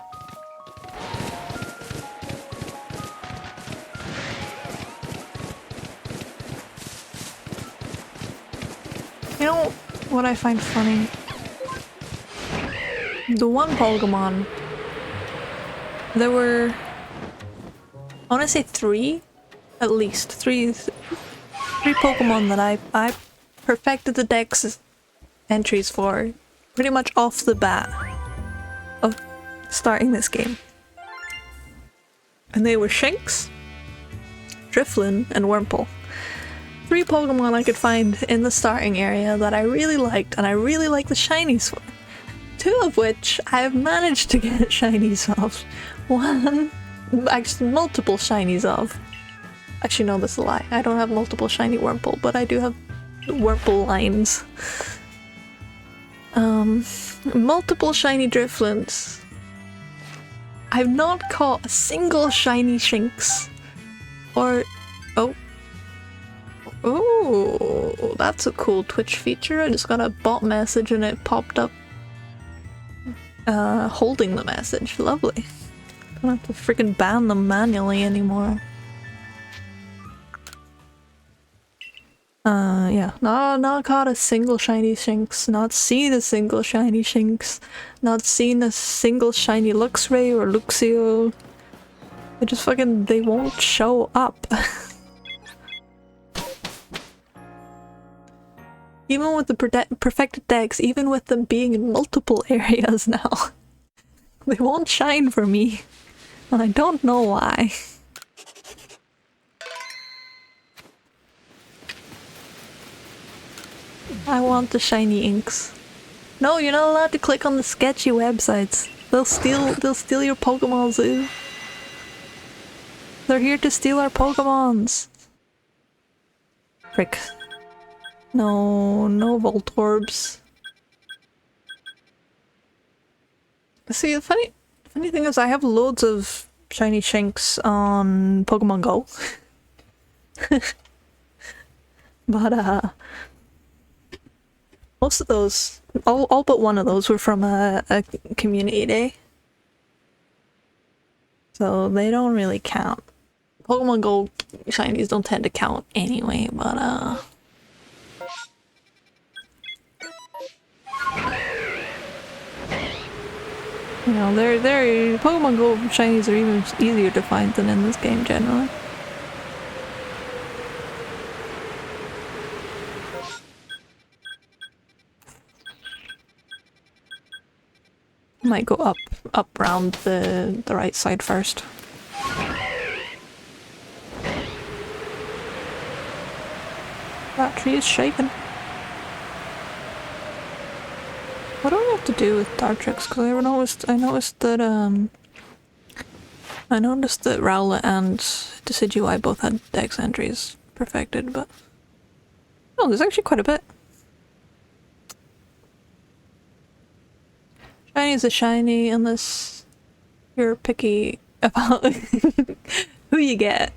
Speaker 1: You know what I find funny? The one Pokemon, there were, I want to say three, at least three Pokemon that I perfected the dex entries for pretty much off the bat of starting this game. And they were Shinx, Drifloon, and Wurmple. 3 Pokemon I could find in the starting area that I really liked, and I really like the shinies for. 2 of which I've managed to get shinies of. 1, actually multiple shinies of. Actually no, that's a lie. I don't have multiple shiny Wurmple, but I do have Wurmple lines. Multiple shiny Drifloons. I've not caught a single shiny Shinx. Or... oh. Oh, that's a cool Twitch feature. I just got a bot message and it popped up holding the message. Lovely. Don't have to freaking ban them manually anymore. Yeah. No, not caught a single shiny Shinx. Not seen a single shiny Shinx. Not seen a single shiny Luxray or Luxio. They just fucking, they won't show up. Even with the perfected decks, even with them being in multiple areas now, they won't shine for me. And I don't know why. I want the shiny inks. No, you're not allowed to click on the sketchy websites. They'll steal your Pokemon Zoo. They're here to steal our Pokemons. Frick. No Voltorbs. See, the funny thing is I have loads of shiny Shinx on Pokemon Go. But most of those, all but one of those were from a community day. So they don't really count. Pokemon Go shinies don't tend to count anyway, but you know, they're Pokemon Go shinies are even easier to find than in this game generally. Might go up round the right side first. That tree is shaking. What do I have to do with Dartrix? Because I noticed that Rowlet and Decidueye both had Dex entries perfected, but oh, there's actually quite a bit. Shiny is a shiny unless you're picky about who you get.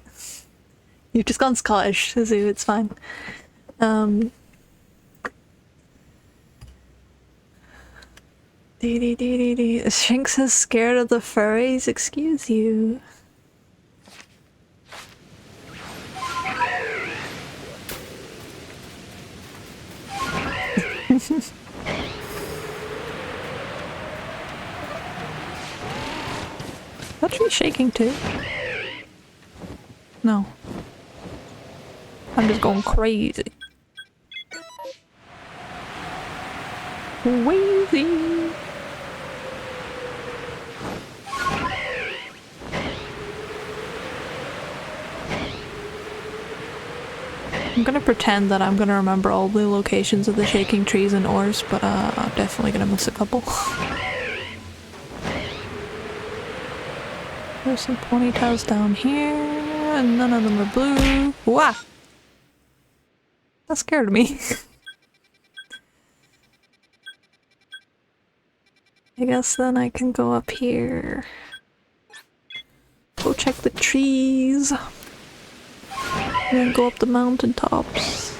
Speaker 1: You've just gone Scottish, Zoo, it's fine. Shinx is scared of the furries? Excuse you. That tree shaking too? No. I'm just going crazy. Crazy. I'm gonna pretend that I'm gonna remember all the locations of the shaking trees and ores, but I'm definitely gonna miss a couple. There's some ponytails down here, and none of them are blue. Wah! That scared me. I guess then I can go up here. Go check the trees. And then go up the mountaintops.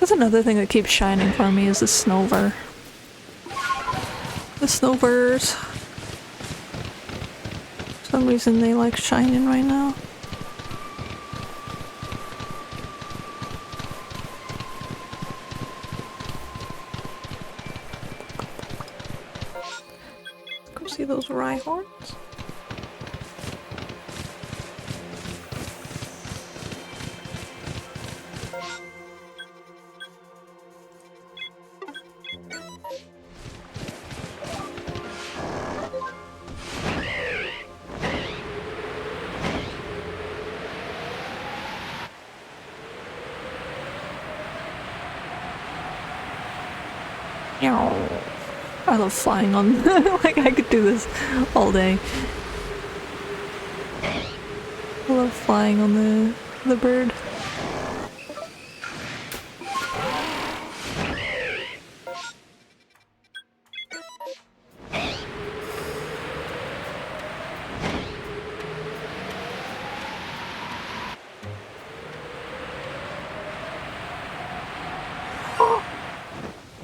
Speaker 1: That's another thing that keeps shining for me is the Snover. The Snovers. For some reason they like shining right now. Let's go see those Rhyhorns. I love flying on. Like I could do this all day. I love flying on the bird.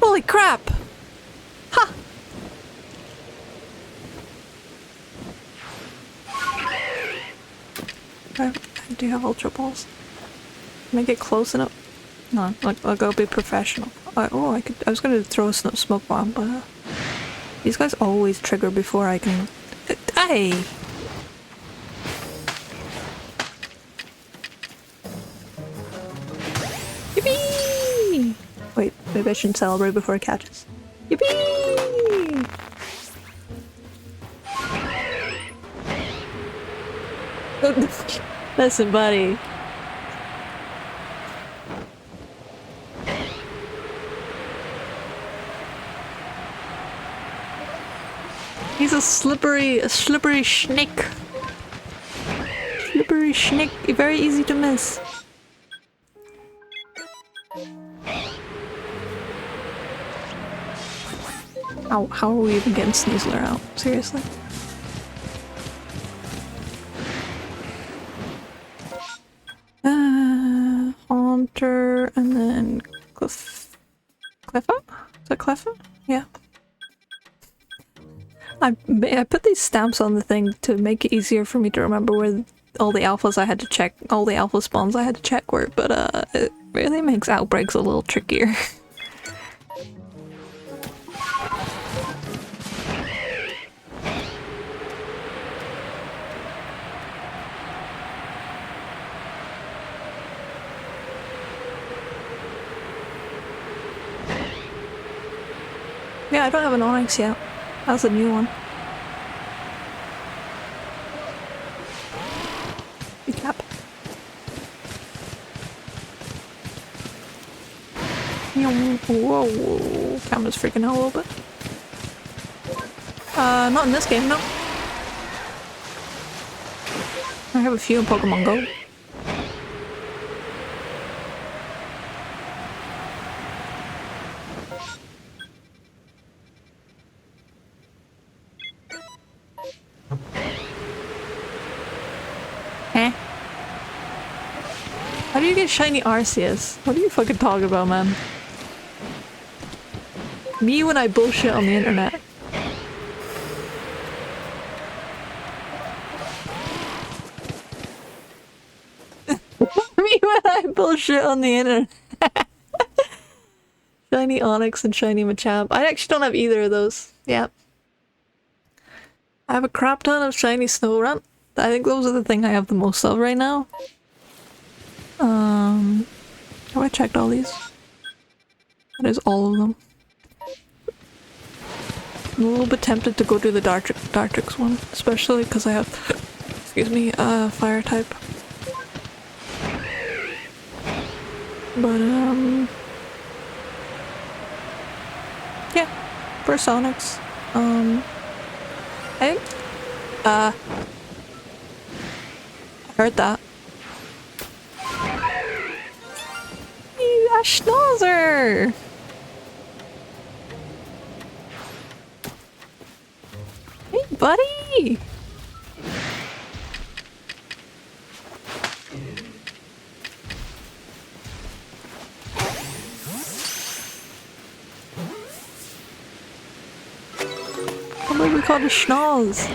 Speaker 1: Holy crap! Ha! I do have ultra balls. Can I get close enough? No, I'll go be professional. I was gonna throw a smoke bomb, but these guys always trigger before I can. Hey! Yippee! Wait, maybe I shouldn't celebrate before it catches. Yippee! Listen, buddy. He's a slippery snake. Slippery snake, very easy to miss. How are we even getting Sneasler out? Seriously? Haunter, and then Cleffa? Is that Cleffa? Yeah. I put these stamps on the thing to make it easier for me to remember where all the alphas I had to check, all the alpha spawns I had to check were, but it really makes outbreaks a little trickier. Yeah, I don't have an Onyx yet. That's a new one. Recap. Whoa, camera's freaking out a little bit. Not in this game, no. I have a few in Pokemon Go. How do you get shiny Arceus? What are you fucking talking about, man? Me when I bullshit on the internet. Me when I bullshit on the internet. Shiny Onyx and shiny Machamp. I actually don't have either of those. Yeah. I have a crap ton of shiny Snorunt. I think those are the thing I have the most of right now. Have I checked all these? That is all of them. I'm a little bit tempted to go do the Dartrix one, especially because I have, excuse me, fire type. But yeah, for Sonics, I heard that. A Schnauzer! Hey, buddy! What would we call the Schnoz?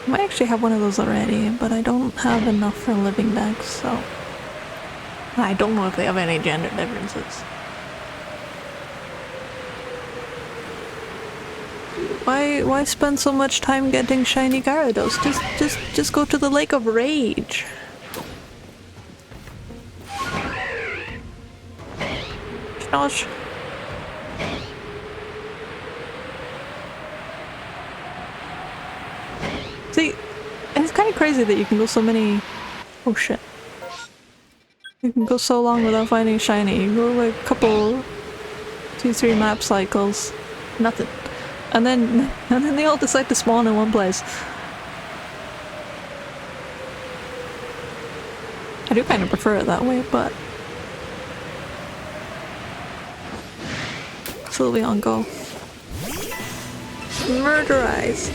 Speaker 1: I might actually have one of those already, but I don't have enough for living decks, so... I don't know if they have any gender differences. Why spend so much time getting shiny Gyarados? Just go to the Lake of Rage. Gosh. See, it's kind of crazy that you can go so many... Oh shit. You can go so long without finding shiny. You go like a couple, 2-3 map cycles, nothing. And then they all decide to spawn in one place. I do kind of prefer it that way, but Sylveon, go. Murderize.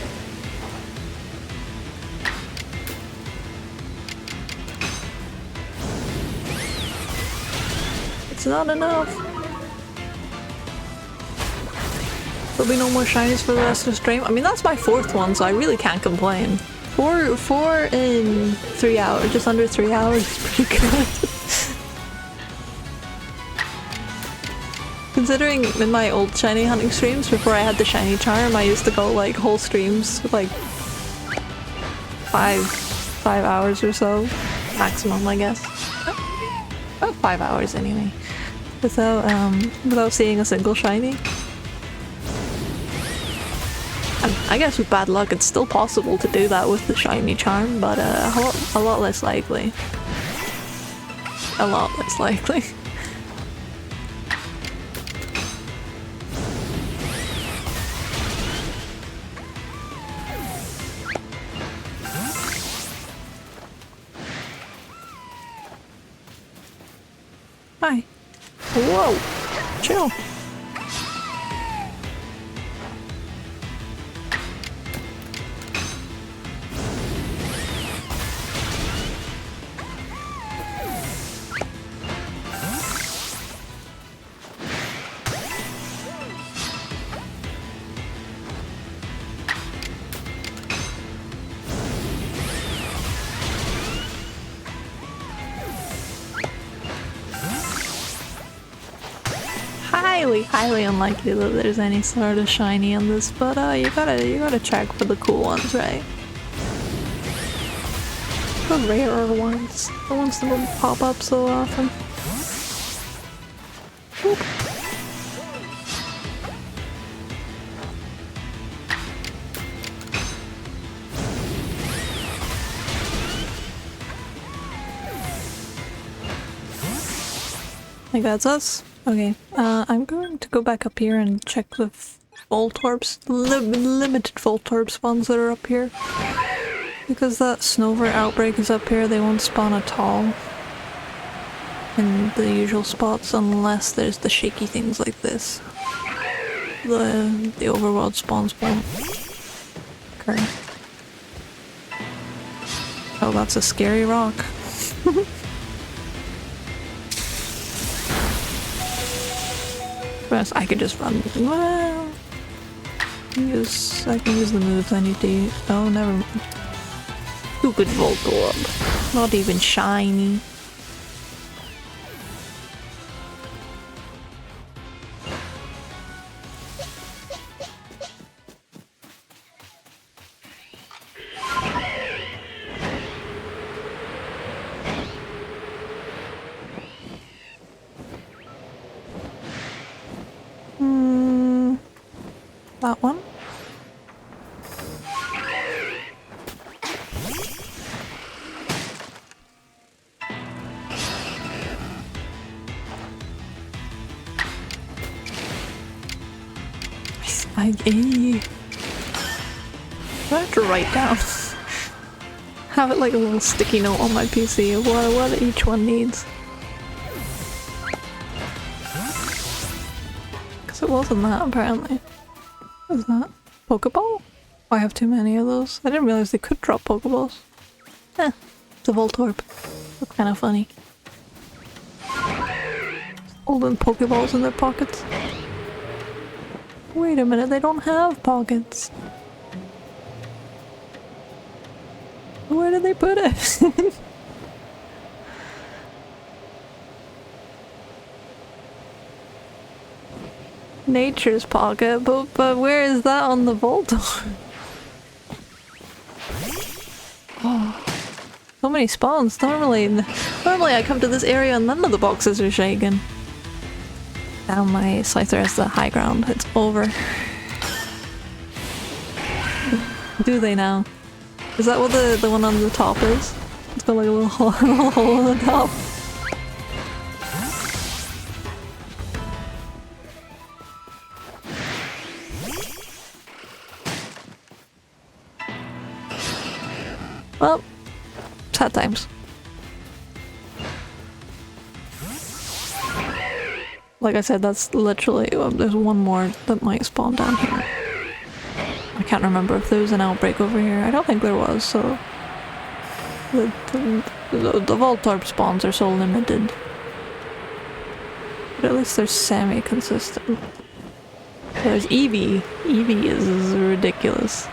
Speaker 1: It's not enough. There'll be no more shinies for the rest of the stream. I mean, that's my 4th one, so I really can't complain. Four in 3 hours, just under 3 hours is pretty good. Considering in my old shiny hunting streams, before I had the shiny charm, I used to go like whole streams with like 5 hours or so. Maximum, I guess. About 5 hours anyway. Without seeing a single shiny. And I guess with bad luck it's still possible to do that with the shiny charm, but a lot less likely. A lot less likely. Hi. Whoa! Chill. Highly unlikely that there's any sort of shiny on this, but you gotta check for the cool ones, right? The rarer ones, the ones that don't pop up so often. Oop. I think that's us. Okay, I'm going to go back up here and check the Voltorbs, limited Voltorb spawns that are up here. Because that Snover outbreak is up here, they won't spawn at all in the usual spots unless there's the shaky things like this. The overworld spawns won't occur. Oh, that's a scary rock. I could just run. Well, I can use the moves I need to use. Oh, never mind. Stupid Voltorb. Not even shiny. That one. I have to write down. Have it like a little sticky note on my PC of what each one needs. Because it wasn't that apparently. What is that? Pokeball? Oh, I have too many of those. I didn't realize they could drop Pokeballs. Eh, it's a Voltorb. That's kind of funny. Holding Pokeballs in their pockets. Wait a minute, they don't have pockets. Where did they put it? Nature's pocket, but where is that on the Voltorb? Oh, so many spawns. Normally I come to this area and none of the boxes are shaken. Now my Scyther has the high ground. It's over. Do they now? Is that what the one on the top is? It's got like a little hole on the top. Well, sad times. Like I said, that's literally, there's one more that might spawn down here. I can't remember if there was an outbreak over here. I don't think there was, so... The Voltorb spawns are so limited. But at least they're semi-consistent. There's Eevee. Eevee is ridiculous.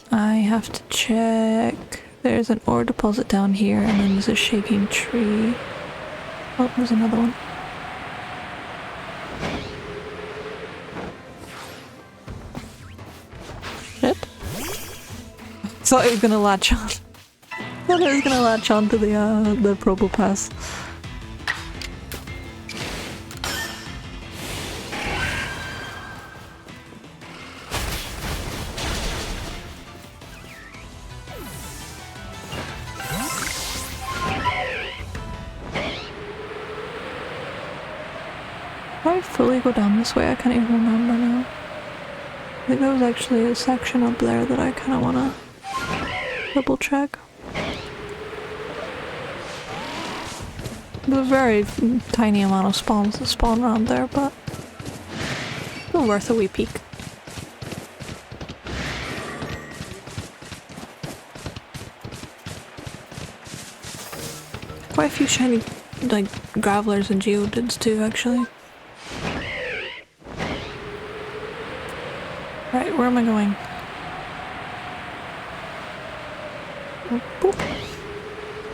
Speaker 1: I have to check. There's an ore deposit down here, and then there's a shaking tree. Oh, there's another one. Shit. Thought it was gonna latch on. Thought it was gonna latch on to the Probopass. Did I fully go down this way? I can't even remember now. I think there was actually a section up there that I kind of want to double check. There's a very tiny amount of spawns that spawn around there, but still worth a wee peek. Quite a few shiny, like, gravelers and geodudes too, actually. Right, where am I going? Oh, boop.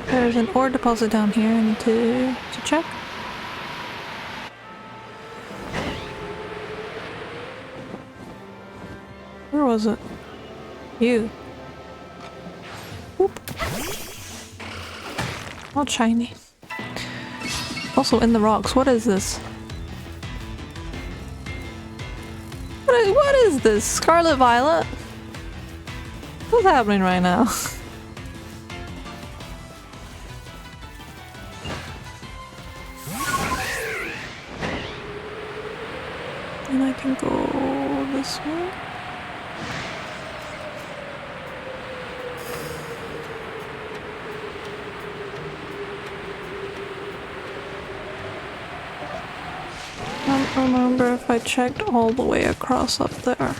Speaker 1: There's an ore deposit down here I need to check. Where was it? You. Whoop. Not shiny. Also in the rocks, what is this? What is this? Scarlet Violet? What's happening right now? And I can go this way. I don't remember if I checked all the way across up there.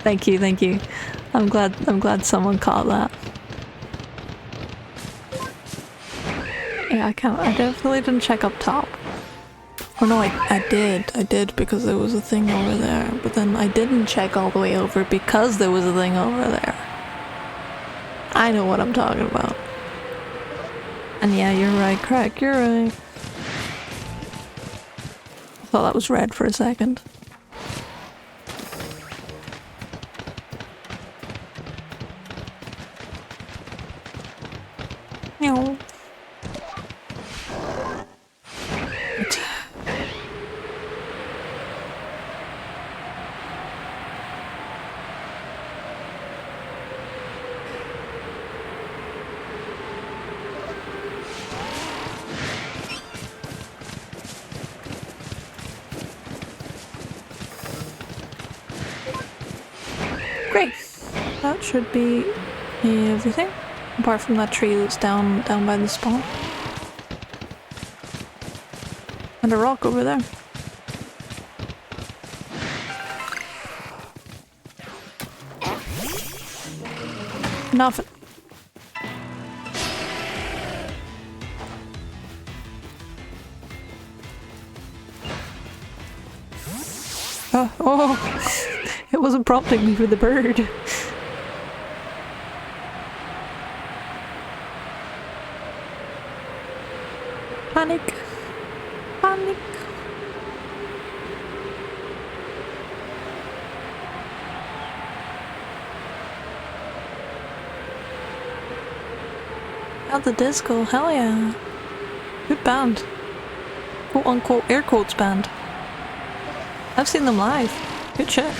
Speaker 1: Thank you, thank you. I'm glad someone caught that. Yeah, I definitely didn't check up top. Or no, I did because there was a thing over there, but then I didn't check all the way over because there was a thing over there. I know what I'm talking about. And yeah, you're right, Craig, you're right. I thought that was red for a second. No. Great. That should be everything. Apart from that tree that's down by the spawn. And a rock over there. Nothing. Oh, it wasn't prompting me for the bird. Panic. Panic. Out the disco, hell yeah. Good band. Quote unquote air quotes band. I've seen them live. Good shit.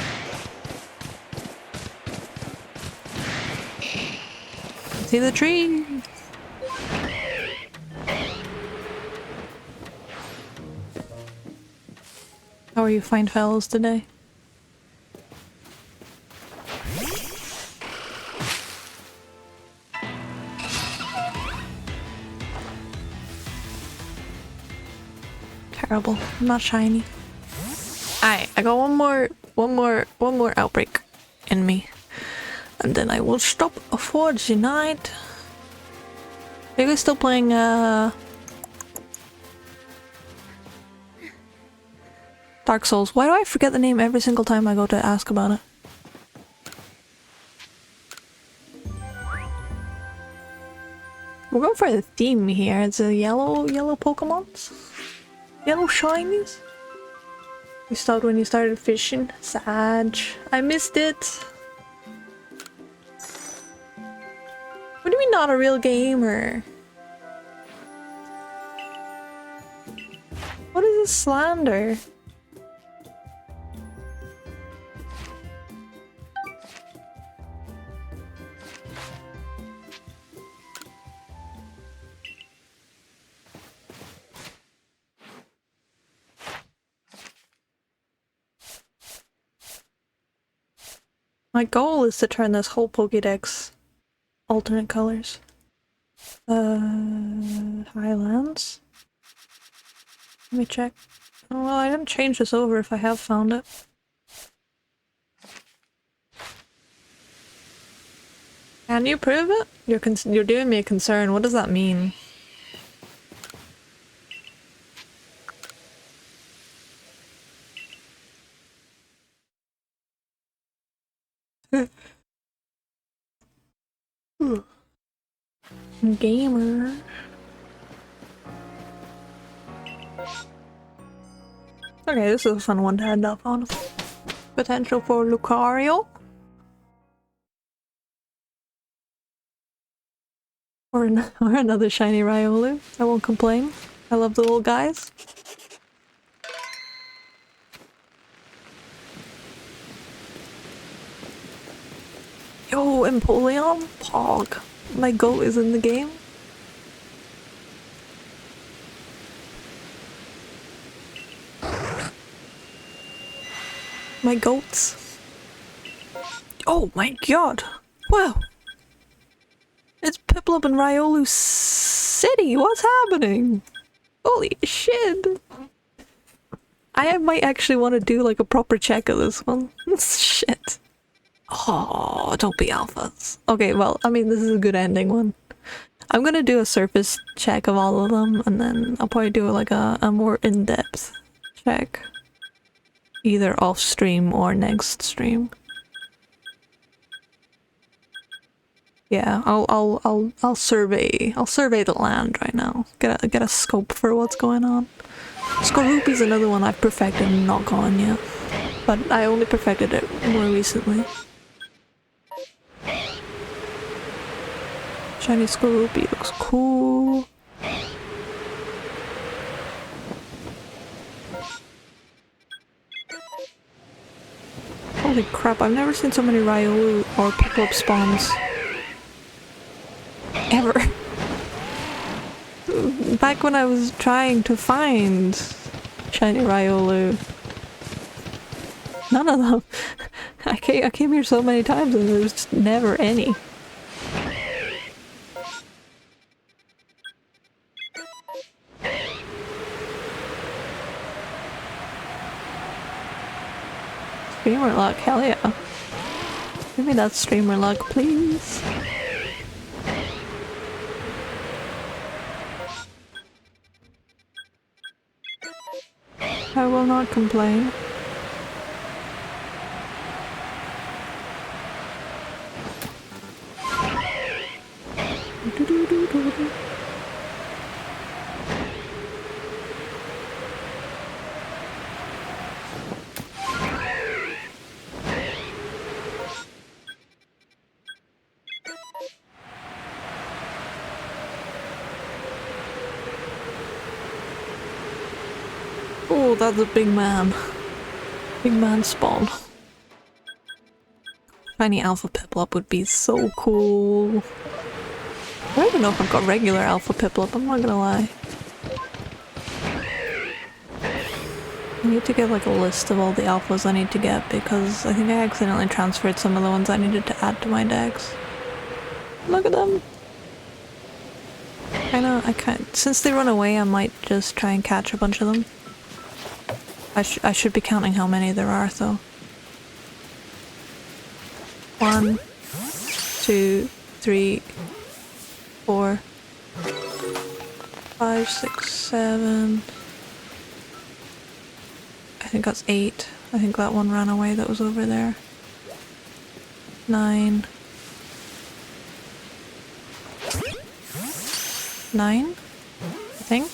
Speaker 1: See the tree? How are you fine fellows today? Terrible. I'm not shiny. Alright, I got one more outbreak in me. And then I will stop for the night. Are you guys still playing Dark Souls? Why do I forget the name every single time I go to ask about it? We're going for the theme here. It's a yellow Pokemons? Yellow shinies? You stopped when you started fishing? Sad. I missed it. What do you mean not a real gamer? What is this slander? My goal is to turn this whole Pokédex alternate colors. Highlands? Let me check. Oh, well, I didn't change this over if I have found it. Can you prove it? You're doing me a concern. What does that mean? Gamer. Okay, this is a fun one to end up on. Potential for Lucario. Or another shiny Riolu. I won't complain. I love the little guys. Yo, Empoleon? Pog. My goat is in the game. My goats. Oh my god! Wow! It's Piplup and Riolu City! What's happening? Holy shit! I might actually want to do like a proper check of this one. Shit. Oh, don't be alphas. Okay, well, I mean, this is a good ending one. I'm gonna do a surface check of all of them, and then I'll probably do like a more in-depth check. Either off stream or next stream. Yeah, I'll survey the land right now. Get a scope for what's going on. Skorupi's another one I've perfected and not gone yet. But I only perfected it more recently. Shiny Skorupi looks cool. Holy crap, I've never seen so many Riolu or Piplup spawns. Ever. Back when I was trying to find shiny Riolu. None of them. I came here so many times and there was just never any. Streamer luck, hell yeah. Give me that streamer luck, please. I will not complain. Oh, that's a big man. Big man spawn. Shiny Alpha Piplup would be so cool. I don't even know if I've got regular Alpha Piplup, I'm not gonna lie. I need to get like a list of all the alphas I need to get because I think I accidentally transferred some of the ones I needed to add to my decks. Look at them! I can't. Since they run away, I might just try and catch a bunch of them. I should be counting how many there are though. 1, 2, 3, 4, 5, 6, 7. I think that's 8. I think that one ran away that was over there. 9. 9? I think.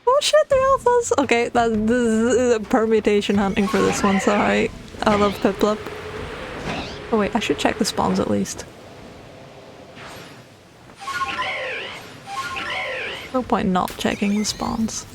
Speaker 1: Oh shit, they're alphas! Okay, this is a permutation hunting for this one, sorry. I love Piplup. Oh wait, I should check the spawns at least. No point not checking the spawns.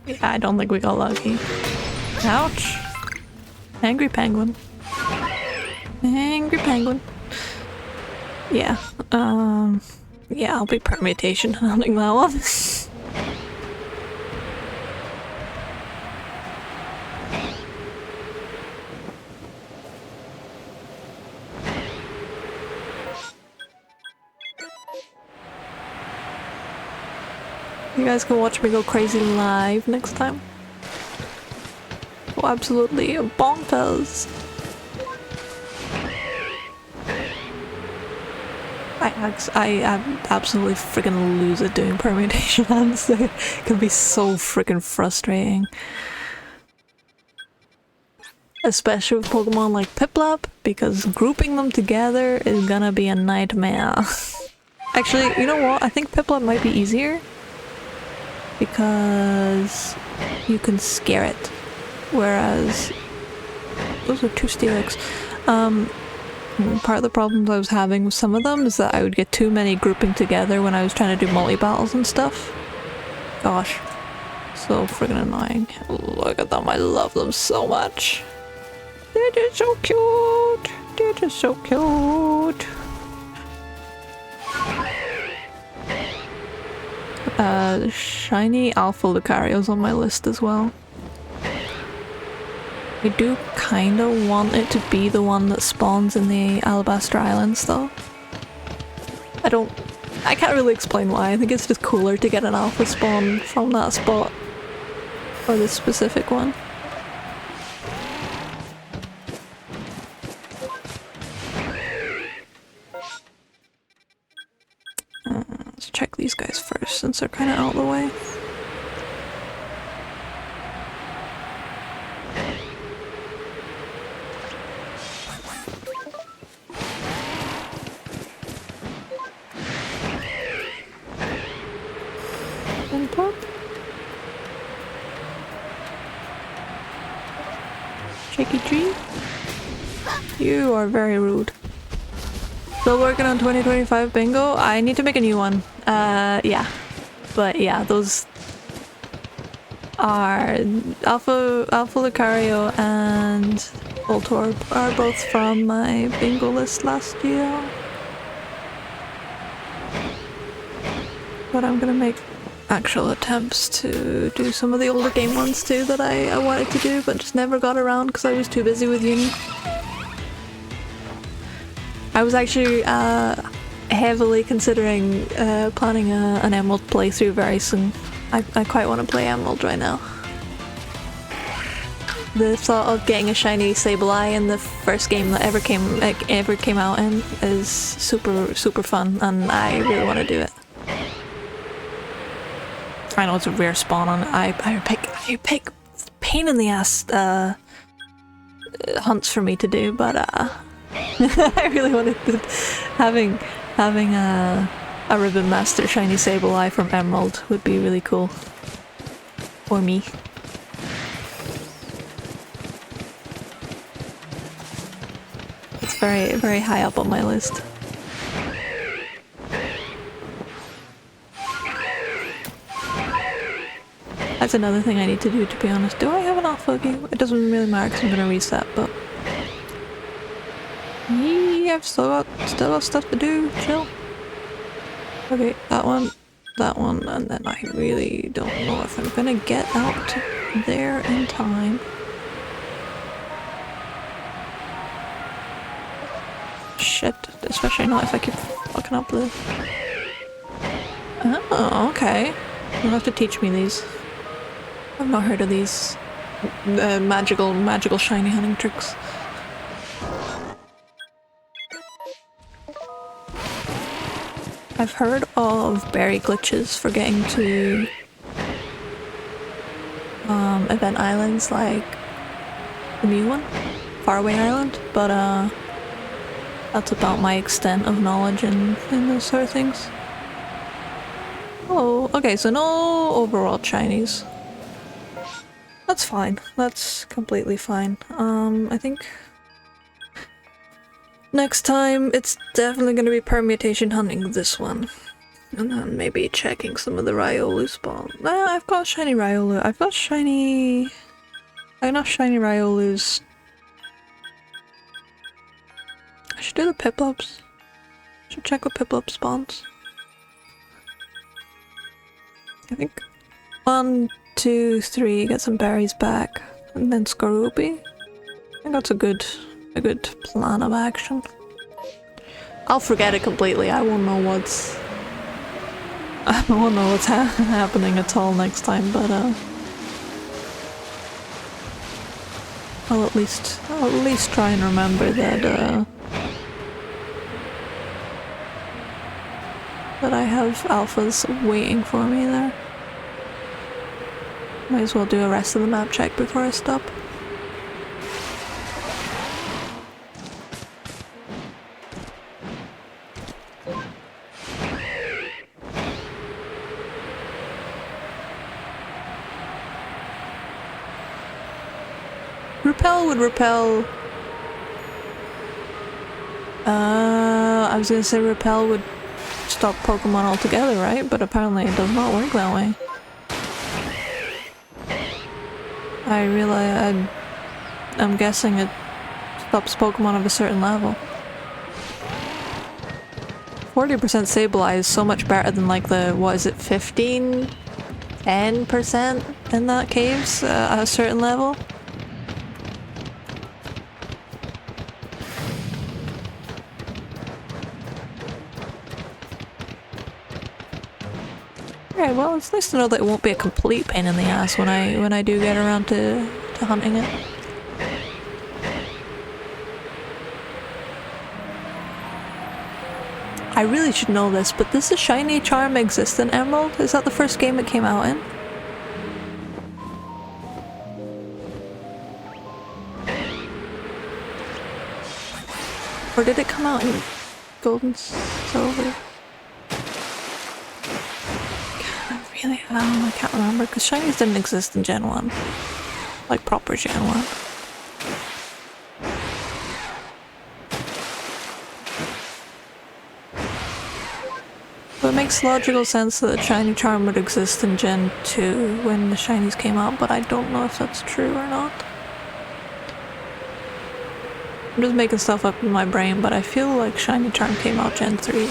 Speaker 1: Yeah, I don't think we got lucky. Ouch! Angry penguin. Angry penguin. Yeah, yeah, I'll be permutation hunting that one. You guys can watch me go crazy live next time. Oh, absolutely bonkers. I absolutely freaking lose at doing permutation hunts. It can be so freaking frustrating. Especially with Pokemon like Piplup, because grouping them together is gonna be a nightmare. Actually, you know what? I think Piplup might be easier. Because you can scare it. Whereas those are 2 Steelix. Part of the problems I was having with some of them is that I would get too many grouping together when I was trying to do multi-battles and stuff. Gosh. So friggin' annoying. Look at them, I love them so much. They're just so cute. They're just so cute. Shiny Alpha Lucario's on my list as well. I do kinda want it to be the one that spawns in the Alabaster Islands though. I can't really explain why. I think it's just cooler to get an alpha spawn from that spot. Or this specific one. Let's check these guys first since they're kinda out of the way. Shaky tree? You are very rude. Still working on 2025 bingo? I need to make a new one. Yeah. But yeah, those are Alpha Lucario and Voltorb are both from my bingo list last year. But I'm gonna make actual attempts to do some of the older game ones too that I wanted to do but just never got around because I was too busy with uni. I was actually heavily considering planning an Emerald playthrough very soon. I quite want to play Emerald right now. The thought of getting a shiny Sableye in the first game that ever came out in is super fun and I really want to do it. I know it's a rare spawn on I pick pain in the ass hunts for me to do, but I really wanted to having A Ribbon Master Shiny Sableye from Emerald would be really cool. For me. It's very, very high up on my list. That's another thing I need to do, to be honest. Do I have an alpha game? It doesn't really matter because I'm gonna reset, but... Yeah, I've still got stuff to do. Chill. Okay, that one, and then I really don't know if I'm gonna get out there in time. Shit, especially not if I keep fucking up the... Oh, okay. You'll have to teach me these. I've not heard of these magical shiny hunting tricks. I've heard of berry glitches for getting to event islands like the new one, Faraway Island, but that's about my extent of knowledge in those sort of things. Oh, okay, so no overall Chinese. That's fine. That's completely fine. I think next time it's definitely gonna be permutation hunting this one. And then maybe checking some of the Riolu spawn. I've got shiny Riolu. I've got shiny... I have enough shiny Riolus. I should do the Piplups. I should check what Piplup spawns. I think 1, 2, 3, get some berries back, and then Skorupi. I think that's a good plan of action. I'll forget it completely. I won't know what's happening at all next time, but I'll at least try and remember that that I have alphas waiting for me there. Might as well do a rest of the map check before I stop. Repel would repel... I was gonna say repel would stop Pokemon altogether, right? But apparently it does not work that way. I realize I'm guessing it stops Pokemon of a certain level. 40% Sableye is so much better than like the, what is it, 15? 10% in that caves at a certain level? Okay, well, it's nice to know that it won't be a complete pain in the ass when I do get around to hunting it. I really should know this, but does the shiny charm exist in Emerald? Is that the first game it came out in? Or did it come out in Gold and Silver? I can't remember, because shinies didn't exist in Gen 1. Like proper Gen 1. So it makes logical sense that the shiny charm would exist in Gen 2 when the shinies came out, but I don't know if that's true or not. I'm just making stuff up in my brain, but I feel like shiny charm came out Gen 3.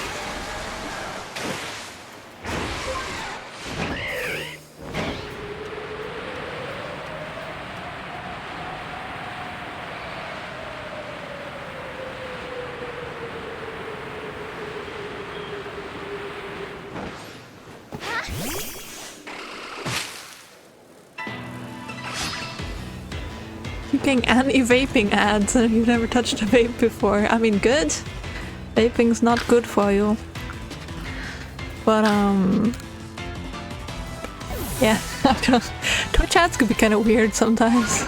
Speaker 1: Getting anti-vaping ads and you've never touched a vape before. I mean, good. Vaping's not good for you. But, yeah, Twitch ads could be kind of weird sometimes.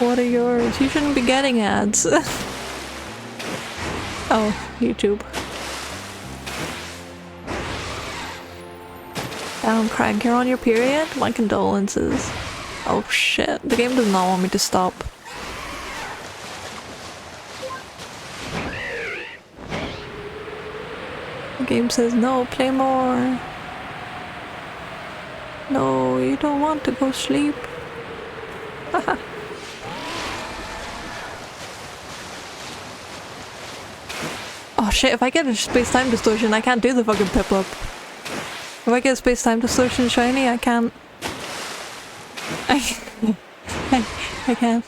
Speaker 1: What are yours? You shouldn't be getting ads. Oh, YouTube. Damn, Craig, you're on your period? My condolences. Oh shit, the game does not want me to stop. The game says no, play more. No, you don't want to go sleep. Haha. Oh shit, if I get a space-time distortion, I can't do the fucking pip-up. If I get space-time distortion shiny, I can't. I can't.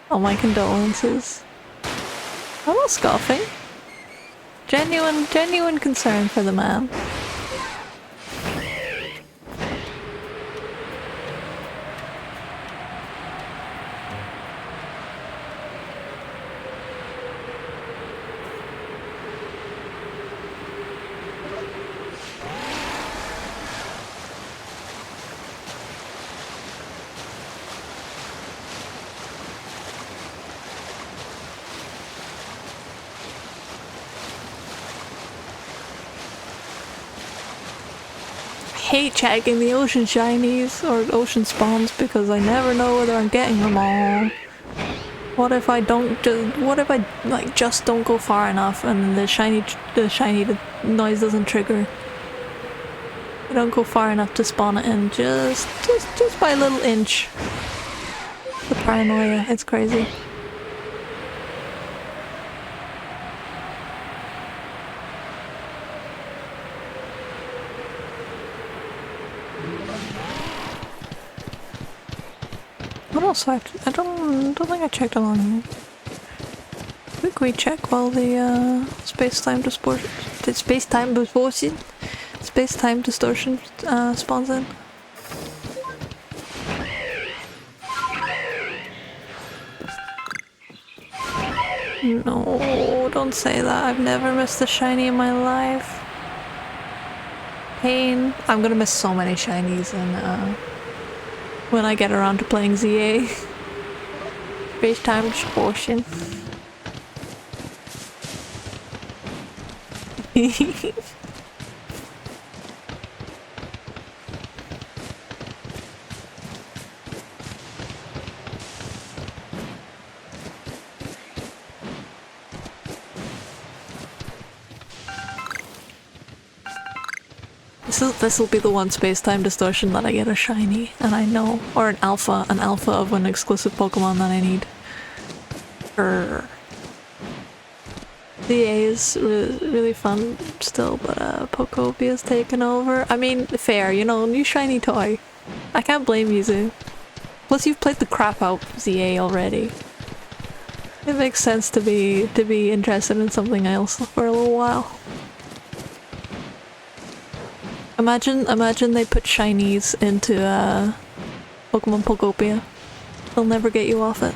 Speaker 1: Oh, my condolences. I'm not scoffing. Genuine concern for the man. Hate checking the ocean shinies or ocean spawns because I never know whether I'm getting them all. What if I don't what if I like just don't go far enough and the noise doesn't trigger? I don't go far enough to spawn it in just by a little inch. The paranoia, it's crazy. What else do I have to, I don't think I checked along here. Quick check while the space-time distortion spawns in. No, don't say that. I've never missed a shiny in my life. Pain. I'm gonna miss so many shinies and when I get around to playing ZA. Space-time distortion. This will be the one space-time distortion that I get a shiny, and I know, or an alpha of an exclusive Pokemon that I need. The A is really fun still, but Pokopia's taken over. I mean, fair, you know, new shiny toy. I can't blame you, Zoo. Plus, you've played the crap out of ZA already. It makes sense to be interested in something else for a little while. Imagine they put shinies into Pokemon Pokopia. They'll never get you off it.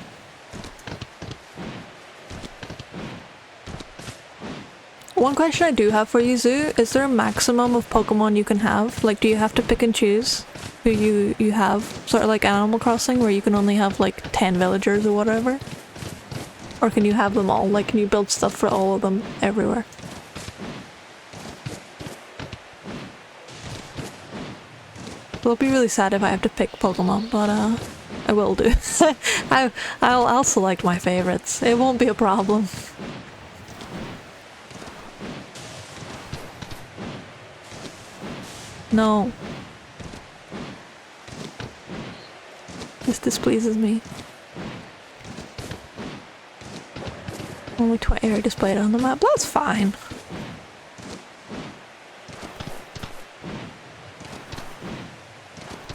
Speaker 1: One question I do have for you, Zoo, is there a maximum of Pokemon you can have? Like, do you have to pick and choose who you have? Sort of like Animal Crossing, where you can only have like 10 villagers or whatever? Or can you have them all? Like, can you build stuff for all of them everywhere? It'll be really sad if I have to pick Pokemon, but I will do. I'll select my favorites. It won't be a problem. No. This displeases me. Only 20 are displayed on the map. That's fine.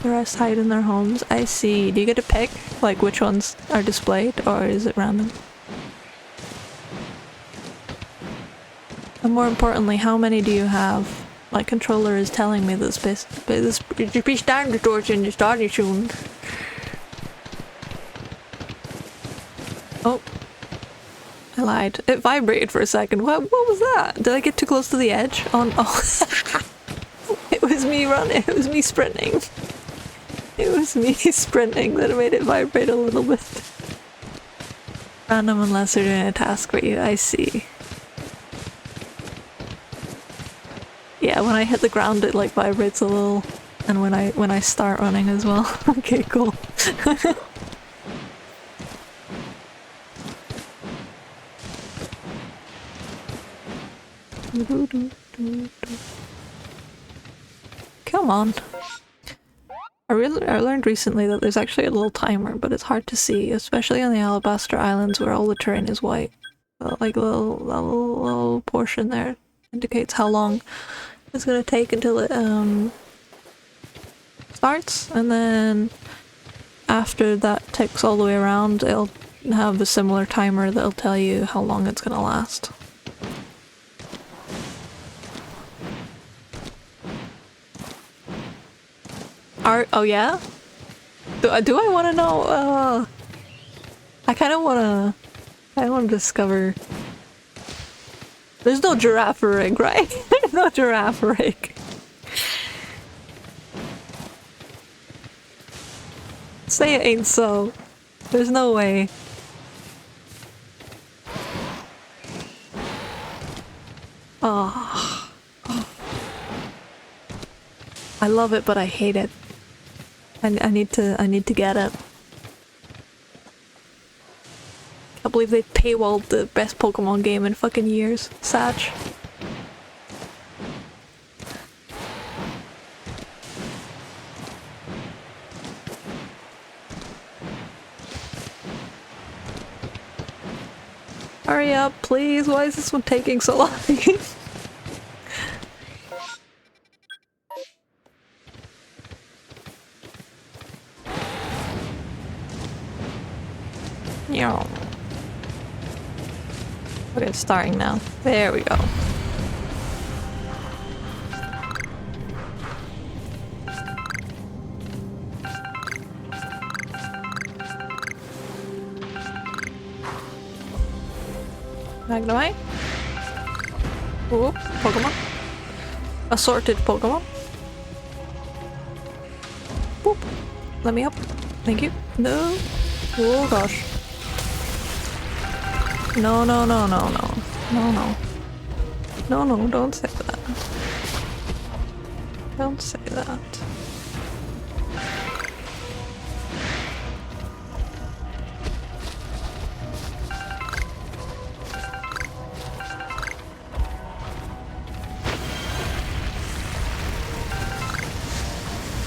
Speaker 1: The rest hide in their homes. I see. Do you get to pick, like, which ones are displayed, or is it random? And more importantly, how many do you have? My controller is telling me that space time distortion is starting soon. Oh. I lied. It vibrated for a second. What was that? Did I get too close to the edge? Oh. It was me running. It was me sprinting. It was me sprinting that made it vibrate a little bit. Random unless they're doing a task for you. I see. Yeah, when I hit the ground it like vibrates a little. And when I start running as well. Okay, cool. Come on. I learned recently that there's actually a little timer, but it's hard to see, especially on the Alabaster Islands where all the terrain is white. Like a little portion there indicates how long it's gonna take until it starts, and then after that ticks all the way around, it'll have a similar timer that'll tell you how long it's gonna last. Oh yeah? Do I want to know? I kind of want to discover. There's no giraffe rig, right? There's no giraffe rig. Say it ain't so. There's no way. Oh. I love it, but I hate it. I need to get it. I believe they paywalled the best Pokemon game in fucking years. Satch. Hurry up, please. Why is this one taking so long? Okay, it's starting now. There we go. Magnemite. Ooh, Pokemon. Assorted Pokemon. Boop. Let me up. Thank you. No. Oh gosh. No, no, no, no, no. No, no. No, no, don't say that. Don't say that.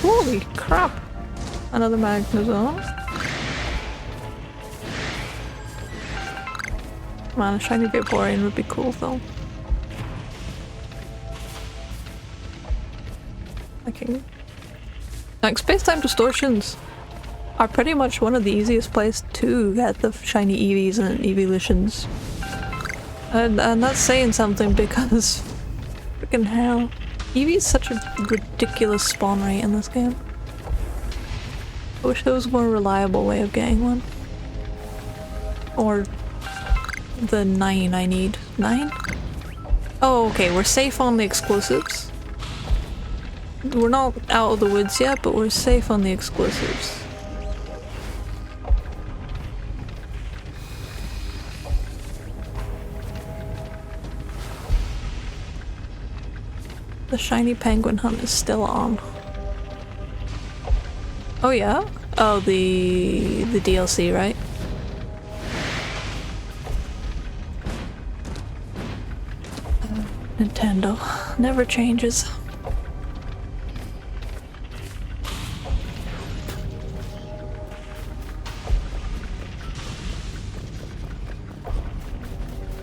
Speaker 1: Holy crap! Another Magnezone. Man, a shiny Vaporeon would be cool though. Okay. Like, space-time distortions are pretty much one of the easiest places to get the shiny Eevees and evolutions. And that's saying something because freaking hell. Eevee is such a ridiculous spawn rate in this game. I wish there was a more reliable way of getting one. Or the 9 I need. 9? Oh, okay, we're safe on the exclusives. We're not out of the woods yet, but we're safe on the exclusives. The shiny penguin hunt is still on. Oh yeah? Oh, the DLC, right? Nintendo never changes.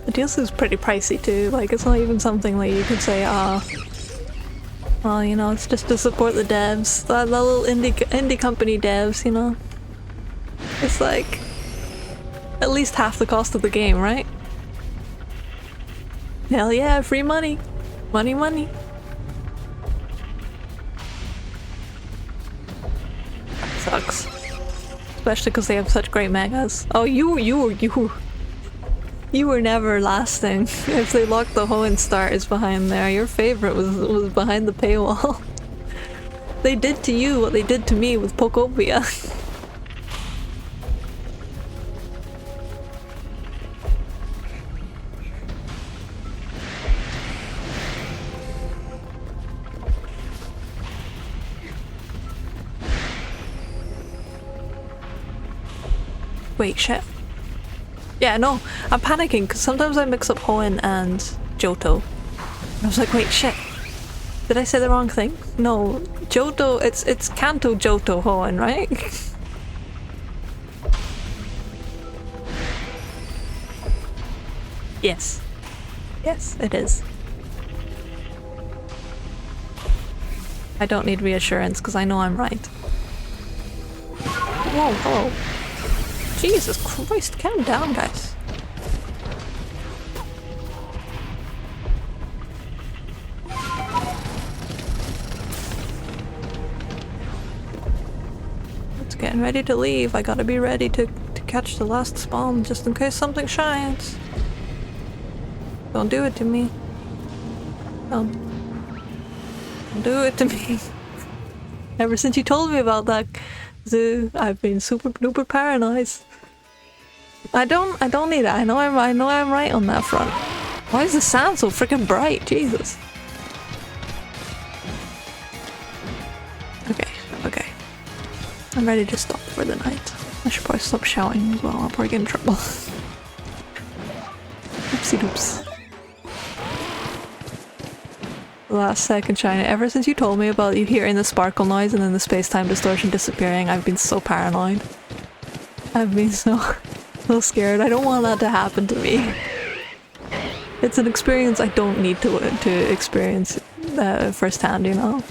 Speaker 1: The DLC is pretty pricey too, like it's not even something like you could say, well, you know, it's just to support the devs, the little indie company devs, you know? It's like at least half the cost of the game, right? Hell yeah, free money. Money, money. Sucks. Especially because they have such great megas. Oh, you. You were never lasting. If they locked the Hoenn stars behind there, your favorite was behind the paywall. They did to you what they did to me with Pokopia. Wait, shit. Yeah, no, I'm panicking because sometimes I mix up Hoenn and Johto. I was like, wait, shit. Did I say the wrong thing? No, Johto, it's Kanto Johto Hoenn, right? Yes. Yes, it is. I don't need reassurance because I know I'm right. Whoa, hello. Jesus Christ, calm down, guys. It's getting ready to leave. I gotta be ready to catch the last spawn just in case something shines. Don't do it to me. Don't do it to me. Ever since you told me about that zoo, I've been super duper paranoid. I don't need it. I know I'm right on that front. Why is the sand so freaking bright? Jesus. Okay. I'm ready to stop for the night. I should probably stop shouting as well. I'll probably get in trouble. Oopsie doops. Last second shine. Ever since you told me about you hearing the sparkle noise and then the space-time distortion disappearing, I've been so paranoid. I've been so scared. I don't want that to happen to me. It's an experience I don't need to experience firsthand, you know?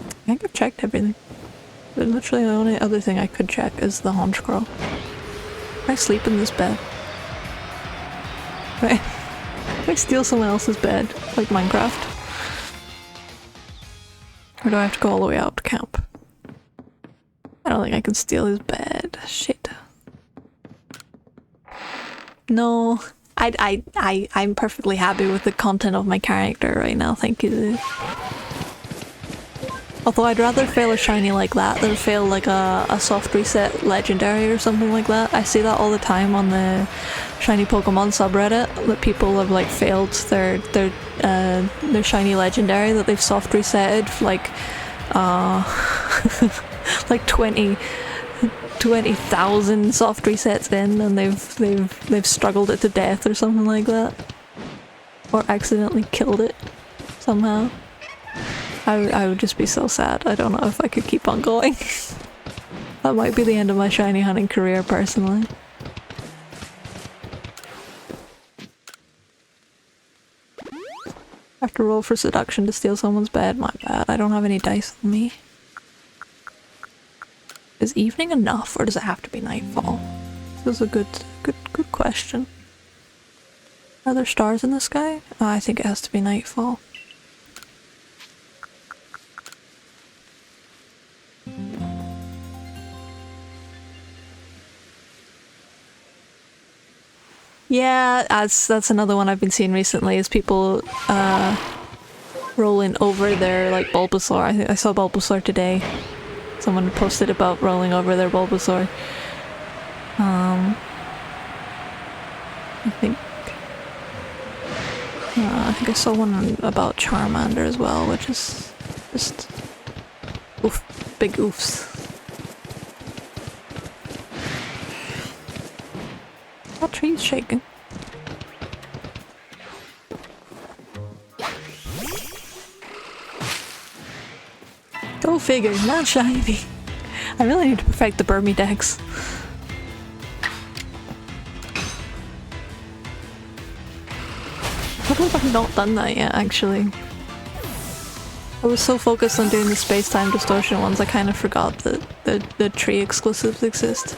Speaker 1: I think I've checked everything. But literally the only other thing I could check is the haunch crow. Can I sleep in this bed? Right. Can I steal someone else's bed, like Minecraft? Or do I have to go all the way out to camp? I don't think I can steal his bed. Shit. No. I'm perfectly happy with the content of my character right now, thank you. Although I'd rather fail a shiny like that than fail like a soft reset legendary or something like that. I see that all the time on the shiny Pokemon subreddit, that people have like failed their shiny legendary that they've soft resetted like like 20,000 soft resets in, and they've struggled it to death or something like that, or accidentally killed it somehow. I would just be so sad. I don't know if I could keep on going. That might be the end of my shiny hunting career, personally. I have to roll for seduction to steal someone's bed. My bad. I don't have any dice on me. Is evening enough, or does it have to be nightfall? This is a good question. Are there stars in the sky? Oh, I think it has to be nightfall. Yeah, that's another one I've been seeing recently, is people rolling over their like Bulbasaur. I think I saw Bulbasaur today. Someone posted about rolling over their Bulbasaur. I think I saw one about Charmander as well, which is just oof, big oofs. That tree's shaking. Go figure, not shiny. I really need to perfect the Burmy dex. What if I've not done that yet, actually? I was so focused on doing the space-time distortion ones, I kind of forgot that the tree exclusives exist.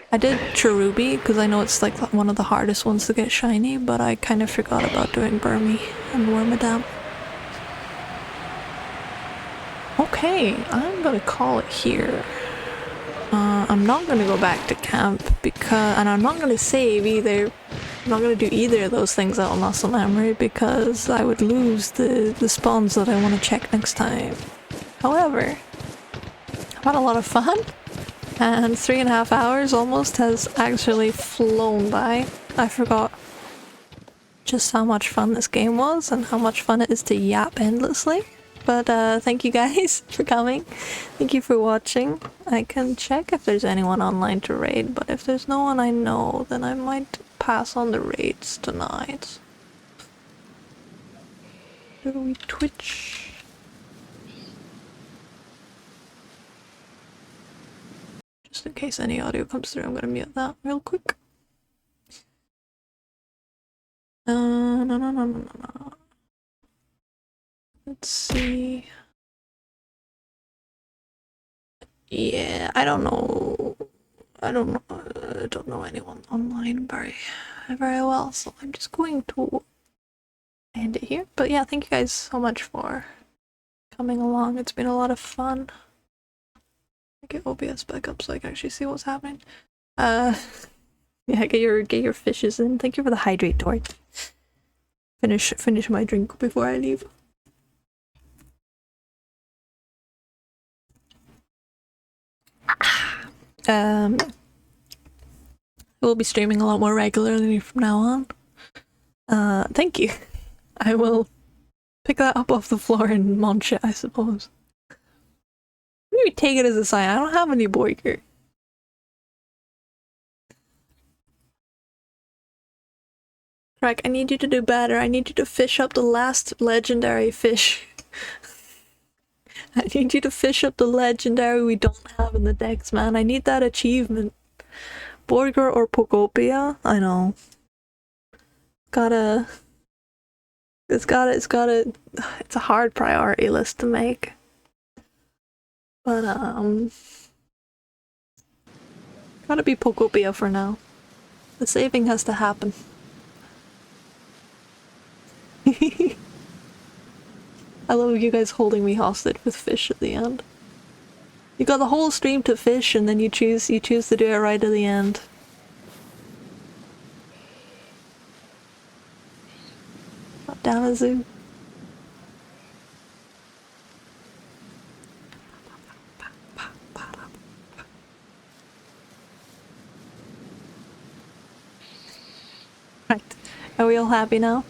Speaker 1: I did Cherubi, because I know it's like one of the hardest ones to get shiny, but I kind of forgot about doing Burmy and Wormadam. Okay, I'm gonna call it here. I'm not gonna go back to camp because, and I'm not gonna save either. I'm not gonna do either of those things out of muscle memory because I would lose the spawns that I want to check next time. However, I've had a lot of fun, and 3.5 hours almost has actually flown by. I forgot just how much fun this game was and how much fun it is to yap endlessly. But thank you guys for coming. Thank you for watching. I can check if there's anyone online to raid, but if there's no one I know, then I might pass on the raids tonight. Do we Twitch? Just in case any audio comes through, I'm gonna mute that real quick. No. Let's see. Yeah, I don't know. I don't know anyone online very well, so I'm just going to end it here. But yeah, thank you guys so much for coming along. It's been a lot of fun. I get OBS back up so I can actually see what's happening. Yeah, get your fishes in. Thank you for the hydrate, Tori. Finish my drink before I leave. We'll be streaming a lot more regularly from now on. Thank you. I will pick that up off the floor and munch it, I suppose. Maybe take it as a sign. I don't have any boiker. Craig, I need you to do better. I need you to fish up the last legendary fish. I need you to fish up the legendary we don't have in the decks, man. I need that achievement. Borger or Pokopia? I know. It's a hard priority list to make. But, gotta be Pokopia for now. The saving has to happen. I love you guys holding me hostage with fish at the end. You got the whole stream to fish and then you choose to do it right at the end. God damn it, Zoo. Right. Are we all happy now?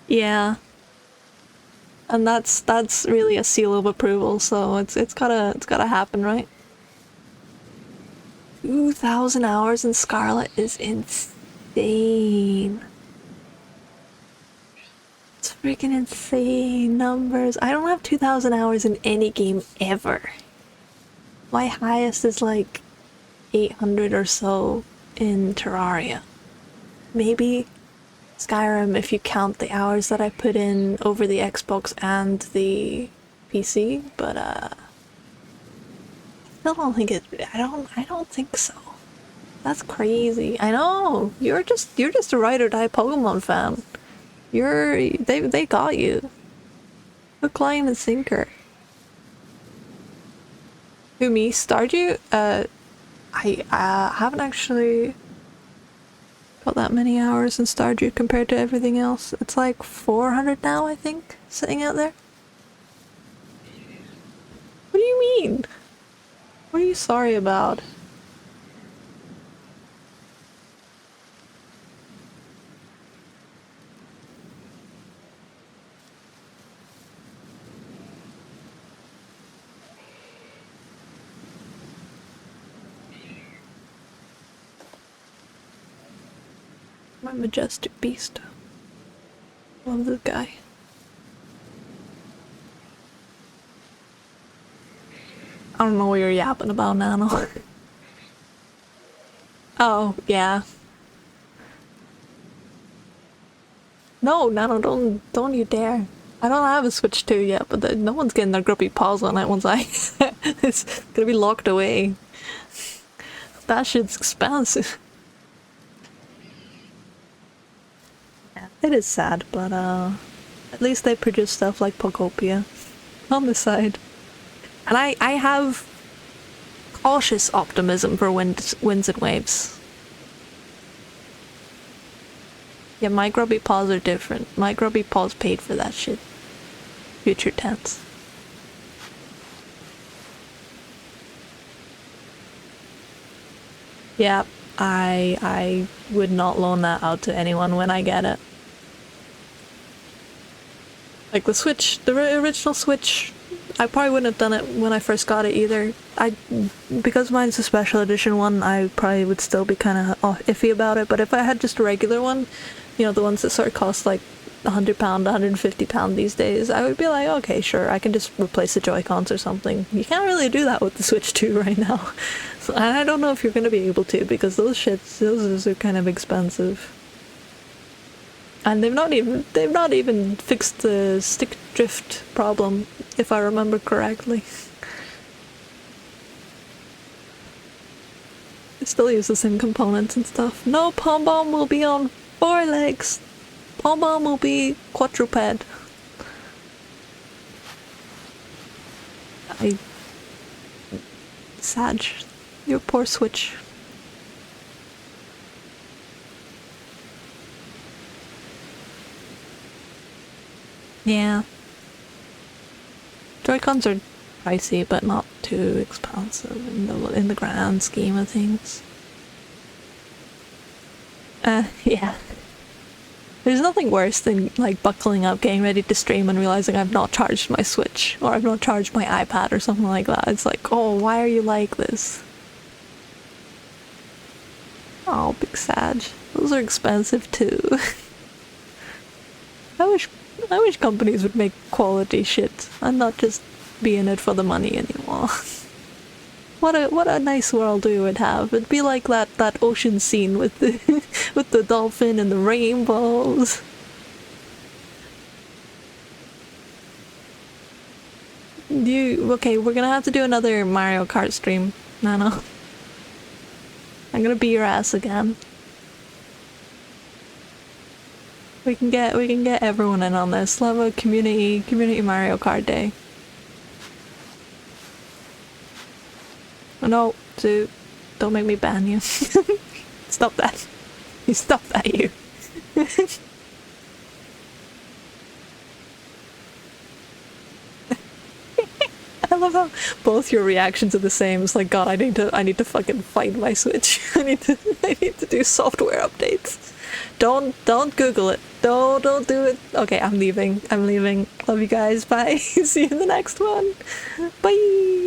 Speaker 1: Yeah. And that's really a seal of approval, so it's gotta happen, right? 2,000 hours in Scarlet is insane. It's freaking insane numbers. I don't have 2,000 hours in any game ever. My highest is like 800 or so in Terraria. Maybe Skyrim if you count the hours that I put in over the Xbox and the PC, but I still don't think I don't think so. That's crazy. I know. You're just a ride or die Pokemon fan. They got you. Hook, line, and sinker. Who, me? Stardew? I haven't actually got that many hours in Stardew compared to everything else. It's like 400 now, I think, sitting out there. What do you mean? What are you sorry about? My majestic beast. Love this guy. I don't know what you're yapping about, Nano. Oh, yeah. No, Nano, don't you dare. I don't have a Switch 2 yet, but no one's getting their grubby paws on it once it's gonna be locked away. That shit's expensive. It is sad, but at least they produce stuff like Pokopia on the side. And I have cautious optimism for winds and waves. Yeah, my grubby paws are different. My grubby paws paid for that shit. Future tense. Yeah, I would not loan that out to anyone when I get it. Like the Switch, the original Switch, I probably wouldn't have done it when I first got it either. Because mine's a special edition one, I probably would still be kind of iffy about it, but if I had just a regular one, you know, the ones that sort of cost like £100, £150 these days, I would be like, okay, sure, I can just replace the Joy-Cons or something. You can't really do that with the Switch 2 right now. So, and I don't know if you're going to be able to, because those are kind of expensive. And they've not even fixed the stick drift problem, if I remember correctly. They still use the same components and stuff. No, Pom Bomb will be on 4 legs. Pom Bomb will be quadruped. Sad. Your poor Switch. Yeah. Joy-Cons are pricey, but not too expensive in the grand scheme of things. Yeah. There's nothing worse than like buckling up, getting ready to stream and realizing I've not charged my Switch, or I've not charged my iPad or something like that. It's like, oh, why are you like this? Oh, big Sag. Those are expensive too. I wish companies would make quality shit and not just be in it for the money anymore. What a nice world we would have. It'd be like that ocean scene with the with the dolphin and the rainbows. Okay, we're gonna have to do another Mario Kart stream, Nano. I'm gonna beat your ass again. We can get everyone in on this. We'll have a community Mario Kart day. Oh, no, dude, don't make me ban you. Stop that. You stop that, you. I love how both your reactions are the same. It's like, God, I need to fucking find my Switch. I need to do software updates. Don't Google it. Don't do it. Okay, I'm leaving. Love you guys. Bye. See you in the next one. Bye.